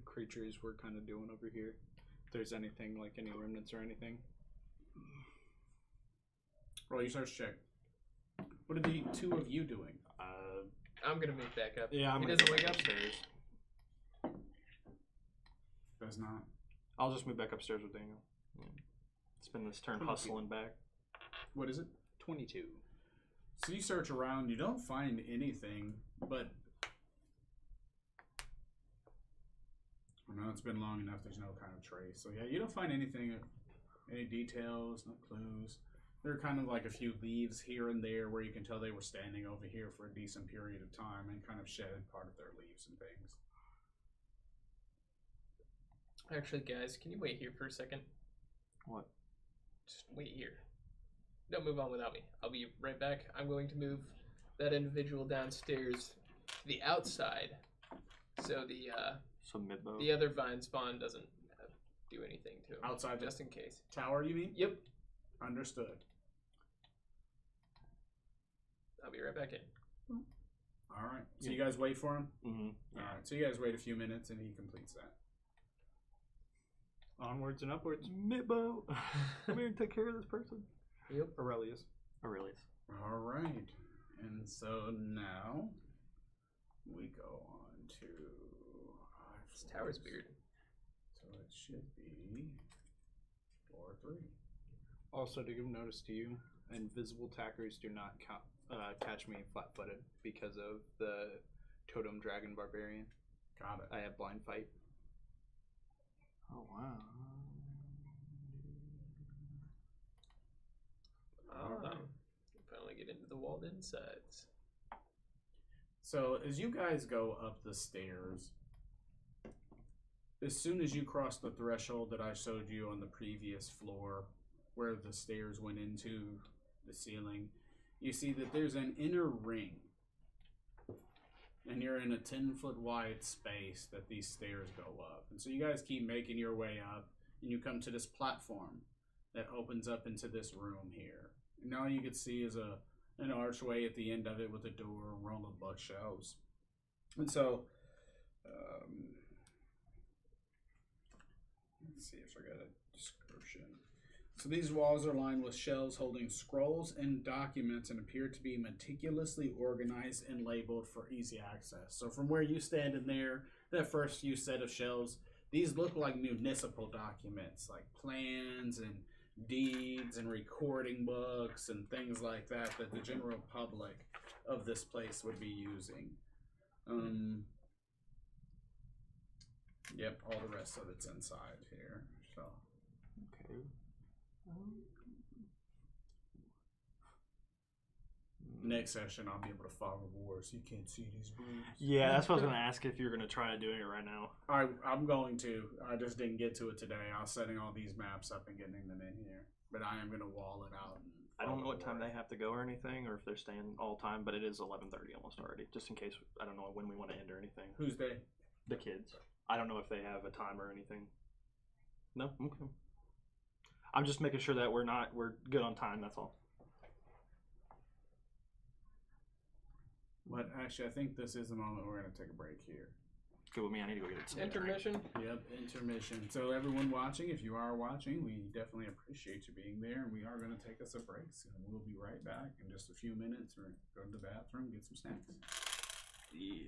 creatures were kind of doing over here. If there's anything like any remnants or anything. Roll your search check. What are the two of you doing? I'm gonna move back up. Yeah, he doesn't wake up. upstairs. Does not. I'll just move back upstairs with Daniel. Yeah. Spend this turn hustling back. What is it? 22. So you search around, you don't find anything, but I know it's been long enough, there's no kind of trace. So yeah, you don't find anything, any details, no clues. There are kind of like a few leaves here and there where you can tell they were standing over here for a decent period of time and kind of shedded part of their leaves and things. Actually, guys, can you wait here for a second? What? Just wait here. Don't move on without me. I'll be right back. I'm going to move that individual downstairs to the outside, so the other vine spawn doesn't do anything to him. Outside, just in case. Tower, you mean? Yep. Understood. I'll be right back in. All right. So you guys wait for him. Mm-hmm. All right. So you guys wait a few minutes, and he completes that. Onwards and upwards. Mitbo, come here and take care of this person. Yep. Aurelius. All right. And so now we go on to This tower's weird. So it should be floor 3. Also, to give notice to you, invisible attackers do not catch me flat-footed because of the Totem Dragon Barbarian. Got it. I have blind fight. Oh wow. Finally get into the walled insides. So as you guys go up the stairs, as soon as you cross the threshold that I showed you on the previous floor, where the stairs went into the ceiling, you see that there's an inner ring. And you're in a 10-foot wide space that these stairs go up. And so you guys keep making your way up, and you come to this platform that opens up into this room here. And all you can see is an archway at the end of it with a door, a row of bookshelves. And so, let's see if I got a description. So these walls are lined with shelves holding scrolls and documents and appear to be meticulously organized and labeled for easy access. So from where you stand in there, that first few set of shelves, these look like municipal documents, like plans and deeds and recording books and things like that that the general public of this place would be using. Yep, all the rest of it's inside here. So Okay. next session, I'll be able to follow wars. You can't see these rooms. Yeah, that's what I was gonna ask if you're gonna try doing it right now. I'm going to. I just didn't get to it today. I was setting all these maps up and getting them in here, but I am gonna wall it out. And I don't know what time they have to go or anything, or if they're staying all time. But it is 11:30 almost already. Just in case, I don't know when we want to end or anything. Who's they? The kids. I don't know if they have a time or anything. No. Okay. I'm just making sure that we're good on time. That's all. But actually, I think this is the moment we're going to take a break here. Good with me. I need to go get it. Intermission. Yep, intermission. So everyone watching, if you are watching, we definitely appreciate you being there. And we are going to take us a break. So we'll be right back in just a few minutes. We're going to go to the bathroom, get some snacks. Yeah.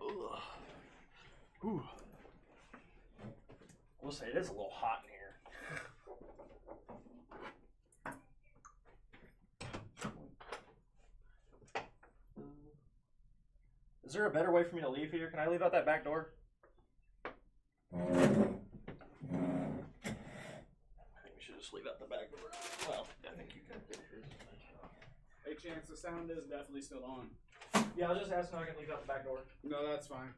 Ugh. Ooh. We'll say it is a little hot in here. Is there a better way for me to leave here? Can I leave out that back door? I think we should just leave out the back door. Well, I think you can. Hey, Chance, the sound is definitely still on. Yeah, I was just asking if I can leave out the back door. No, that's fine.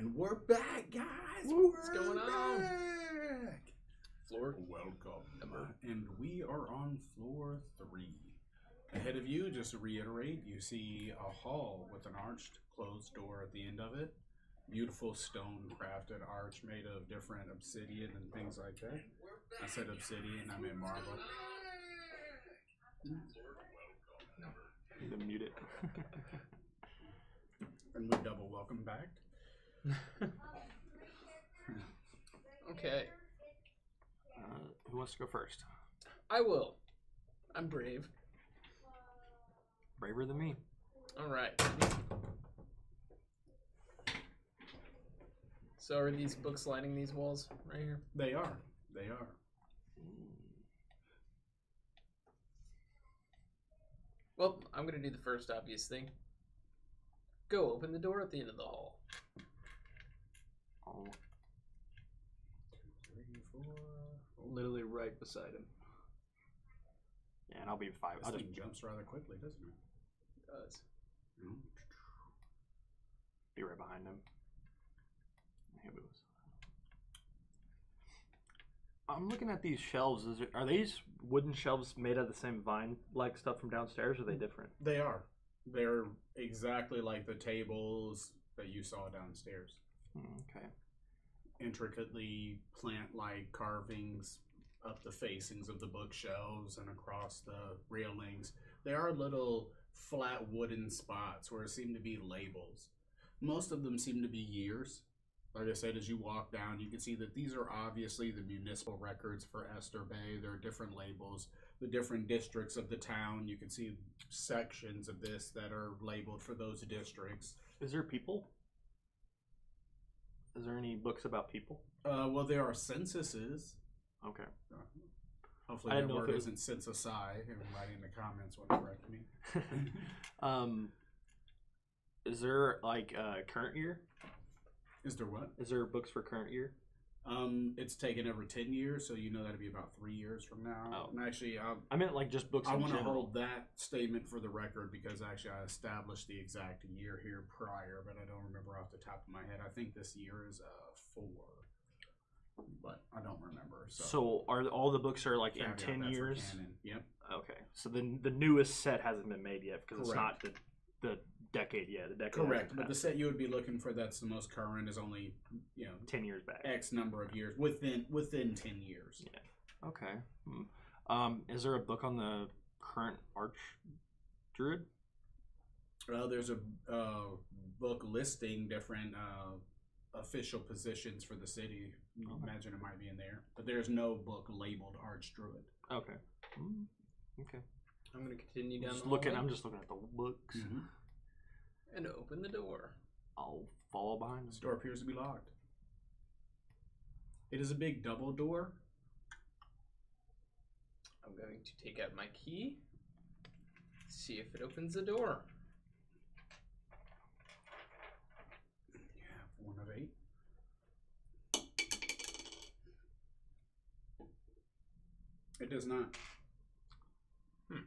And we're back, guys. What's going on? Back. Floor. Welcome. And we are on floor 3. Ahead of you, just to reiterate, you see a hall with an arched closed door at the end of it. Beautiful stone crafted arch made of different obsidian and things like that. I said obsidian, I meant marble. You can mute it. And we double welcome back. Okay. Who wants to go first? I will. I'm brave. Braver than me. All right. So are these books lining these walls right here? They are. They are. Well, I'm going to do the first obvious thing. Go open the door at the end of the hall. Oh. 2, 3, 4. Literally right beside him. Yeah, and I'll be 5. This thing jumps rather quickly, doesn't it? It does. Be right behind him. He moves. I'm looking at these shelves. Are these wooden shelves made out of the same vine-like stuff from downstairs, or are they different? They are. They're exactly like the tables that you saw downstairs. Okay. Intricately plant-like carvings up the facings of the bookshelves and across the railings. There are little flat wooden spots where it seem to be labels. Most of them seem to be years. Like I said, as you walk down, you can see that these are obviously the municipal records for Esterbay. There are different labels, the different districts of the town. You can see sections of this that are labeled for those districts. Is there people? Is there any books about people? Well, there are censuses. Okay. Hopefully that word isn't census. Everybody in the comments will correct me. Is there like current year? Is there what? Is there books for current year? It's taken every 10 years, so you know that'd be about 3 years from now. Oh. And actually, I meant like just books. I in want to general. hold that statement for the record because actually I established the exact year here prior, but I don't remember off the top of my head. I think this year is 4, but I don't remember. So are all the books are like in 10 years? Yep. Okay. So then the newest set hasn't been made yet because Correct. It's not the decade yet. The decade. Correct, but the set you would be looking for that's the most current is only 10 years back. X number of years within 10 years. Yeah. Okay. Is there a book on the current Archdruid? There's a book listing different official positions for the city. Imagine it might be in there, but there's no book labeled Archdruid. Okay. Okay. I'm going to continue down the I'm hallway just looking at the books. and open the door. I'll follow behind. This door appears to be locked. It is a big double door. I'm going to take out my key, see if it opens the door. Yeah, 1 of 8. It does not.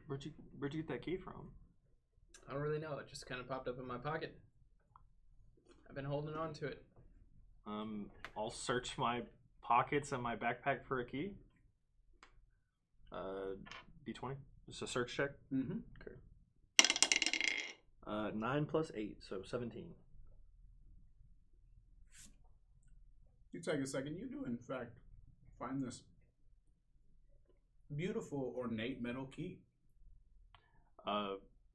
Where'd you get that key from? I don't really know. It just kind of popped up in my pocket. I've been holding on to it. I'll search my pockets and my backpack for a key. D20. Just a search check. Okay. 9 plus 8, so 17. You take a second. You do, in fact, find this beautiful, ornate metal key.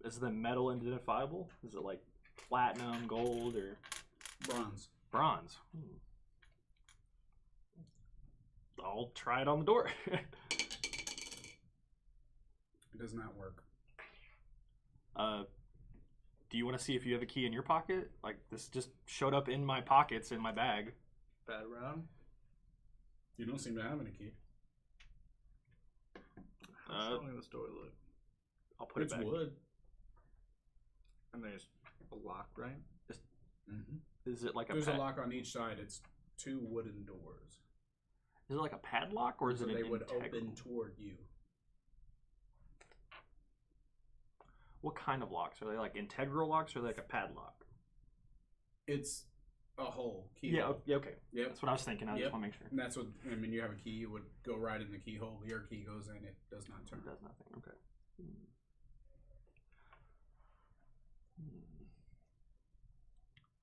Is the metal identifiable? Is it like platinum, gold, or Bronze? bronze? I'll try it on the door. It does not work. Do you want to see if you have a key in your pocket? Like this just showed up in my pockets in my bag. Bat around. You don't seem to have any key. How strong does this door look? I'll put It's it back. wood. And there's a lock, right? Is it like There's a lock on each side. It's 2 wooden doors. Is it like a padlock or is So it they an would integral? open toward you. What kind of locks? Are they like integral locks or like a padlock? It's A hole. Yeah, okay. Yep. That's what I was thinking. I just want to make sure. And that's what, I mean, you have a key, it would go right in the keyhole. Your key goes in, it does not turn. It does nothing. Okay.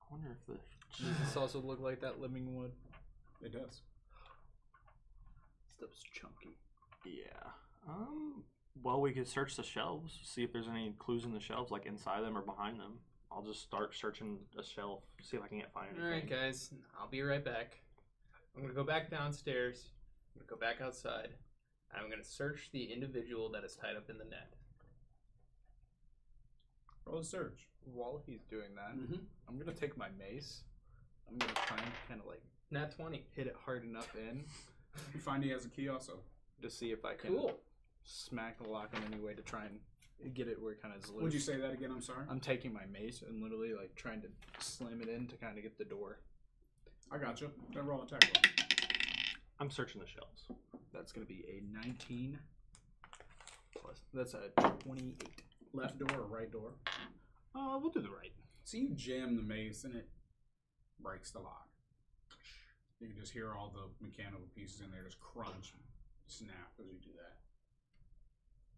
I wonder if the... Does this also look like that living wood? It does. Stuff's chunky. Yeah. Well, we could search the shelves, see if there's any clues in the shelves, like inside them or behind them. I'll just start searching a shelf, see if I can't find anything. Alright, guys. I'll be right back. I'm going to go back downstairs. I'm going to go back outside. And I'm going to search the individual that is tied up in the net. Roll a search. While he's doing that, I'm going to take my mace. I'm going to try and kind of like... Nat 20. Hit it hard enough in. You find he has a key also. To see if I can smack the lock in any way to try and get it where it kind of is loose. Would you say that again? I'm sorry. I'm taking my mace and literally like trying to slam it in to kind of get the door. I got you. Then roll attack roll. I'm searching the shelves. That's going to be a 19 plus. That's a 28. Left door or right door? We'll do the right. So you jam the mace and it breaks the lock. You can just hear all the mechanical pieces in there just crunch and snap as you do that.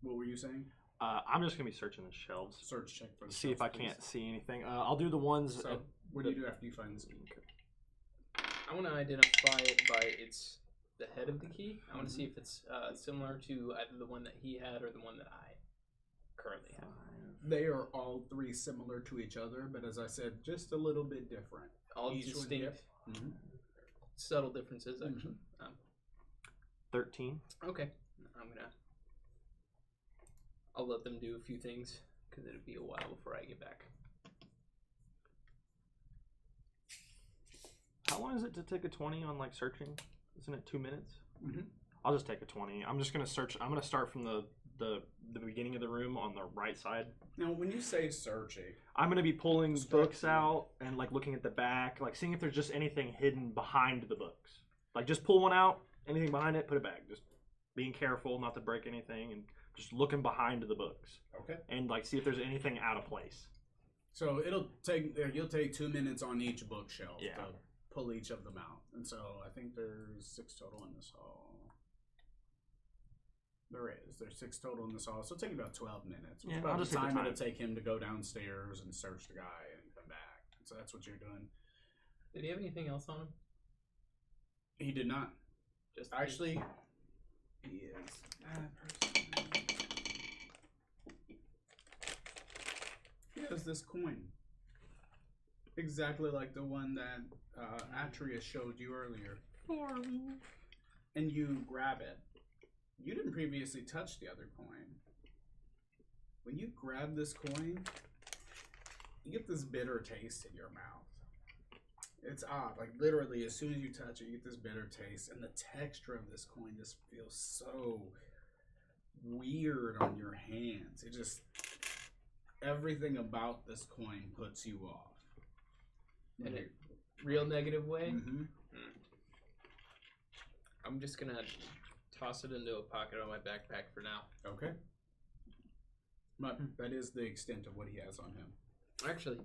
What were you saying? I'm just going to be searching the shelves. Search check for the see if I can't see anything. I'll do the ones... So, what do you do after you find this key? I want to identify it by the head of the key. I want to see if it's similar to either the one that he had or the one that I currently have. They are all three similar to each other, but as I said, just a little bit different. All distinct. Subtle differences, actually. 13. Okay. I'll let them do a few things, because it'll be a while before I get back. How long is it to take a 20 on, like, searching? Isn't it 2 minutes? I'll just take a 20. I'm just going to search. I'm going to start from the beginning of the room on the right side. Now, when you say searching, I'm going to be pulling books out and, like, looking at the back, like, seeing if there's just anything hidden behind the books. Like, just pull one out, anything behind it, put it back. Just being careful not to break anything and just looking behind the books. Okay. And, like, see if there's anything out of place. So you'll take 2 minutes on each bookshelf to pull each of them out. And so I think there's 6 total in this hall. There's 6 total in this hall. So it'll take about 12 minutes. Which about the time it'll take him to go downstairs and search the guy and come back. So that's what you're doing. Did he have anything else on him? He did not. Just actually, he is that person. He has this coin, exactly like the one that Atreus showed you earlier. And you grab it. You didn't previously touch the other coin. When you grab this coin, you get this bitter taste in your mouth. It's odd. Like, literally, as soon as you touch it, you get this bitter taste. And the texture of this coin just feels so weird on your hands. It just... Everything about this coin puts you off. In a real negative way? Mm-hmm. I'm just going to toss it into a pocket on my backpack for now. Okay. But that is the extent of what he has on him. Actually...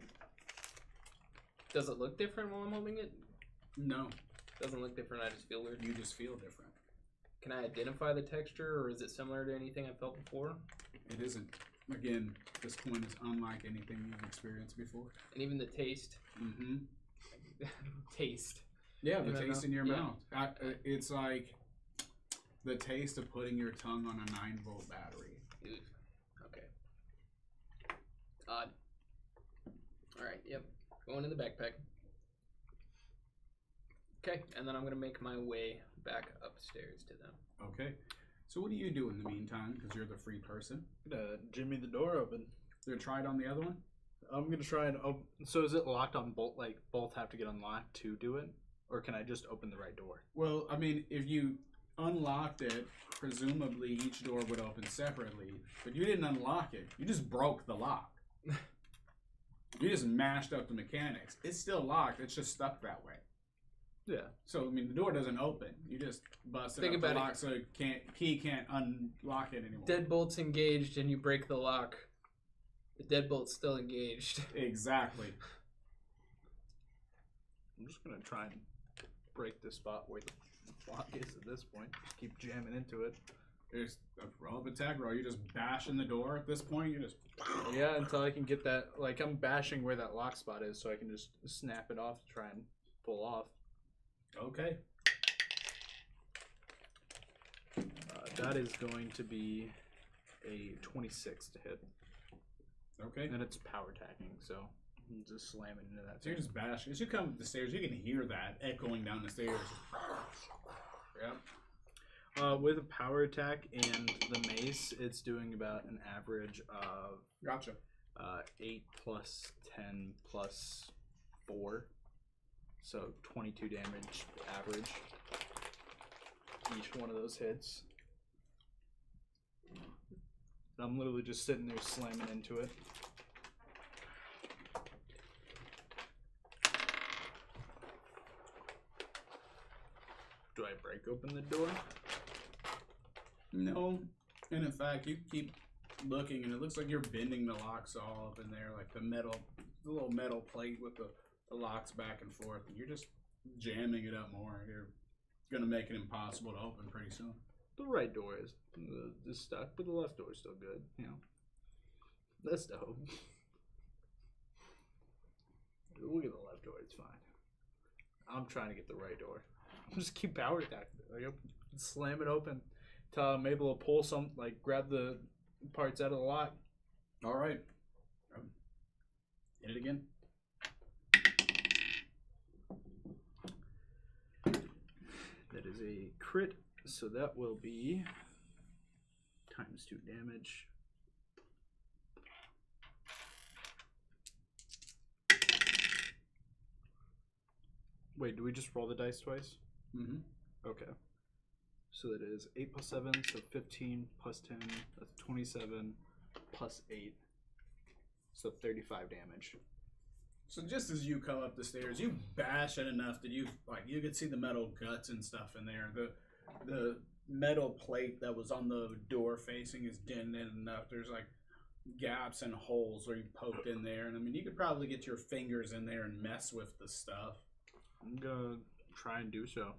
Does it look different while I'm holding it? No. Doesn't look different, I just feel weird. You just feel different. Can I identify the texture, or is it similar to anything I've felt before? It isn't. Again, this coin is unlike anything you've experienced before. And even the taste? Mm-hmm. Taste. Yeah, the taste in your mouth. It's like the taste of putting your tongue on a 9-volt battery. Dude. Okay. Odd. Alright, yep. Going in the backpack. Okay, and then I'm going to make my way back upstairs to them. Okay. So what do you do in the meantime, because you're the free person? Jimmy the door open. You're going to try it on the other one? I'm going to try and open. So is it locked on both? Like, both have to get unlocked to do it? Or can I just open the right door? Well, I mean, if you unlocked it, presumably each door would open separately. But you didn't unlock it. You just broke the lock. You just mashed up the mechanics. It's still locked. It's just stuck that way. Yeah. So, I mean, the door doesn't open. You just busted up the lock so key can't unlock it anymore. Deadbolt's engaged and you break the lock. The deadbolt's still engaged. Exactly. I'm just gonna try and break the spot where the lock is at this point. Just keep jamming into it. There's a roll of attack roll. You're just bashing the door at this point. You're just Yeah, until I can get that. Like I'm bashing where that lock spot is, so I can just snap it off to try and pull off. okay. That is going to be a 26 to hit, Okay. and it's power tacking, so I'm just slamming into that. So you're just bashing. As you come up the stairs, you can hear that echoing down the stairs. Yep. With a power attack and the mace, it's doing about an average of Gotcha. 8 plus 10 plus 4, so 22 damage average. Each one of those hits. I'm literally just sitting there slamming into it. Do I break open the door? No. And in fact, you keep looking, and it looks like you're bending the locks all up in there, like the little metal plate with the locks back and forth, and you're just jamming it up more. You're gonna make it impossible to open pretty soon. The right door is stuck, but the left door is still good. You know, that's dope. Look at the left door; it's fine. I'm trying to get the right door. I'm just keep power attacking it. Like, slam it open till I'm able to pull some, like grab the parts out of the lock. All right. Hit it again. That is a crit, so that will be times 2 damage. Wait, do we just roll the dice twice? Mm-hmm. Okay. So that is 8 plus 7, so 15 plus 10, that's 27 plus 8. So 35 damage. So just as you come up the stairs, you bash it enough that you could see the metal guts and stuff in there. The metal plate that was on the door facing is dented in enough. There's like gaps and holes where you poked in there, and I mean you could probably get your fingers in there and mess with the stuff. I'm gonna try and do so.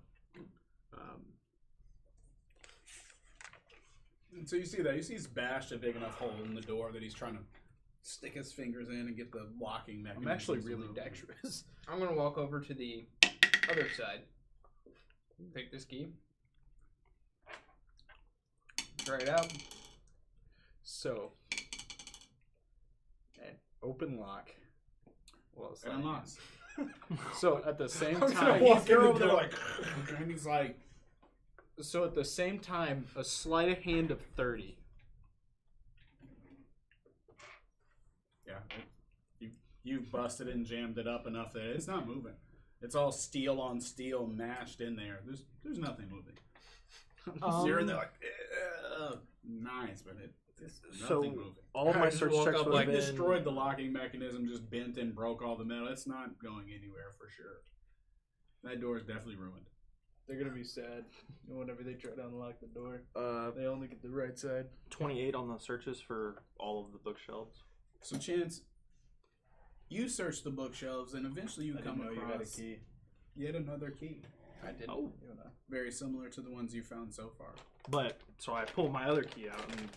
And so you see he's bashed a big enough hole in the door that he's trying to stick his fingers in and get the locking mechanism. I'm actually really dexterous. I'm gonna walk over to the other side. Take this key. Try it out. So, an open lock. Well, it's And unlocks. So at the same I'm trying time, to walk in the door like, and he's like, so at the same time, a sleight of hand of 30. yeah, you busted it and jammed it up enough that it's not moving. It's all steel on steel mashed in there. There's nothing moving. You're in there like, nice, but it's nothing moving. All of my search checks would have been Destroyed the locking mechanism, just bent and broke all the metal. It's not going anywhere for sure. That door is definitely ruined. They're gonna be sad whenever they try to unlock the door. They only get the right side. 28 on the searches for all of the bookshelves. So, Chance, you search the bookshelves, and eventually you come across you got a key. yet another key. I didn't. Oh. Very similar to the ones you found so far. But so I pulled my other key out, and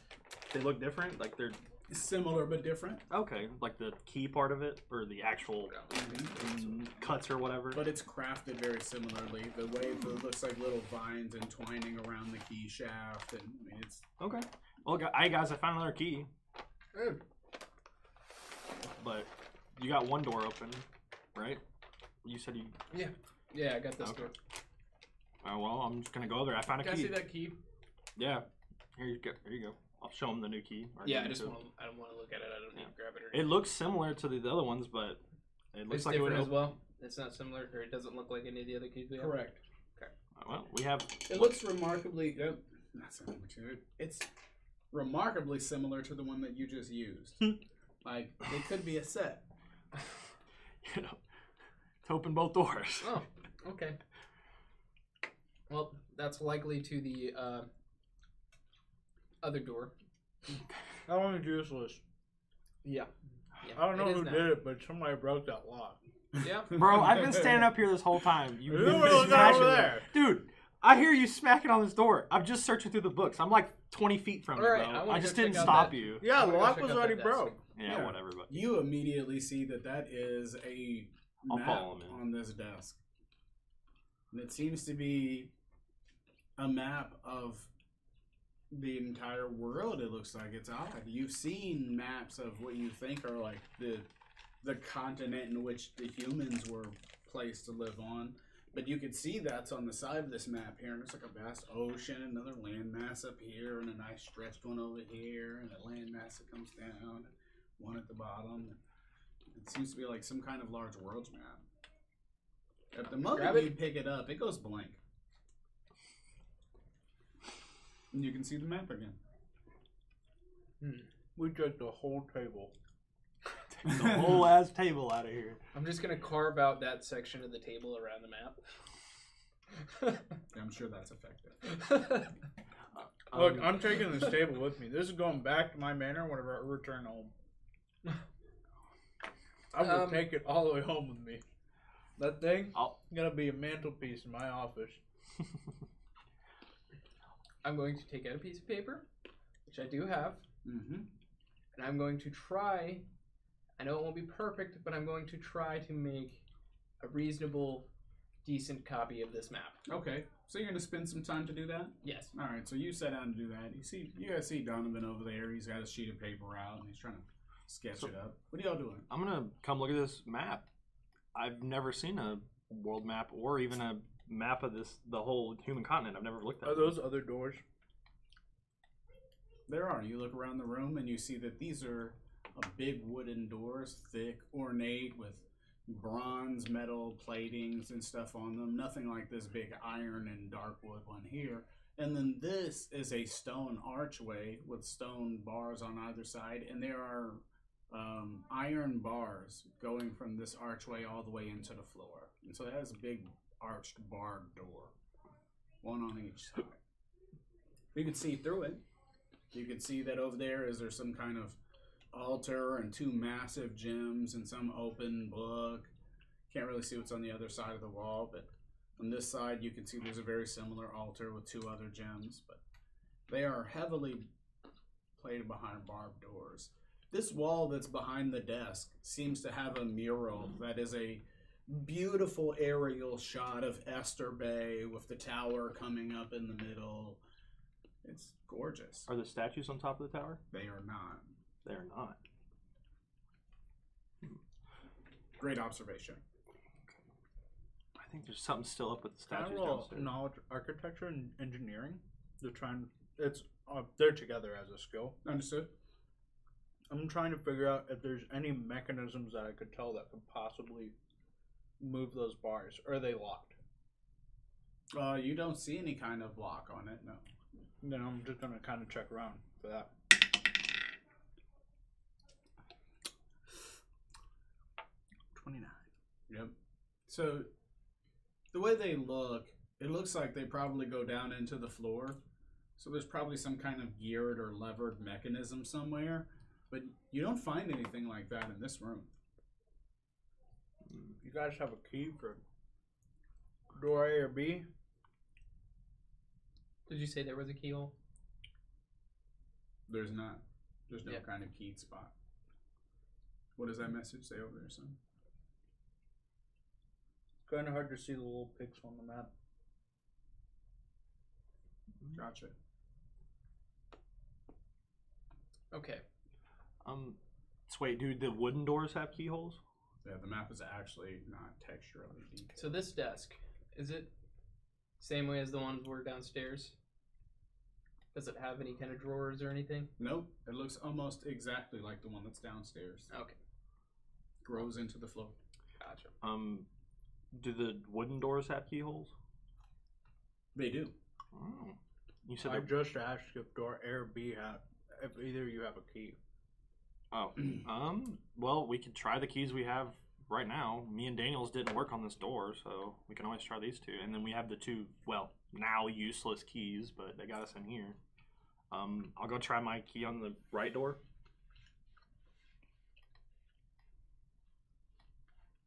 they look different. Like they're Similar but different. okay. Like the key part of it, or the actual cuts or whatever. But it's crafted very similarly. The way it looks like little vines entwining around the key shaft, and I mean it's Okay. Well, guys, I found another key. Good. But you got one door open, right? You said you. Yeah, I got this Okay. door. Oh well, I'm just gonna go there. I found a Can I key. see that key? Yeah. Here you go. Here you go. I'll show them the new key. Or Yeah, give I it to them. don't want to look at it. I don't need to grab it. Or It looks similar to the other ones, but it looks it's like it would different as open. well. It's not similar, or it doesn't look like any of the other keys we have. correct. Well, we have. It looks remarkably. Not similar to it. It's remarkably similar to the one that you just used. Like it could be a set. You know, to open both doors. Oh, okay. Well, that's likely to the other door. How long is useless? Yeah. I don't know it is who now. did it, but somebody broke that lock. Yeah. Bro, I've been standing up here this whole time. You've been Who's smashing over it. there? Dude, I hear you smacking on this door. I'm just searching through the books. I'm like 20 feet from you, Alright, bro. I wanna I go just check didn't out stop that- you. Yeah, I'm the gonna go lock check was out that already desk. broke. Yeah, whatever. But You immediately see that is a I'll map follow him in. on this desk. And it seems to be a map of the entire world. It looks like it's odd. You've seen maps of what you think are like the continent in which the humans were placed to live on. But you can see that's on the side of this map here, and it's like a vast ocean, another landmass up here, and a nice stretched one over here, and a landmass that comes down, and one at the bottom. It seems to be like some kind of large worlds map. At the moment Grab it. you pick it up, it goes blank. And you can see the map again. We took the whole table. the whole ass table out of here. I'm just gonna carve out that section of the table around the map. Yeah, I'm sure that's effective. Look, I'm taking this table with me. This is going back to my manor whenever I return home. I will take it all the way home with me. That thing gonna be a mantelpiece in my office. I'm going to take out a piece of paper, which I do have, Mm-hmm. and I'm going to try. I know it won't be perfect, but I'm going to try to make a reasonable, decent copy of this map. Okay, so you're gonna spend some time to do that? Yes. All right, so you sat down to do that. You guys see Donovan over there. He's got a sheet of paper out and he's trying to sketch it up. What are y'all doing? I'm gonna come look at this map. I've never seen a world map or even a map of the whole human continent. I've never looked at. Are those other doors? There are. You look around the room and you see that these are big wooden doors, thick, ornate, with bronze metal platings and stuff on them. Nothing like this big iron and dark wood one here. And then this is a stone archway with stone bars on either side, and there are iron bars going from this archway all the way into the floor. And so it has a big arched barred door, one on each side. You can see through it. You can see that over there is there some kind of altar and two massive gems and some open book. Can't really see what's on the other side of the wall, but on this side you can see there's a very similar altar with two other gems, but they are heavily plated behind barbed doors. This wall that's behind the desk seems to have a mural that is a beautiful aerial shot of Esterbay with the tower coming up in the middle. It's gorgeous. Are the statues on top of the tower? They are not. They're not. Great observation. I think there's something still up with the Can I statues roll downstairs. knowledge, architecture, and engineering? They're trying. They're together as a skill. Understood. I'm trying to figure out if there's any mechanisms that I could tell that could possibly move those bars. Or are they locked? You don't see any kind of lock on it, no. Then I'm just gonna kind of check around for that. 29. Yep. So the way they look, it looks like they probably go down into the floor. So there's probably some kind of geared or levered mechanism somewhere, but you don't find anything like that in this room. You guys have a key for door A or B? Did you say there was a keyhole? There's not. There's no Yeah. kind of keyed spot. What does that message say over there, son? Kind of hard to see the little pics on the map. Gotcha. Okay. So wait, do the wooden doors have keyholes? Yeah, the map is actually not texturally detailed. So this desk, is it same way as the ones were downstairs? Does it have any kind of drawers or anything? Nope, it looks almost exactly like the one that's downstairs. Okay. Grows into the floor. Gotcha. Do the wooden doors have keyholes? They do. Oh. You said I they're- just asked if door A or B have, if either of you have a key. Oh. Well, we could try the keys we have right now. Me and Daniels didn't work on this door, so we can always try these two. And then we have the two, well, now useless keys, but they got us in here. I'll go try my key on the right door.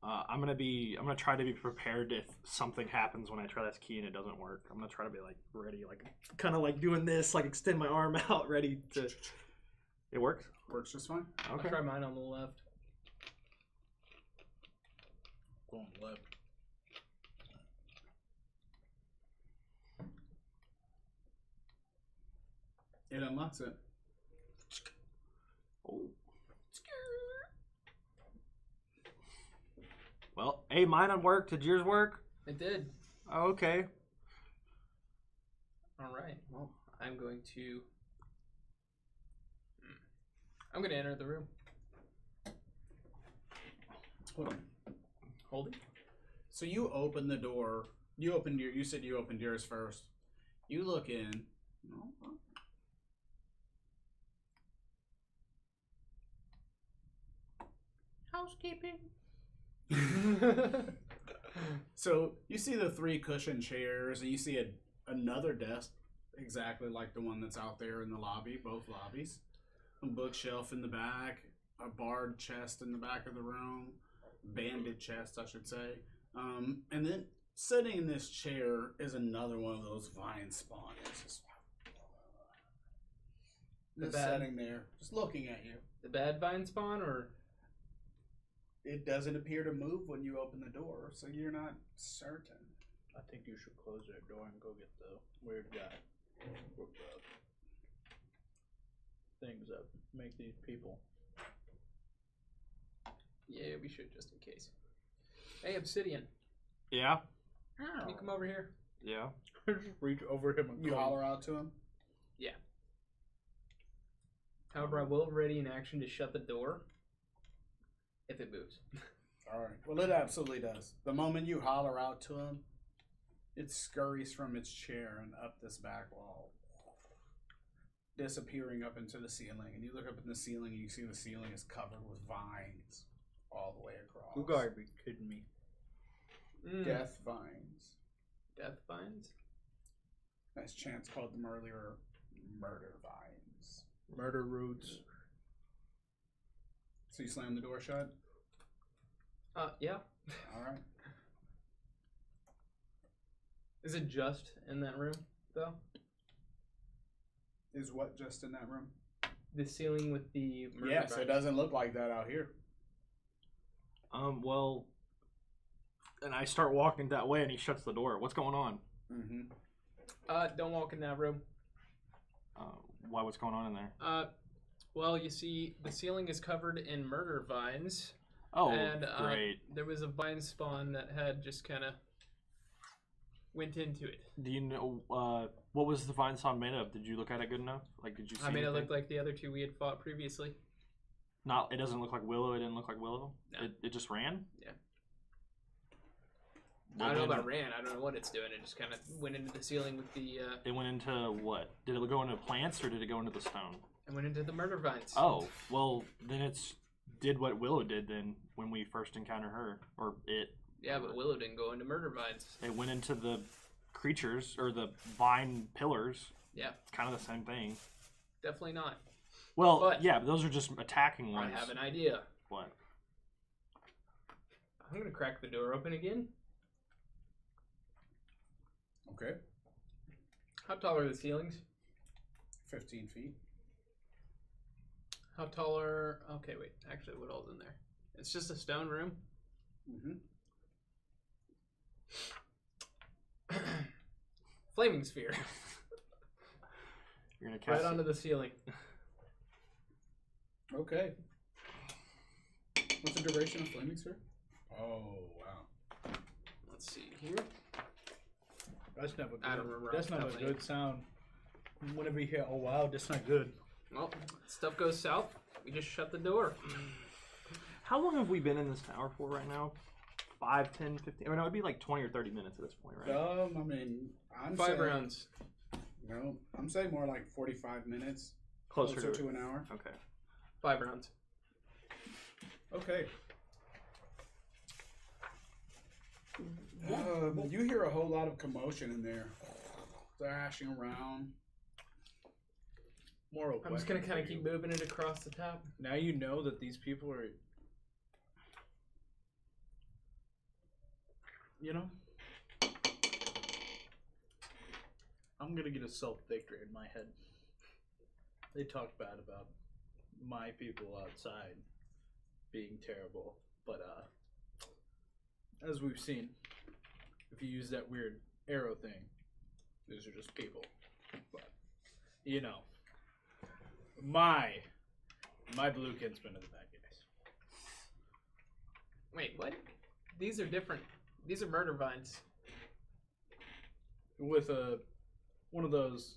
I'm gonna try to be prepared if something happens when I try this key and it doesn't work. I'm gonna try to be like ready, like kind of like doing this, like extend my arm out, ready to. It works. Works just fine. I'll try mine on the left. Going left. It unlocks it. Oh. Well, hey, mine worked. Did yours work? It did. Oh, okay. All right. Well, I'm going to enter the room. Hold on. Holding. So you open the door. You said you opened yours first. You look in. Housekeeping. So you see the 3 cushion chairs, and you see another desk exactly like the one that's out there in the lobby, both lobbies. A bookshelf in the back, a barred chest in the back of the room, banded chest, I should say. And then sitting in this chair is another one of those vine spawners. Just sitting there, just looking at you. The bad vine spawn, or it doesn't appear to move when you open the door, so you're not certain. I think you should close that door and go get the weird guy. With the things that make these people. Yeah, we should, just in case. Hey, Obsidian. Yeah. Can you come over here? Yeah. Just reach over him and You call. holler out to him. Yeah. However, I will ready in action to shut the door if it moves. All right. Well, it absolutely does. The moment you holler out to him, it scurries from its chair and up this back wall, disappearing up into the ceiling. And you look up in the ceiling and you see the ceiling is covered with vines all the way across. You gotta be kidding me. Death vines. Death vines? As Chance called them earlier, murder vines. Murder roots. So you slam the door shut? Yeah. All right. Is it just in that room, though? Is what just in that room? The ceiling with the murder Yeah, so it vines. doesn't look like that out here. Well, and I start walking that way, and he shuts the door. What's going on? Mm-hmm. Don't walk in that room. Why? What's going on in there? Well, you see, the ceiling is covered in murder vines. Oh, and, great. There was a vine spawn that had just kind of went into it. Do you know what was the vine spawn made of? Did you look at it good enough? Like, did you see? I made it anything? look like the other two we had fought previously. Not. It doesn't look like Willow. It didn't look like Willow. No. It just ran. Yeah. Well, I don't know then- about ran. I don't know what it's doing. It just kind of went into the ceiling with the. It went into what? Did it go into plants or did it go into the stone? It went into the murder vines. Oh, well, then it's did what Willow did then when we first encountered her, or it. Yeah, but Willow didn't go into murder vines. It went into the creatures or the vine pillars. Yeah. It's kind of the same thing. Definitely not. Well, But- yeah, but those are just attacking ones. I have an idea. What? I'm gonna crack the door open again. Okay. How tall are the ceilings? 15 feet. How tall are... Okay, wait. Actually, what all's in there? It's just a stone room. Mm-hmm. Flaming sphere. You're gonna cast Right onto the ceiling. Okay. What's the duration of Flaming Sphere? Oh, wow. Let's see here. That's never good. I don't remember That's off not the a top of my good sound. Whenever you hear, oh wow, that's not good. Well, stuff goes south. We just shut the door. How long have we been in this tower for right now? 5, 10, 15? I mean, it would be like 20 or 30 minutes at this point, right? I mean, I'm 5 saying, rounds. No, I'm saying more like 45 minutes. Closer to an hour. Okay. 5 rounds. Okay. You hear a whole lot of commotion in there. Thrashing around. Moral I'm just question gonna kind of for you. keep moving it across the top. Now you know that these people are You know, I'm gonna get a self-victory in my head. They talk bad about my people outside being terrible, but as we've seen, if you use that weird arrow thing, these are just people. But you know, my blue kinsmen are the bad guys. Wait, what? These are different. These are murder vines. With one of those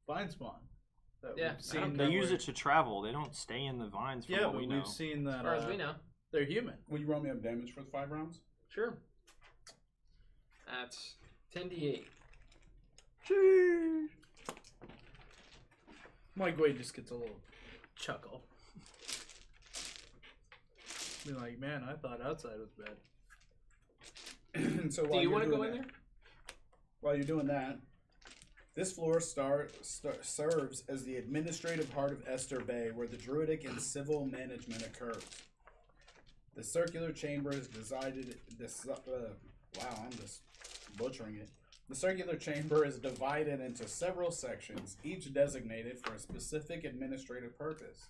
vine spawn that Yeah, we've seen. They use it to travel. They don't stay in the vines. From Yeah, what but we know. we've seen that. As far as we know. They're human. Will you roll me up damage for the 5 rounds? Sure. That's 10d8. Jeez. Mike Wade just gets a little chuckle. Be like, man, I thought outside was bad. And so Do you want to go in there? While you're doing that, this floor serves as the administrative heart of Esterbay, where the druidic and civil management occurs. The circular chamber is decided. Wow, I'm just butchering it. The circular chamber is divided into several sections, each designated for a specific administrative purpose.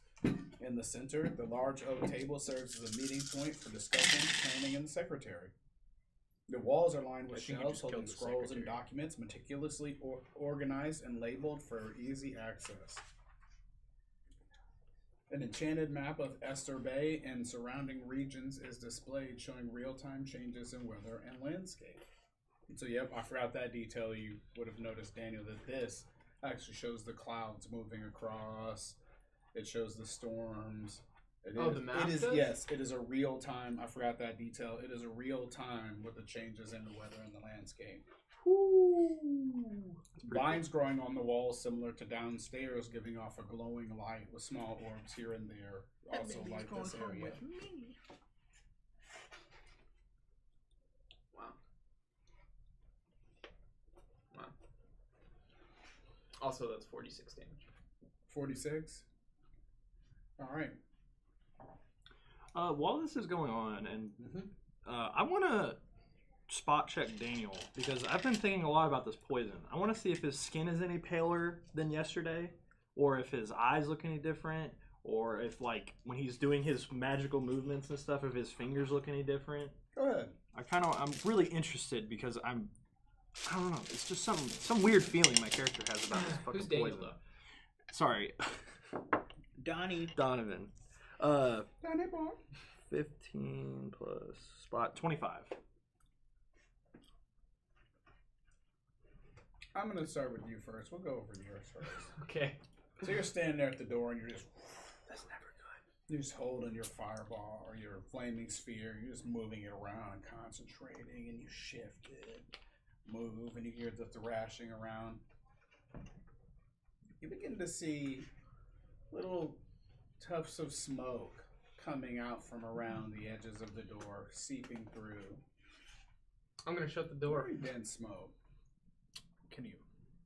In the center, the large oak table serves as a meeting point for discussion, planning, and the secretary. The walls are lined with shelves holding scrolls and documents meticulously organized and labeled for easy access. An enchanted map of Esterbay and surrounding regions is displayed, showing real-time changes in weather and landscape. So, yep, I forgot that detail. You would have noticed, Daniel, that this actually shows the clouds moving across. It shows the storms. The map does? Yes, it is a real time. I forgot that detail. It is a real time with the changes in the weather and the landscape. Vines growing on the walls, similar to downstairs, giving off a glowing light with small orbs here and there. Also like this area. Wow. Also, that's 46 damage. 46? All right. While this is going on, and I want to spot check Daniel, because I've been thinking a lot about this poison. I want to see if his skin is any paler than yesterday, or if his eyes look any different, or if, like, when he's doing his magical movements and stuff, if his fingers look any different. Go ahead. I'm really interested, because I don't know, it's just some weird feeling my character has about this fucking Who's Daniel, poison. though? Sorry. Donovan. Donnie boy. 15 plus spot 25. I'm going to start with you first. We'll go over yours first. Okay. So you're standing there at the door and you're just... That's never good. You're just holding your fireball or your flaming sphere. You're just moving it around and concentrating, and you shift it, move, and you hear the thrashing around. You begin to see little tufts of smoke coming out from around the edges of the door, seeping through. I'm going to shut the door. Very dense smoke. Can you?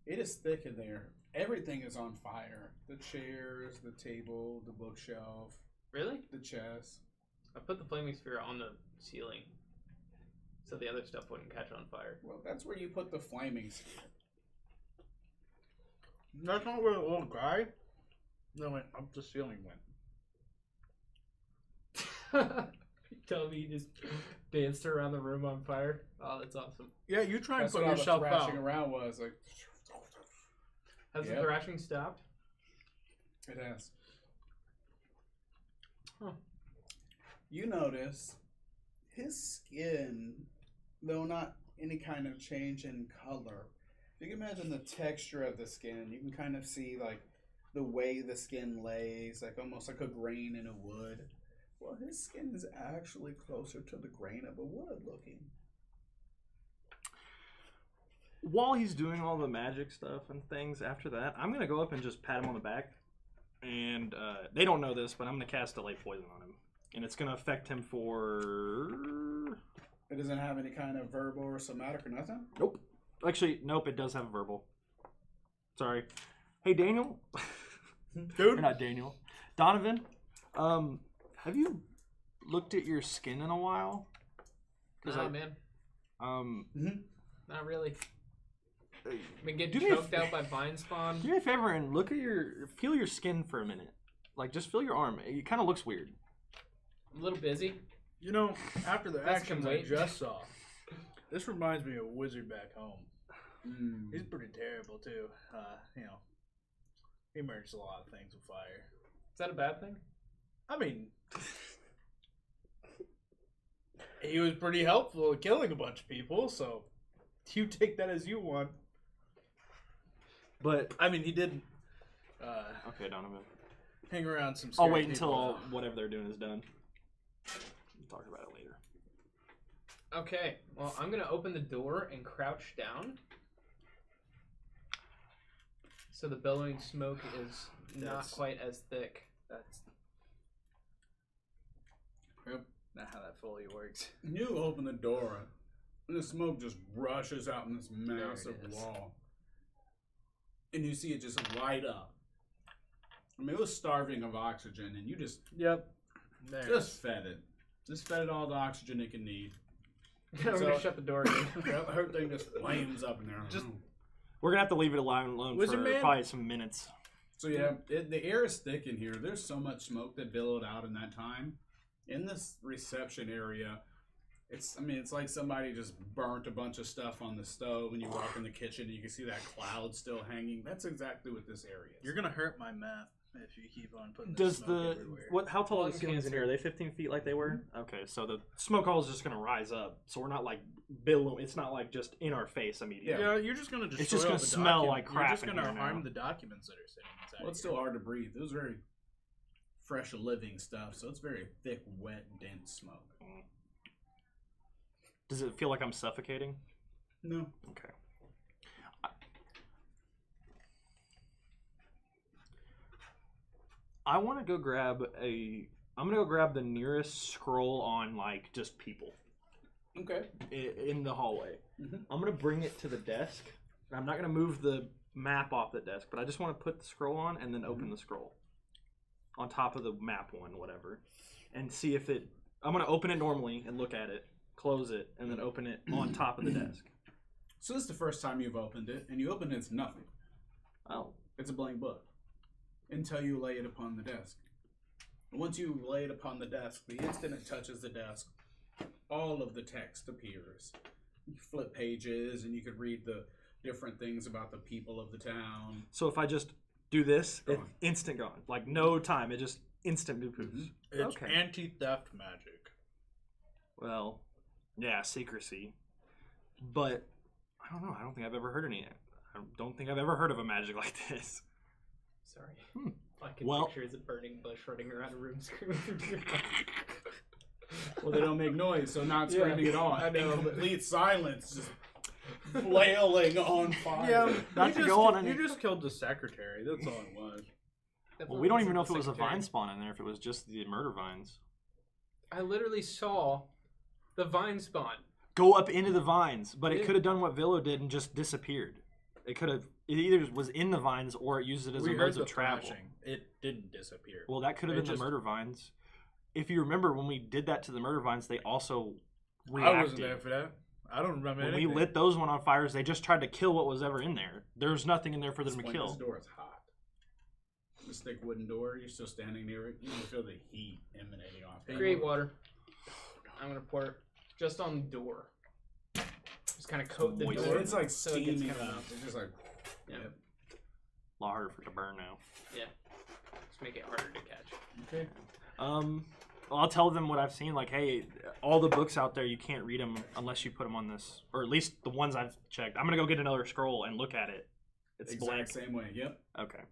It is thick in there. Everything is on fire. The chairs, the table, the bookshelf. Really? The chest. I put the flaming sphere on the ceiling so the other stuff wouldn't catch on fire. Well, that's where you put the flaming sphere. That's not where the old guy. No, went up the ceiling went. You tell me you just danced around the room on fire? Oh, that's awesome. Yeah, you try and That's put what all yourself the out. thrashing around was. Like, Has Yep. the thrashing stopped? it has. Huh. You notice his skin, though not any kind of change in color, you can imagine the texture of the skin. You can kind of see like the way the skin lays, like almost like a grain in a wood. Well, his skin is actually closer to the grain of a wood looking. While he's doing all the magic stuff and things after that, I'm going to go up and just pat him on the back. And they don't know this, but I'm going to cast Delay Poison on him. And it's going to affect him for... It doesn't have any kind of verbal or somatic or nothing? Nope. Actually, nope, it does have a verbal. Sorry. Hey, Daniel. Dude. You're not Daniel. Donovan, have you looked at your skin in a while? man. Mhm. Not really. Been Do getting me a choked out by vine spawn. Do me a favor and feel your skin for a minute. Like, just feel your arm. It kind of looks weird. I'm a little busy. You know, after the That's actions can I wait. just saw, this reminds me of Wizard back home. He's pretty terrible too. You know, he merges a lot of things with fire. Is that a bad thing? I mean, he was pretty helpful at killing a bunch of people, so you take that as you want. But I mean, he did okay, Donovan. hang around some. I'll scary wait people. until whatever they're doing is done. We'll talk about it later. Okay, well, I'm going to open the door and crouch down. So the billowing smoke is not quite as thick. That's not how that fully works. You open the door, and the smoke just rushes out in this massive is. wall. And you see it just light up. I mean, it was starving of oxygen, and you just fed it. Just fed it all the oxygen it can need. I'm going to shut the door again. Everything just flames up in there. We're gonna have to leave it alone Wizard for Man? probably some minutes. So yeah, the air is thick in here. There's so much smoke that billowed out in that time. In this reception area, it's like somebody just burnt a bunch of stuff on the stove, and you walk in the kitchen and you can see that cloud still hanging. That's exactly what this area is. You're gonna hurt my math if you keep on putting. Does smoke the everywhere. how tall are Lung the ceilings in cancer. here? Are they 15 feet like they were? Okay, so the smoke hole is just gonna rise up. So we're not like billowing. It's not like just in our face immediately. Yeah, you're just gonna destroy. It's just all gonna the smell docu- like crap You're just in gonna here harm now. the documents that are sitting inside. Well, it's still hard to breathe. It was very fresh living stuff, so it's very thick, wet, dense smoke. Does it feel like I'm suffocating? No. Okay. I want to go grab I'm gonna go grab the nearest scroll on like just people Okay. in the hallway. Mhm. I'm gonna bring it to the desk. I'm not gonna move the map off the desk, but I just want to put the scroll on and then open the scroll on top of the map one, whatever, and see if it. I'm gonna open it normally and look at it, close it, and then open it on top of the desk. So this is the first time you've opened it, and you open it, it's nothing. Oh, It's a blank book. Until you lay it upon the desk. And once you lay it upon the desk, the instant it touches the desk, all of the text appears. You flip pages, and you could read the different things about the people of the town. so if I just do this, it's Gone. instant gone. Like no time. It just instant new poofs. It's Okay. anti-theft magic. Well, yeah, secrecy. But I don't know. I don't think I've ever heard any. I don't think I've ever heard of a magic like this. Sorry. Hmm. I can Well- picture as a burning bush running around a room screaming. Well, they don't make noise, so not Yeah, screaming at all. I know, In but- complete silence, just flailing on fire. Not to go on any. You just killed the secretary. That's all it was. Well, we don't even know if it was a vine spawn in there. If it was just the murder vines. I literally saw the vine spawn. Go up into the vines, but it Yeah. could have done what Villo did and just disappeared. It could have. It either was in the vines or it used it as We a heard means the of travel. thrashing. It didn't disappear. Well, that could have It been just- the murder vines. If you remember, when we did that to the murder vines, they also I reacted. wasn't there for that. I don't remember When anything. we lit those one on fires, they just tried to kill what was ever in there. There's nothing in there for them This to point, kill. This door is hot. This thick wooden door, you're still standing near it. You can feel the heat emanating off it. Create water. I'm gonna pour it just on the door. Just kind of coat the Moist. door. It's like so it gets steaming kinda up. It's just like, Yeah. yep. A lot harder for it to burn now. Just make it harder to catch. Okay. Well, I'll tell them what I've seen. Like, hey, all the books out there, you can't read them unless you put them on this, or at least the ones I've checked. I'm gonna go get another scroll and look at it. It's Exact blank. same way. Yep. Okay.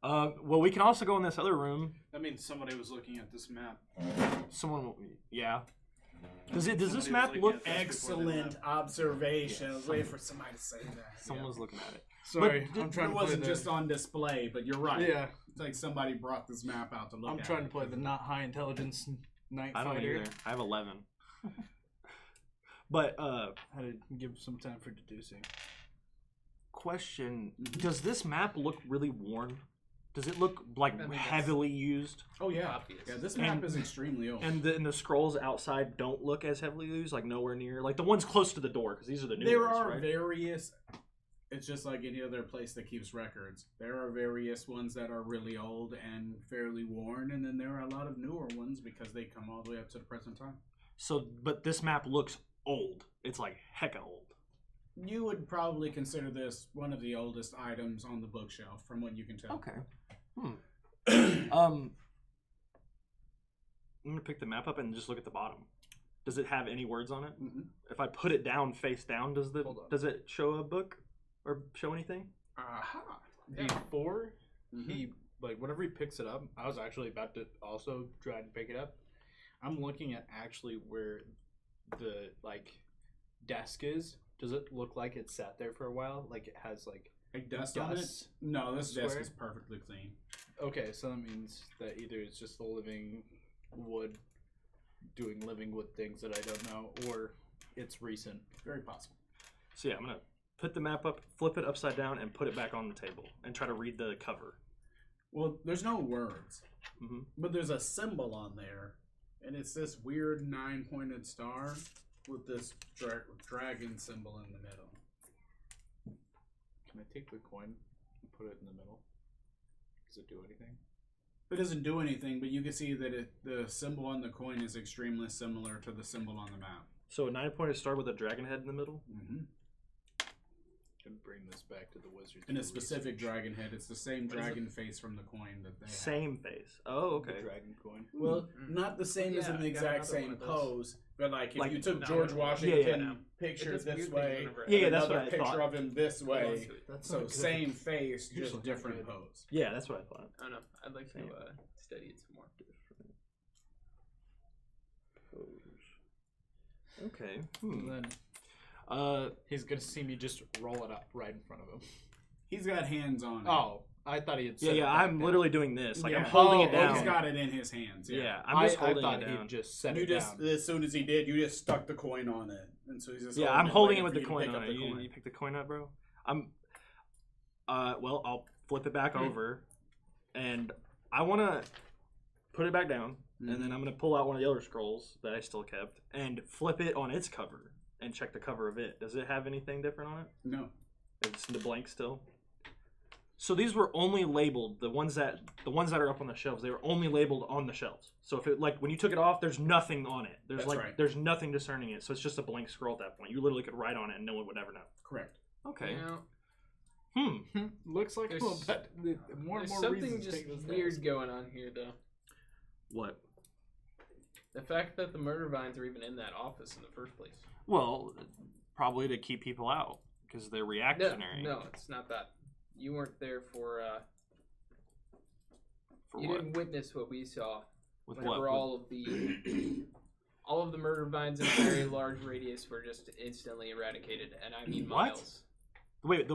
Well, we can also go in this other room. That means somebody was looking at this map. Someone, yeah. Does this Somebody map was look? looking at this before they Excellent left. observation. I was waiting for somebody to say that. Someone was looking at it. Sorry, But I'm trying It to play wasn't the, just on display, but you're right. Yeah, It's like somebody brought this map out to look I'm at trying it. to play the not high intelligence night I don't fighter. either. I have 11. But Had to give some time for deducing. question: does this map look really worn? Does it look like I mean, that's- heavily used? Oh yeah, Obvious. yeah. This map And- is extremely old. And the scrolls outside don't look as heavily used, like nowhere near, like the ones close to the door, because these are the new There ones, are right? various. It's just like any other place that keeps records. There are various ones that are really old and fairly worn, and then there are a lot of newer ones because they come all the way up to the present time. So, but this map looks old. It's like hecka old. You would probably consider this one of the oldest items on the bookshelf, from what you can tell. Okay. I'm gonna pick the map up and just look at the bottom. Does it have any words on it? Mm-mm. If I put it down face down, Hold on. does it show a book or show anything? Aha. Before Mhm. he whenever he picks it up, I was actually about to also try to pick it up. I'm looking at actually where the desk is. Does it look like it sat there for a while? Like it has A dust on it? dust? No, this desk Square? is perfectly clean. Okay, so that means that either it's just the living wood doing living wood things that I don't know, or it's recent. Very possible. So yeah, I'm gonna put the map up, flip it upside down, and put it back on the table, and try to read the cover. Well, there's no words, Mm-hmm. but there's a symbol on there, and it's this weird 9-pointed star with this dragon symbol in the middle. Can I take the coin and put it in the middle? Does it do anything? It doesn't do anything, but you can see that the symbol on the coin is extremely similar to the symbol on the map. So a 9-pointed star with a dragon head in the middle. Mm-hmm. Can bring this back to the wizards. And a for specific research. dragon head. It's the same What is dragon face from the coin that they have. Same face. Oh, The okay. dragon coin. Well, not the same as Yeah, in the I got exact another same one of those. pose, but like if Like- you took No, George no. Washington Yeah, picture It does this weird way, things whenever I- Yeah, and that's what another I picture thought. of him this way, That's so not good. same face, Here's just something different good. pose. Yeah, that's what I thought. I don't know. I'd like Same. to study it some more. Okay. And then he's gonna see me just roll it up right in front of him. He's got hands on it. Oh, I thought he had. Yeah, set it yeah. back I'm down. literally doing this. Like I'm Yeah. holding it Oh, down. He's got it in his hands. Yeah. Yeah, I'm just holding I thought it down. he just set You it just down. as soon as he did, you just stuck the coin on it, and so he's just Yeah, I'm holding it with waiting the for you coin to on pick it. up the You, coin. you pick the coin up, bro. Well, I'll flip it back over, and I want to put it back down, and then I'm gonna pull out one of the other scrolls that I still kept and flip it on its cover and check the cover of it. Does it have anything different on it? No. It's the blank still. So these were only labeled the ones that are up on the shelves. They were only labeled on the shelves. So if it when you took it off, there's nothing on it. There's That's right. there's nothing discerning it. So it's just a blank scroll at that point. You literally could write on it and no one would ever know. Correct. Okay. Now, Looks like There's- more and more there's something reasons to just take this weird test. going on here, though. What? The fact that the murder vines are even in that office in the first place. Well, probably to keep people out because they're reactionary. No, it's not that. You weren't there for. For You what? didn't witness what we saw. With Whenever what? all of the all of the murder vines in a very large radius were just instantly eradicated, and I mean What? miles. Wait.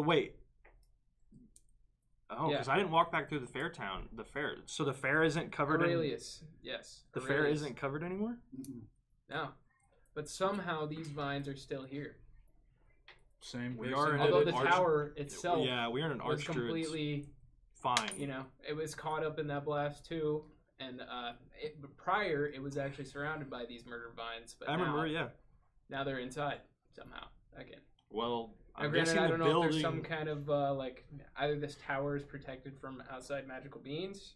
Oh, Yeah. because I didn't walk back through the fair town. The fair. So the fair isn't covered Aurelius, yes. in. The fair Aurelius. isn't covered anymore. No, but somehow these vines are still here. Same. We person. are in Although an the arch- tower itself Yeah, we are in an was Archdruid's completely, fine. you know, it was caught up in that blast too. And but prior, it was actually surrounded by these murder vines. But I remember. now, Yeah. now they're inside somehow again. Well, Now, I'm granted, guessing I the don't know if building. there's some kind of either this tower is protected from outside magical beings,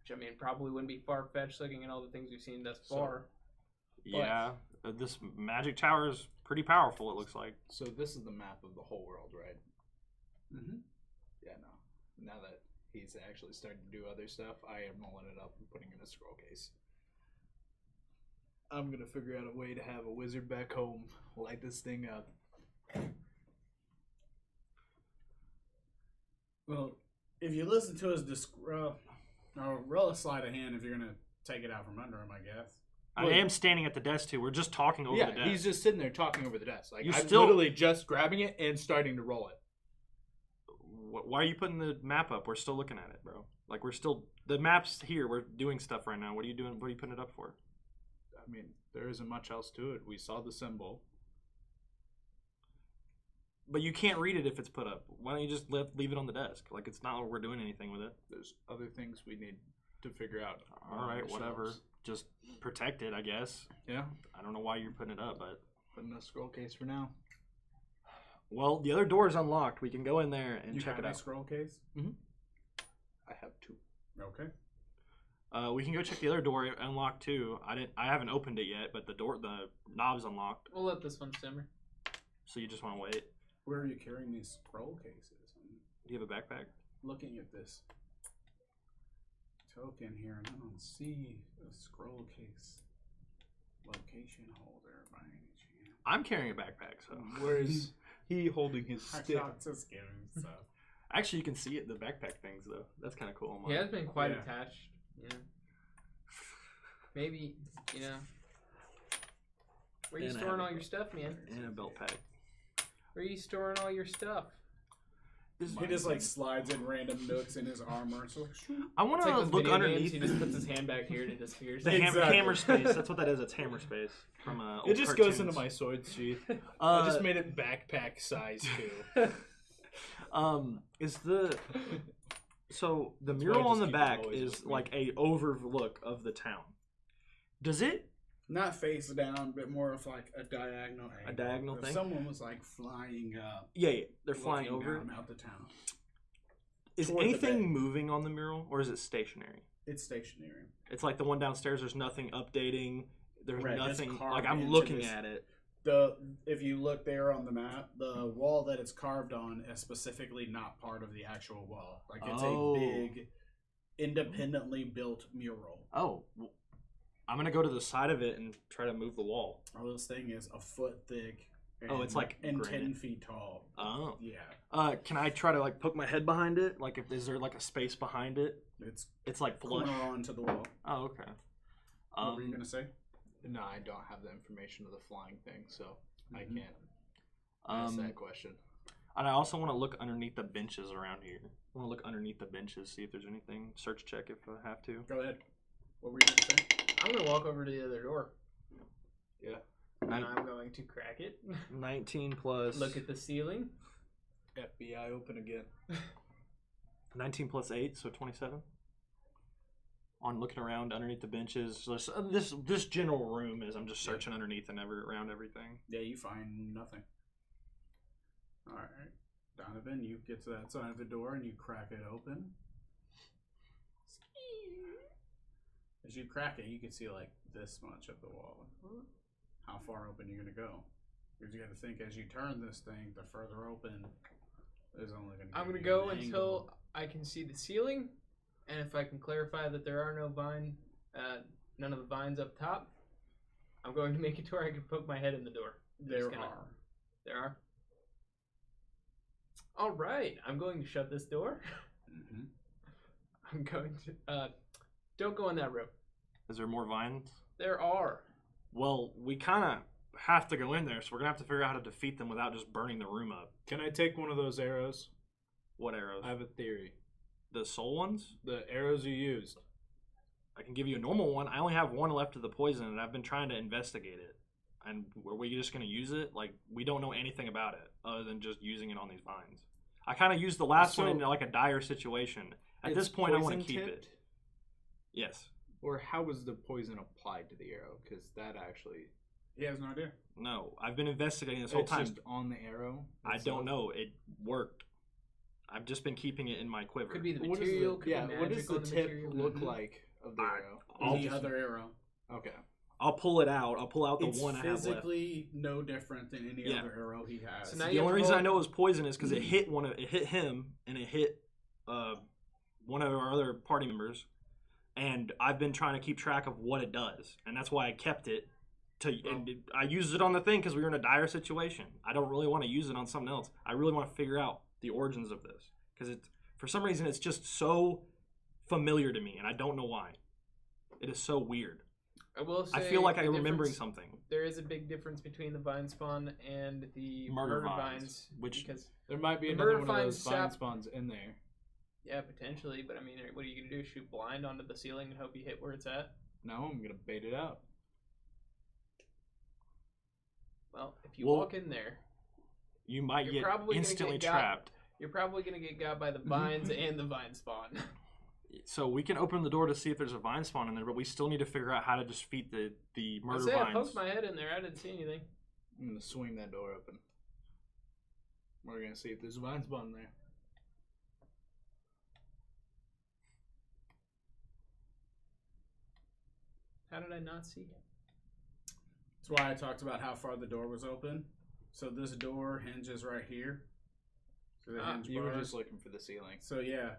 which I mean probably wouldn't be far fetched looking at all the things we've seen thus far. Yeah, this magic tower is pretty powerful. It looks like. So this is the map of the whole world, right? Mm-hmm. Yeah. No. Now that he's actually starting to do other stuff, I am rolling it up and putting it in a scroll case. I'm gonna figure out a way to have a wizard back home light this thing up. Well, if you listen to his roll a sleight of hand if you're gonna take it out from under him, I guess. I am standing at the desk too. We're just talking over the Yeah, desk. he's just sitting there talking over the desk. Like You I'm still- literally just grabbing it and starting to roll it. Why are you putting the map up? We're still looking at it, bro. Like we're still the map's here. We're doing stuff right now. What are you doing? What are you putting it up for? I mean, there isn't much else to it. We saw the symbol. But you can't read it if it's put up. Why don't you just leave it on the desk? Like, it's not like we're doing anything with it. There's other things we need to figure out. All right, whatever. Just protect it, I guess. Yeah. I don't know why you're putting it up, but... Put in a scroll case for now. Well, the other door is unlocked. We can go in there and check it out. Scroll case? I have 2. Okay. We can go check the other door unlocked too. I haven't opened it yet, but the knob's unlocked. We'll let this one simmer. So you just want to wait. Where are you carrying these scroll cases? Do you have a backpack? Looking at this token here, and I don't see a scroll case location holder by any chance. I'm carrying a backpack, so. Where is he holding his stick? Just kidding. So. Actually, you can see it, the backpack things, though. That's kind of cool. He has been quite Yeah. attached. Yeah. Maybe, where are you And I storing have all your stuff, man? And a belt pack. Where are you storing all your stuff? He just like slides in random nooks in his armor. So I want It's to like those look video underneath. games, he just puts his hand back here and it disappears. The Exactly. hammer space. That's what that is. It's hammer space from old It just goes cartoons. into my sword sheath. I just made it backpack size too. Is the so the That's why I mural on just the keep it back always is with me. like a overlook of the town. Does it? not face down, but more of like a diagonal angle. A diagonal If thing? someone was like flying up, Yeah, they're flying looking over. down out the town. Is toward the anything bay. moving on the mural, or is it stationary? It's stationary. It's like the one downstairs. There's nothing updating. There's Right, it's nothing. carved Like I'm into looking this- at it. If you look there on the map, the wall that it's carved on is specifically not part of the actual wall. Like it's Oh. a big, independently built mural. Oh, I'm gonna go to the side of it and try to move the wall. Oh, this thing is a foot thick. Oh, it's like and granite. 10 feet tall. Oh. Yeah, Can I try to like poke my head behind it? Like, is there like a space behind it? it's like flush. corner onto the wall. Oh, okay. What were you gonna say? No, I don't have the information of the flying thing, so I Mhm. can't ask Um, that question. and I also want to look underneath the benches around here. I want to look underneath the benches, see if there's anything. Search check if I have to. Go ahead. What were you gonna say? I'm gonna walk over to the other door. Yeah. And I'm going to crack it. 19 plus. Look at the ceiling. FBI open again. 19 plus 8, so 27. On looking around underneath the benches, so this general room is I'm just searching underneath and around everything. Yeah, you find nothing. All right, Donovan, you get to that side of the door and you crack it open. As you crack it, you can see like this much of the wall. How far open you're gonna go? Because you got to think as you turn this thing, the further open is only gonna. I'm give gonna you go an until angle. I can see the ceiling, and if I can clarify that there are none of the vines up top, I'm going to make it to where I can poke my head in the door. There Just gonna- are. There are. All right, I'm going to shut this door. Mm-hmm. I'm going to. Don't go in that room. Is there more vines? There are. Well, we kind of have to go in there, so we're gonna have to figure out how to defeat them without just burning the room up. Can I take one of those arrows? What arrows? I have a theory. The soul ones? The arrows you used. I can give you a normal one. I only have one left of the poison, and I've been trying to investigate it. And were we just gonna use it? Like, we don't know anything about it other than just using it on these vines. I kind of used the last one in like a dire situation. At this point, I want to keep it. Yes. Or how was the poison applied to the arrow? Because that actually... He has no idea. No, I've been investigating this whole It's time. just on the arrow? I itself? don't know. It worked. I've just been keeping it in my quiver. Could be the What is material. the, could be yeah, what does magic the on tip material. look Mhm. like of the arrow? The other arrow. Okay. I'll pull it out. I'll pull out the It's one I have left. physically no different than any Yeah. other arrow he has. So now The you have only to reason roll- I know it was poison is because it hit him and it hit one of our other party members, and I've been trying to keep track of what it does, and that's why I kept it. I used it on the thing because we were in a dire situation. I don't really want to use it on something else. I really want to figure out the origins of this because for some reason it's just so familiar to me, and I don't know why. It is so weird. I will say I feel like the I'm remembering difference- something. There is a big difference between the vine spawn and the Murder murder vines, vines, which- because There might be The another murder one of those finds vine sap- spawns in there. yeah, potentially. But I mean, what are you gonna do? Shoot blind onto the ceiling and hope you hit where it's at? No, I'm going to bait it out. Well, if you Well- walk in there, you might You're get probably gonna instantly get got. trapped. You're probably gonna get got by the vines and the vine spawn. So we can open the door to see if there's a vine spawn in there, but we still need to figure out how to defeat the I murder say I vines. poked my head in there. I didn't see anything. I'm gonna swing that door open. We're gonna see if there's a vine spawn there. How did I not see it? That's why I talked about how far the door was open. So this door hinges right here. So the hinge You were bars. just looking for the ceiling. So yeah,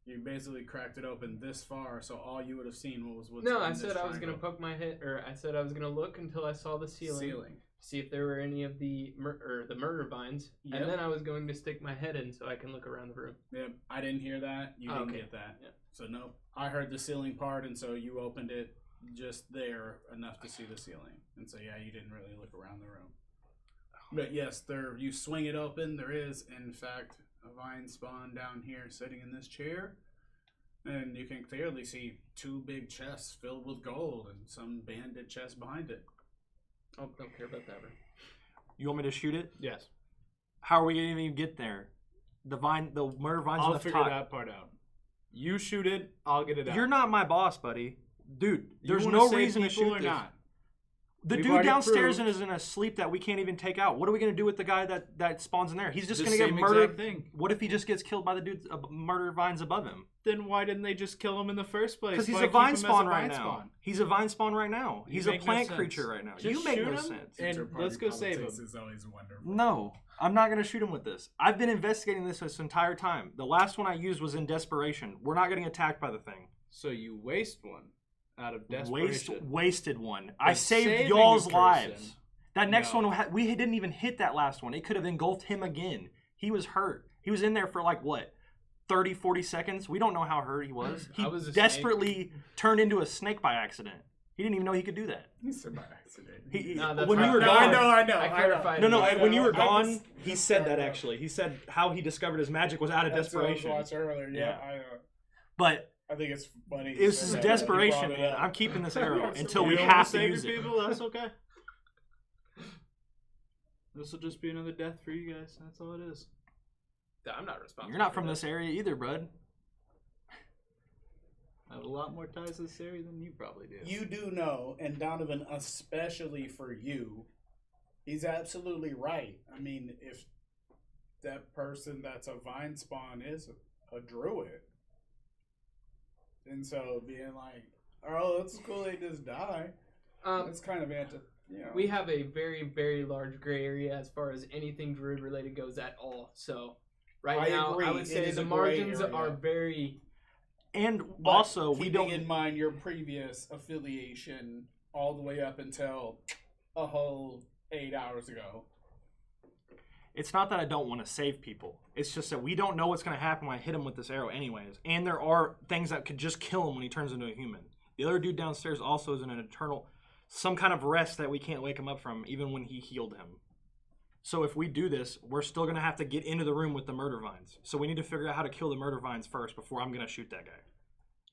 you basically cracked it open this far, so all you would have seen was what's No, in I this said I was gonna triangle. poke my head, or I said I was gonna look until I saw the ceiling. See if there were any of the murder vines, Yep. and then I was going to stick my head in so I can look around the room. Yep, I didn't hear that. You didn't okay. get that. Yep. So no, I heard the ceiling part, and so you opened it just there enough to see the ceiling, and so yeah, you didn't really look around the room. But yes, there. You swing it open. There is, in fact, a vine spawn down here sitting in this chair, and you can clearly see two big chests filled with gold and some banded chest behind it. Oh, don't care about that. You want me to shoot it? Yes. How are we gonna even get there? The murder vines I'll left figure top. that part out. You shoot it, I'll get it out. You're not my boss, buddy. Dude, You there's wanna no save reason to people shoot or this. not? The We've dude already downstairs proved- is in a sleep that we can't even take out. What are we gonna do with the guy that spawns in there? He's just The gonna get same murdered. exact thing. What if he just gets killed by the dude's murder vines above him? Then why didn't they just kill him in the first place? Because he's Why a keep vine him as a spawn right vine now. spawn? He's a vine spawn right now. You He's a make no plant sense. creature right now. Just You make shoot no him sense. and Interparty let's go save politics him. is always wonderful. No, I'm not gonna shoot him with this. I've been investigating this entire time. The last one I used was in desperation. We're not getting attacked by the thing. So you waste one out of desperation. Wasted one. I saved saving y'all's a person- lives. That next No. one, we didn't even hit that last one. It could have engulfed him again. He was hurt. He was in there for like, what, 30, 40 seconds? We don't know how hurt he was. He I was a desperately turned into a snake by accident. He didn't even know he could do that. He said by accident. No, that's when right. you were No, gone, I know. I clarified. No, I when you know. were I gone, just- he said that actually. He said how he discovered his magic was out of That's what I was desperation. watching earlier. Yeah, But I think it's funny. it was desperation, man. I'm keeping this arrow until we You don't wanna have to save use your it. people? That's okay. This will just be another death for you guys. That's all it is. I'm not responsible. You're not for from this area either, bud. I have a lot more ties to this area than you probably do. You do know, and Donovan, especially for you, he's absolutely right. I mean, if that person that's a vine spawn is a druid, and so being like, oh, that's cool, they just die. It's kind of We have a very, very large gray area as far as anything druid related goes at all. So right now, agree. I would It say is the a gray margins area. are very. And But also, we keeping don't. in mind your previous affiliation all the way up until a whole 8 hours ago. It's not that I don't want to save people. It's just that we don't know what's going to happen when I hit him with this arrow anyways. And there are things that could just kill him when he turns into a human. The other dude downstairs also is in an eternal, some kind of rest that we can't wake him up from, even when he healed him. So if we do this, we're still going to have to get into the room with the murder vines. So we need to figure out how to kill the murder vines first before I'm going to shoot that guy.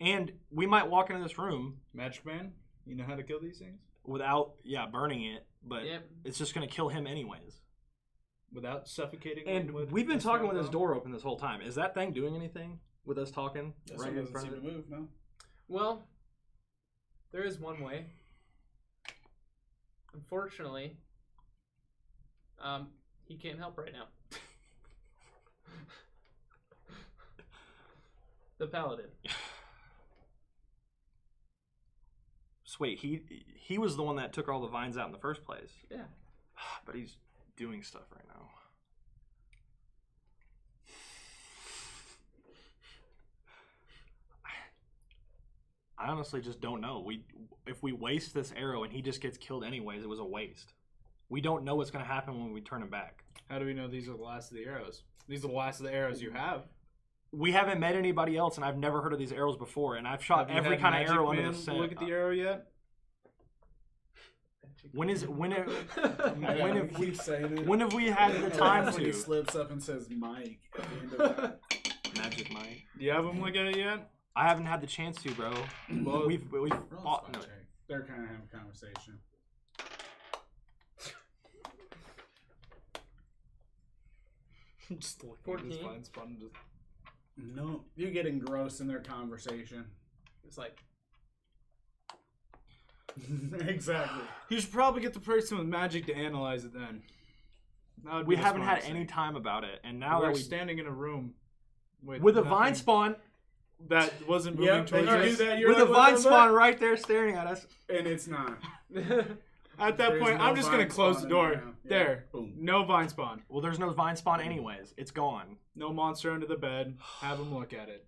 And we might walk into this room Magic Man, you know how to kill these things? without, burning it, but Yep. it's just going to kill him anyways. Without suffocating And them with we've been this talking with guy this door open this whole time. Is that thing doing anything with us talking This right one in doesn't front seem of to it? move, no? Well, there is one way. Unfortunately, he can't help right now. The paladin. So wait, he was the one that took all the vines out in the first place. Yeah. But he's doing stuff right now. I honestly just don't know. If we waste this arrow and he just gets killed anyways, it was a waste. We don't know what's going to happen when we turn him back. How do we know these are the last of the arrows? These are the last of the arrows you have. We haven't met anybody else, and I've never heard of these arrows before, and I've shot Have you every had kind of Magic arrow under Man the sun. look at the arrow yet? When have I we keep saying it. when have we had the time When he to? slips up and says Mike at the end of that. Magic Mike. Do you have them look at it yet? I haven't had the chance to, bro. Well, We've Roll fought. spot No. check. They're kind of having a conversation. Just looking at 14. this blind spot and just... No, you get engrossed in their conversation. It's like, Exactly. You should probably get the person with magic to analyze it then. That would be We the haven't had smartest any thing. time about it, and now We're that we standing in a room with a nothing vine spawn, that wasn't moving Yep, towards and you us. do that. You're with a like, vine "What the spawn fuck?" right there staring at us. And it's not. At that There's point, no I'm just gonna vine close the spawn door. in there. Yeah. There, Boom. no vine spawn, Well, there's no vine spawn anyways. It's gone. no monster under the bed. Have him look at it.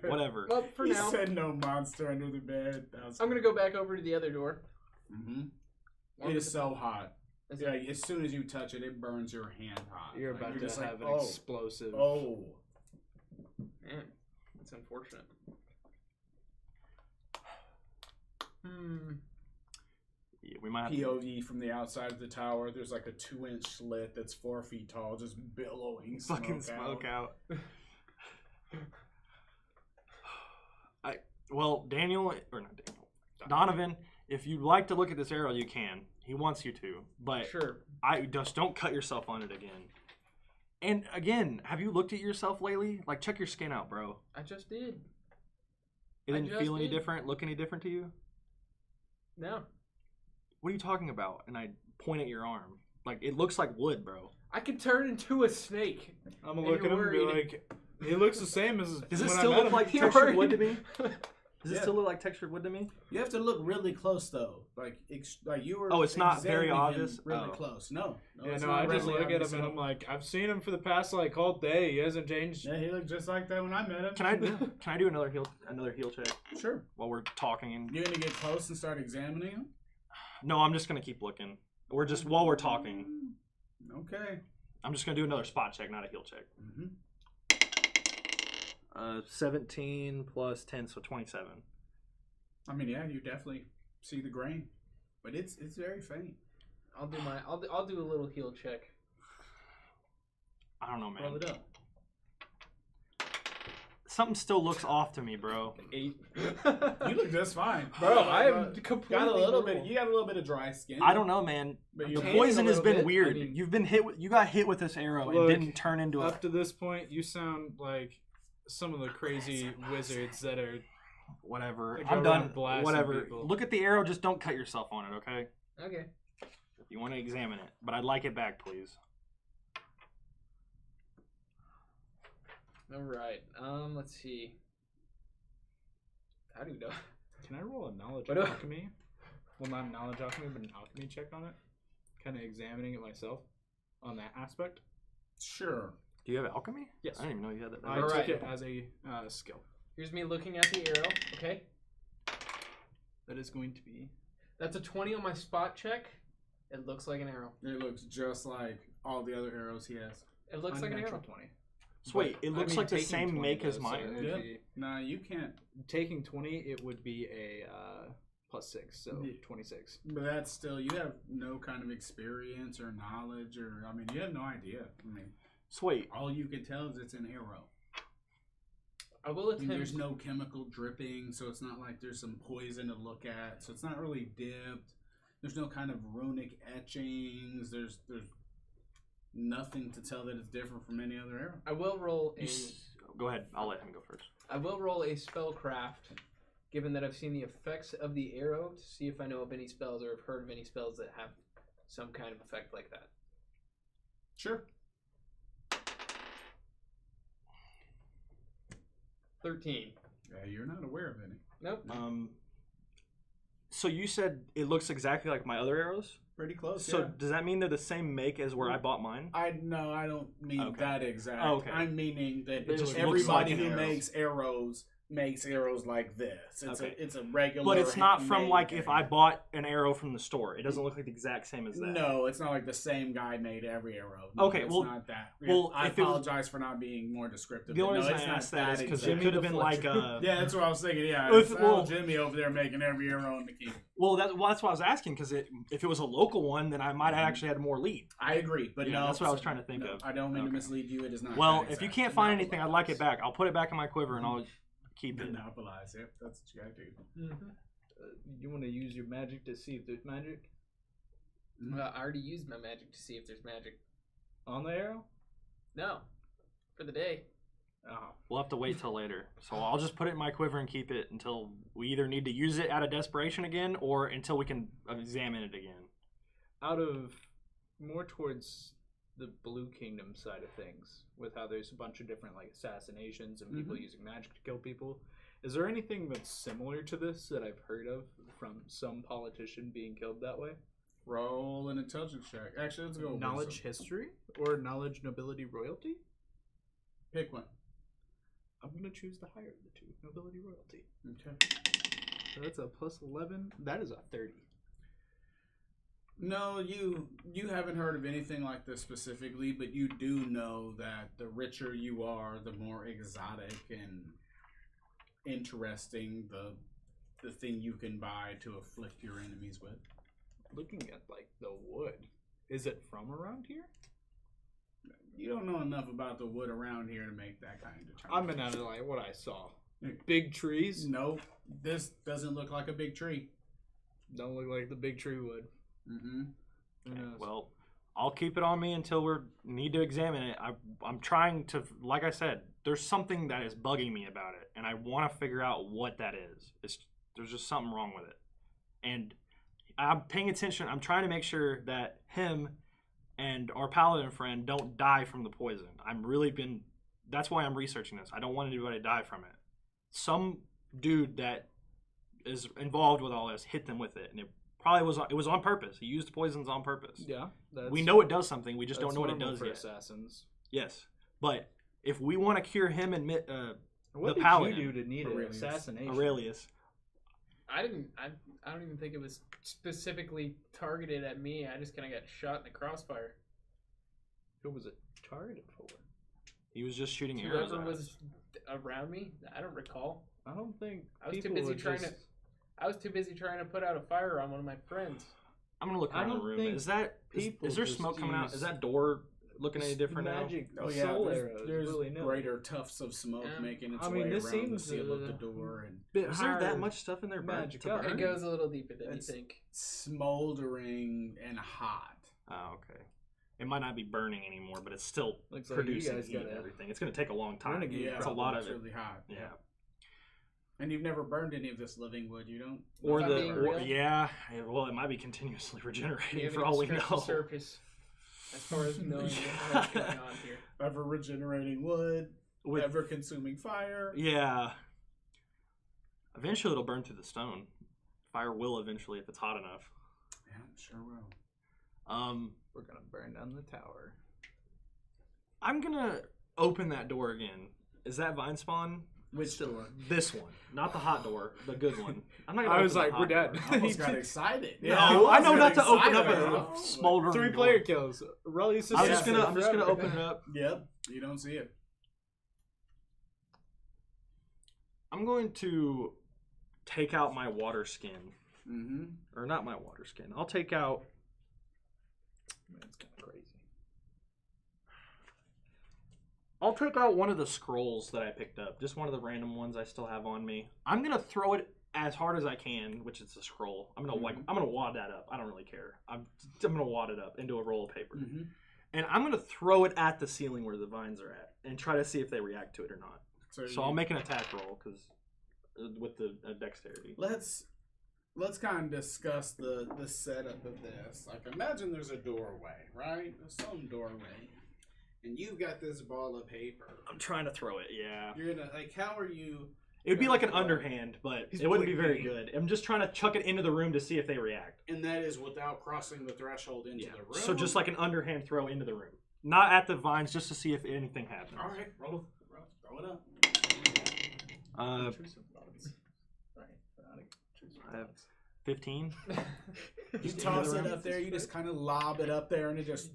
Whatever. well, for He now, said no monster under the bed. That I'm gonna go back over to the other door. It is so hot. Is Yeah, as soon as you touch it, it burns your hand hot. You're Like, about just to like, have an oh, explosive. Oh. Man, that's unfortunate. Yeah, we might have to, POV from the outside of the tower. There's like a 2-inch slit that's 4 feet tall, just billowing fucking smoke out. Well, Daniel, or not Daniel, Donovan, if you'd like to look at this arrow, you can. He wants you to, but Sure. I just don't cut yourself on it again. And again, have you looked at yourself lately? Like, check your skin out, bro. I just did. It I didn't just feel any did. different, look any different to you? No. What are you talking about? And I point at your arm. Like, it looks like wood, bro. I can turn into a snake. I'm gonna And look at you're him and be worried. like, he looks the same as Does it when still I met look him. like You're textured wood to worried. me? Does it Yeah. still look like textured wood to me? You have to look really close though. Like you were. Oh, it's not very examining him obvious? Really Oh. close. No. Yeah, it's no, not I just really look at obvious him and at I'm all. like, I've seen him for the past like all day. He hasn't changed. Yeah, he looked just like that when I met him. Can I do another heal check Sure. while we're talking? And You're gonna get close and start examining him. no, I'm just gonna keep looking. We're just while we're talking. Okay. I'm just gonna do another spot check, not a heal check. 17 plus 10, so 27. I mean, yeah, you definitely see the grain, but it's very faint. I'll do a little heal check. I don't know, man. Roll it up. Something still looks off to me, bro. 8. You look just fine, Bro, I am completely got a little bit. normal. You got a little bit of dry skin. I don't know, man. But The you're tanning poison a has little been bit. weird. I mean- You've been you got hit with this arrow Look, and didn't turn into a. Up to this point, you sound like some of the crazy wizards that are. Whatever. Like I'm go around done. blasting Whatever. people. Look at the arrow. Just don't cut yourself on it, okay? Okay. If you want to examine it, but I'd like it back, please. All right. Let's see. How do you know? Can I roll a knowledge What do- alchemy? Well, not knowledge alchemy, but an alchemy check on it. Kind of examining it myself on that aspect. Sure. Do you have alchemy? Yes. I didn't even know you had that. I All took right. it as a skill. Here's me looking at the arrow. Okay. That is going to be. That's a 20 on my spot check. It looks like an arrow. It looks just like all the other arrows he has. It looks like an unnatural arrow. 20. So wait, it I looks mean, like the taking same 20 make as though, mine. so it would Yeah. be- Nah, you can't. taking 20, it would be a +6, so Yeah. 26. But that's still, you have no kind of experience or knowledge, or I mean, you have no idea. I mean, So wait, all you can tell is it's an arrow. I will I mean, attempt. there's no chemical dripping, so it's not like there's some poison to look at. So it's not really dipped. There's no kind of runic etchings. There's nothing to tell that it's different from any other arrow. I will roll a. go ahead. I'll let him go first. I will roll a spellcraft, given that I've seen the effects of the arrow, to see if I know of any spells or have heard of any spells that have some kind of effect like that. Sure. 13. Yeah, you're not aware of any. Nope. So you said it looks exactly like my other arrows. Pretty close. So yeah. does that mean they're the same make as where I bought mine? I don't mean Okay. that exact. Okay. I'm meaning that It just looks everybody like an who arrow. makes arrows like this. It's Okay. it's a regular. But it's not from made like if thing. I bought an arrow from the store. It doesn't look like the exact same as that. No, it's not like the same guy made every arrow. No, Okay, it's well- not that. well, I if it was- apologize for not being more descriptive. The but only no, reason it's I not asked that is because exact. it could have been like Yeah, that's what I was thinking. Yeah, If- it's well- Jimmy over there making every arrow in the key. that's why I was asking because if it was a local one, then I might have actually had more lead. I agree, but Yeah, no, that's what I was trying to think no, of. I don't mean Okay. to mislead you. It is not. Well, that if you exact. can't find anything, I'd like it back. I'll put it back in my quiver and I'll keep it. Monopolize. Yep, that's what you gotta do. You want to use your magic to see if there's magic? I already used my magic to see if there's magic. on the arrow? No, for the day. Oh. We'll have to wait till later. So I'll just put it in my quiver and keep it until we either need to use it out of desperation again or until we can examine it again. Out of more towards the Blue Kingdom side of things, with how there's a bunch of different like assassinations and people using magic to kill people, is there anything that's similar to this that I've heard of from some politician being killed that way? Roll an intelligence check. Actually, let's go with Knowledge history or knowledge nobility royalty? Pick one. I'm gonna choose the higher of the two, nobility royalty. Okay. So that's a plus 11. That is a 30. No, you haven't heard of anything like this specifically, but you do know that the richer you are, the more exotic and interesting the thing you can buy to afflict your enemies with. Looking at like the wood, is it from around here? You don't know enough about the wood around here to make that kind of determination. I'm gonna out of like what I saw. Big trees? No, this doesn't look like a big tree. Don't look like the big tree would. Mm-hmm. Okay, well, I'll keep it on me until we need to examine it. I'm trying to, like I said, there's something that is bugging me about it, and I want to figure out what that is. There's just something wrong with it. And I'm paying attention. I'm trying to make sure that him and our paladin friend don't die from the poison. That's why I'm researching this. I don't want anybody to die from it. Some dude that is involved with all this hit them with it, and it was on purpose. He used poisons on purpose. Yeah, we know it does something. We just don't know what it does for yet. assassons. Yes, but if we want to cure him and What did paladin, you do to need an Aurelius. assassination? Aurelius, I don't even think it was specifically targeted at me. I just kind of got shot in the crossfire. Who was it targeted for? he was just shooting arrows. Whoever At us. was around me, I don't recall. I don't think I was too people busy would trying just... I was too busy trying to put out a fire on one of my friends. I'm gonna look I around the don't room. think Is there just smoke coming out? use Is that door looking any different now? magic Oh yeah, soul arrows. there's really no. greater tufts of smoke making its I mean, way this around the seems, seal of the door and Bit Is there higher that much stuff in there? magic to up. burn? It goes a little deeper than That's- you think. smoldering and hot. Oh, okay. It might not be burning anymore, but it's still Looks like you producing guys heat gotta- and everything. It's gonna take a long time. Renegade Yeah, it's a lot of it's it. really hot. Yeah. And you've never burned any of this living wood, you don't? Or If I'm being real, yeah. Well, it might be continuously you regenerating haven't for all we even scratched the know. surface as far as knowing what's going on here. Ever regenerating wood, With ever consuming fire. yeah. Eventually, it'll burn through the stone. Fire will eventually if it's hot enough. Yeah, sure will. We're gonna burn down the tower. I'm gonna open that door again. Is that vine spawn? Which door? This one, not the hot door, the good one. I'm not. Gonna I was open the like, hot we're door. dead. I almost got excited. No, I know not to open up excited. a smoldering 3 door. player kills. Aurelius is I'm just gonna forever. open it up. Yep, you don't see it. I'm going to take out my water skin, Mm-hmm. or not my water skin. I'll take out. Man, it's kind of crazy. I'll take out one of the scrolls that I picked up, just one of the random ones I still have on me. I'm gonna throw it as hard as I can, which is a scroll. I'm gonna I'm gonna wad that up. I don't really care. I'm gonna wad it up into a roll of paper, Mm-hmm. and I'm gonna throw it at the ceiling where the vines are at, and try to see if they react to it or not. So I'll make an attack roll because with the dexterity. Let's kind of discuss the setup of this. Like, imagine there's a doorway, right? Some doorway, and you've got this ball of paper. I'm trying to throw it. Yeah. You're gonna how are you? It would be like an underhand, but it wouldn't be very good. I'm just trying to chuck it into the room to see if they react. And that is without crossing the threshold into the room. So just like an underhand throw into the room. Not at the vines, just to see if anything happens. All right, throw it up. I have 15. You toss it up there. You just kind of lob it up there, and it just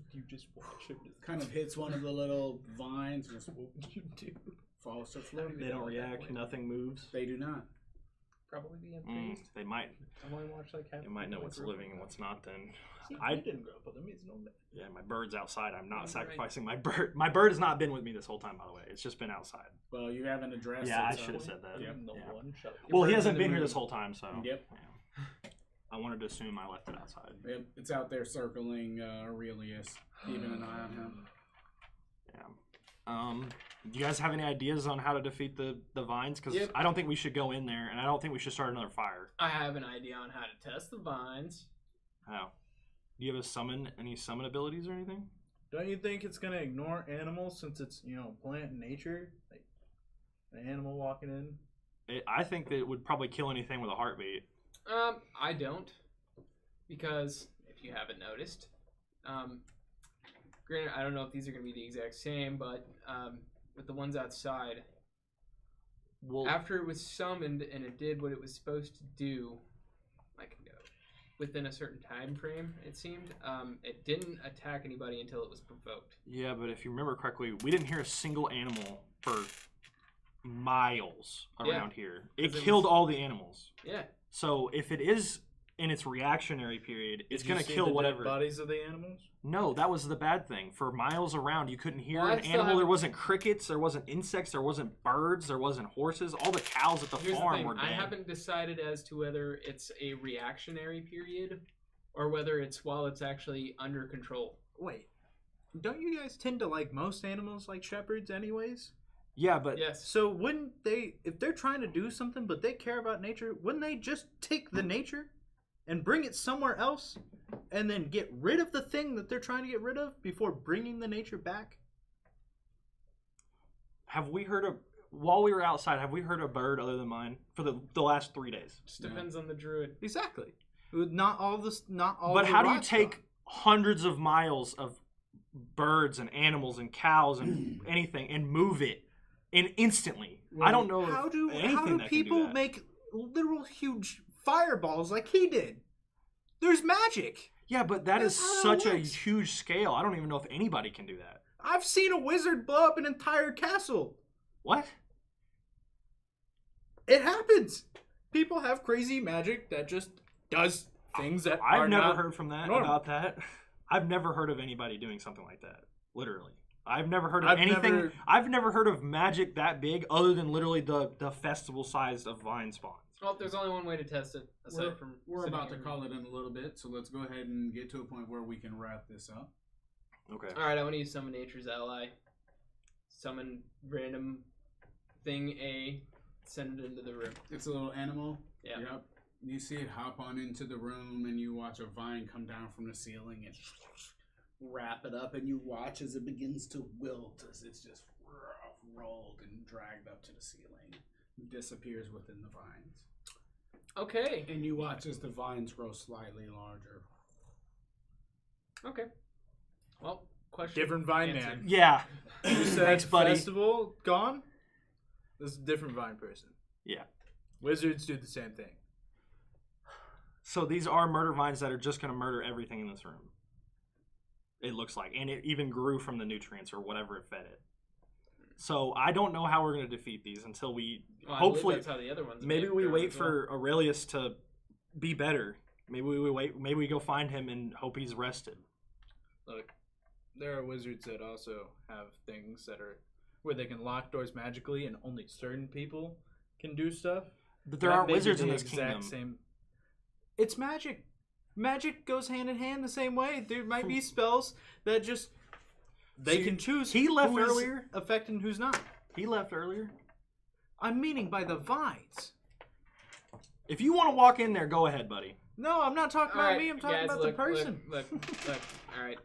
watch it. kind of hits one of the little vines. And just You do. falls to the floor. They don't react. Nothing moves. They do not. Probably the unfazed. They might. I only watch like half. You might know what's living and what's not. Then I didn't grow up with him. He's no man. yeah, my bird's outside. I'm not Right. sacrificing my bird. My bird has not been with me this whole time, by the way. It's just been outside. Well, you haven't addressed Yeah, I it. so- should have said that. Yep. No Yeah. one shut Well, he bird's hasn't in the been here room. this whole time, so Yep. yeah. I wanted to assume I left it outside. Yep, it's out there circling Aurelius, keeping an eye on him. Yeah. Do you guys have any ideas on how to defeat the vines? Because Yep. I don't think we should go in there, and I don't think we should start another fire. I have an idea on how to test the vines. How? Do you have any summon abilities or anything? Don't you think it's gonna ignore animals since it's plant and nature, like an animal walking in? I think that it would probably kill anything with a heartbeat. I don't, because if you haven't noticed, granted, I don't know if these are gonna be the exact same, but with the ones outside, Well, after it was summoned and it did what it was supposed to do, like within a certain time frame, it seemed, it didn't attack anybody until it was provoked. yeah, but if you remember correctly, we didn't hear a single animal for miles around here. It killed all the animals. Yeah. So if it is in its reactionary period, it's going to See kill the whatever. dead bodies of the animals? No, that was the bad thing. For miles around, you couldn't hear Well, I an still animal. have- There wasn't crickets, there wasn't insects, there wasn't birds, there wasn't horses. All the cows at the Here's the farm thing, were dead. I haven't decided as to whether it's a reactionary period or whether it's while it's actually under control. Wait, don't you guys tend to like most animals like shepherds anyways? Yeah, but Yes. So wouldn't they, if they're trying to do something but they care about nature, wouldn't they just take the nature and bring it somewhere else and then get rid of the thing that they're trying to get rid of before bringing the nature back? have we heard of, while we were outside, have we heard a bird other than mine for the last 3 days? Just depends on the druid. Exactly. Not all this. Not all. But the how do you rocks take gone. hundreds of miles of birds and animals and cows and anything and move it instantly? I don't know How of do anything that people can do that. make literal huge fireballs like he did? There's magic. Yeah, but that is That's how such that a works. huge scale. I don't even know if anybody can do that. I've seen a wizard blow up an entire castle. What? It happens. People have crazy magic that just does things that are I've never not heard from that normal. about that. I've never heard of anybody doing something like that. Literally. I've never heard of I've anything. never- I've never heard of magic that big other than literally the festival size of vine spawns. Well, there's only one way to test it, aside from We're sitting about to here. call it in a little bit, so let's go ahead and get to a point where we can wrap this up. Okay. All right, I want to use summon nature's ally. Summon random thing A, send it into the room. It's a little animal. Yeah. Yep. You see it hop on into the room, and you watch a vine come down from the ceiling and wrap it up, and you watch as it begins to wilt as it's just rolled and dragged up to the ceiling. Disappears within the vines. Okay. And you watch as the vines grow slightly larger. Okay. Well, question. Different vine answered. man. Yeah. You said Thanks, buddy. festival gone. This is a different vine person. Yeah. Wizards do the same thing. So these are murder vines that are just going to murder everything in this room. It looks like. And it even grew from the nutrients or whatever it fed it. So I don't know how we're going to defeat these until we Well, I believe hopefully that's how the other ones. maybe we are wait as well. for Aurelius to be better. Maybe we wait. Maybe we go find him and hope he's rested. Look, there are wizards that also have things that are where they can lock doors magically, and only certain people can do stuff. But there That aren't may be wizards in the this kingdom. Same. It's magic. Magic goes hand in hand the same way. There might be spells that just they See, can choose. he left who is earlier. affected and who's not. He left earlier. I'm meaning by the vines. If you want to walk in there, go ahead, buddy. No, I'm not talking All about right, me. I'm talking guys, about look, the person. Look. All right.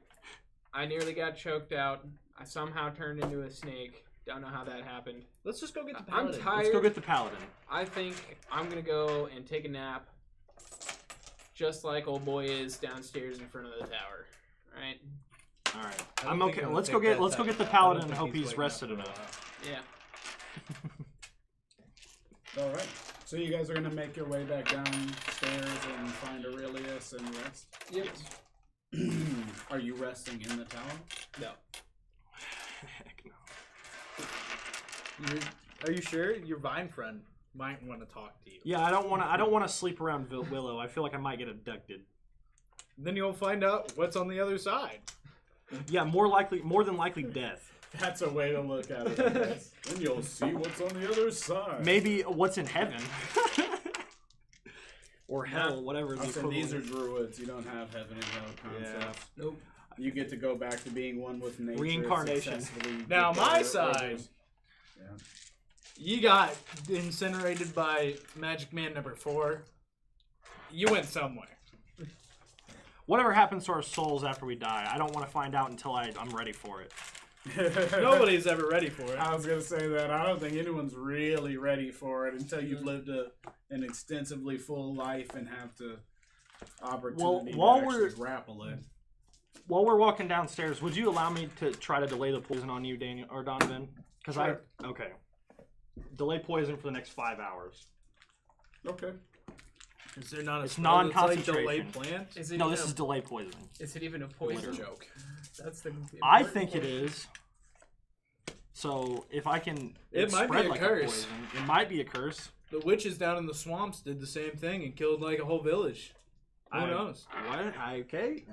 I nearly got choked out. I somehow turned into a snake. Don't know how that happened. Let's just go get the I'm paladin. tired. Let's go get the paladin. I think I'm gonna go and take a nap, just like old boy is downstairs in front of the tower. All right? All right. I don't I'm think okay. he'll Let's take go get. that Let's go type get the of nap. I don't paladin and think hope he's waking up rested for a enough. while. Yeah. All right. So you guys are gonna make your way back downstairs and find Aurelius and rest. Yep. Are you resting in the tower? No. Heck no. Are you sure? Your vine friend might want to talk to you. Yeah, I don't want to. I don't want to sleep around Willow. I feel like I might get abducted. Then you'll find out what's on the other side. Yeah, more than likely death. That's a way to look at it. I guess. Then you'll see what's on the other side. Maybe what's in heaven. Or hell, whatever the Also, equivalent these are is. druids. You don't have heaven and hell concepts. Nope. You get to go back to being one with nature. Reincarnation. Now Get my the side. orders. Yeah. You got incinerated by Magic Man number 4. You went somewhere. Whatever happens to our souls after we die, I don't want to find out until I'm ready for it. Nobody's ever ready for it. I was gonna say that I don't think anyone's really ready for it until you've lived an extensively full life and have to opportunity while to actually we're- grapple it. While we're walking downstairs, would you allow me to try to delay the poison on you, Daniel or Donovan? Because Sure. okay. Delay poison for the next 5 hours. Okay. Is there not a It's spell that's non-concentration. like delay plant? Is it No, even this a- is delay poison. Is it even a poison Literally. joke? That's the. I important think it question. is. So if I can, It might be spread a like curse. poison. It might be a curse. The witches down in the swamps did the same thing and killed like a whole village. Who knows? What? Okay.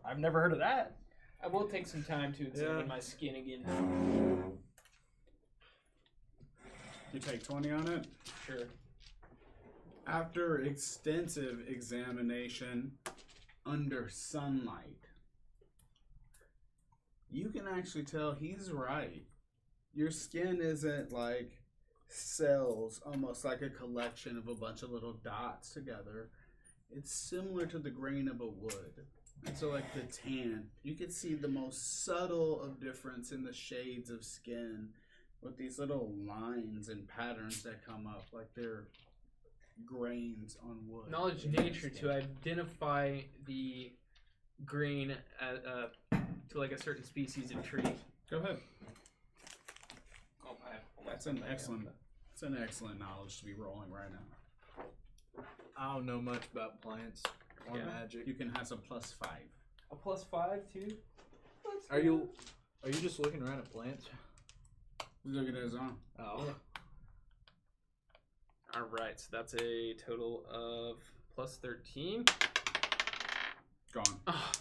I've never heard of that. I will take some time to examine my skin again. You take 20 on it. Sure. After extensive examination under sunlight, you can actually tell he's right. Your skin isn't like cells, almost like a collection of a bunch of little dots together. It's similar to the grain of a wood. And so like the tan, you can see the most subtle of difference in the shades of skin with these little lines and patterns that come up like they're grains on wood. Knowledge nature to identify the grain to like a certain species of tree. Go ahead. Oh, That's an excellent knowledge to be rolling right now. I don't know much about plants or Yeah. magic. You can have some +5. A +5 too. Are you just looking around at plants? Look at his arm. Oh. All right, so that's a total of +13. Gone. Ah,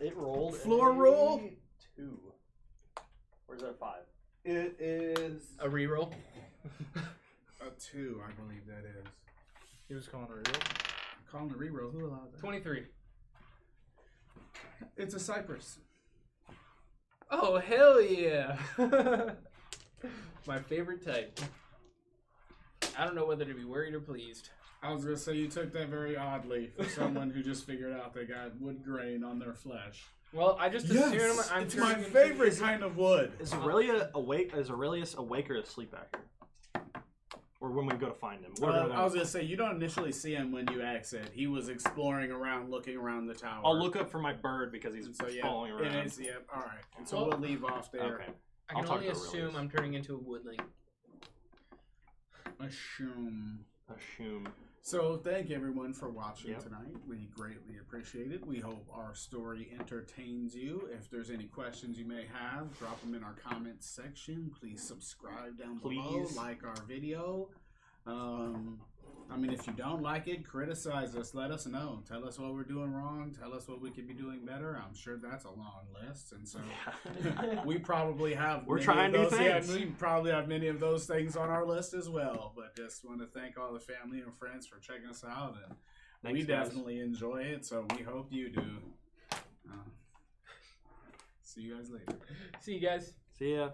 It rolled Floor roll? 2. Where's that 5? It is a reroll. A 2, I believe that is. He was calling a real. Calling a reroll. Who allowed that? 23. It's a cypress. Oh hell yeah! My favorite type. I don't know whether to be worried or pleased. I was gonna say you took that very oddly for someone who just figured out they got wood grain on their flesh. Well, I just assume I'm it's my turning into- favorite kind of wood. Is Aurelia awake? Is Aurelius awake or asleep back here? Or when we go to find him? I was gonna say you don't initially see him when you exit. He was exploring around, looking around the tower. I'll look up for my bird because he's following around. And it's, all right. And so we'll leave off there. Okay. I I'll can talk only to assume Aurelius. I'm turning into a woodling. Assume. So thank everyone for watching tonight. We greatly appreciate it. We hope our story entertains you. If there's any questions you may have, drop them in our comments section. Please subscribe down below, like our video. I mean, if you don't like it, criticize us. Let us know. Tell us what we're doing wrong. Tell us what we could be doing better. I'm sure that's a long list, and so we probably have. We're many trying of new those. things. Yeah, we probably have many of those things on our list as well. But just want to thank all the family and friends for checking us out, and Thanks, we guys. definitely enjoy it. So we hope you do. See you guys later. See you guys. See ya.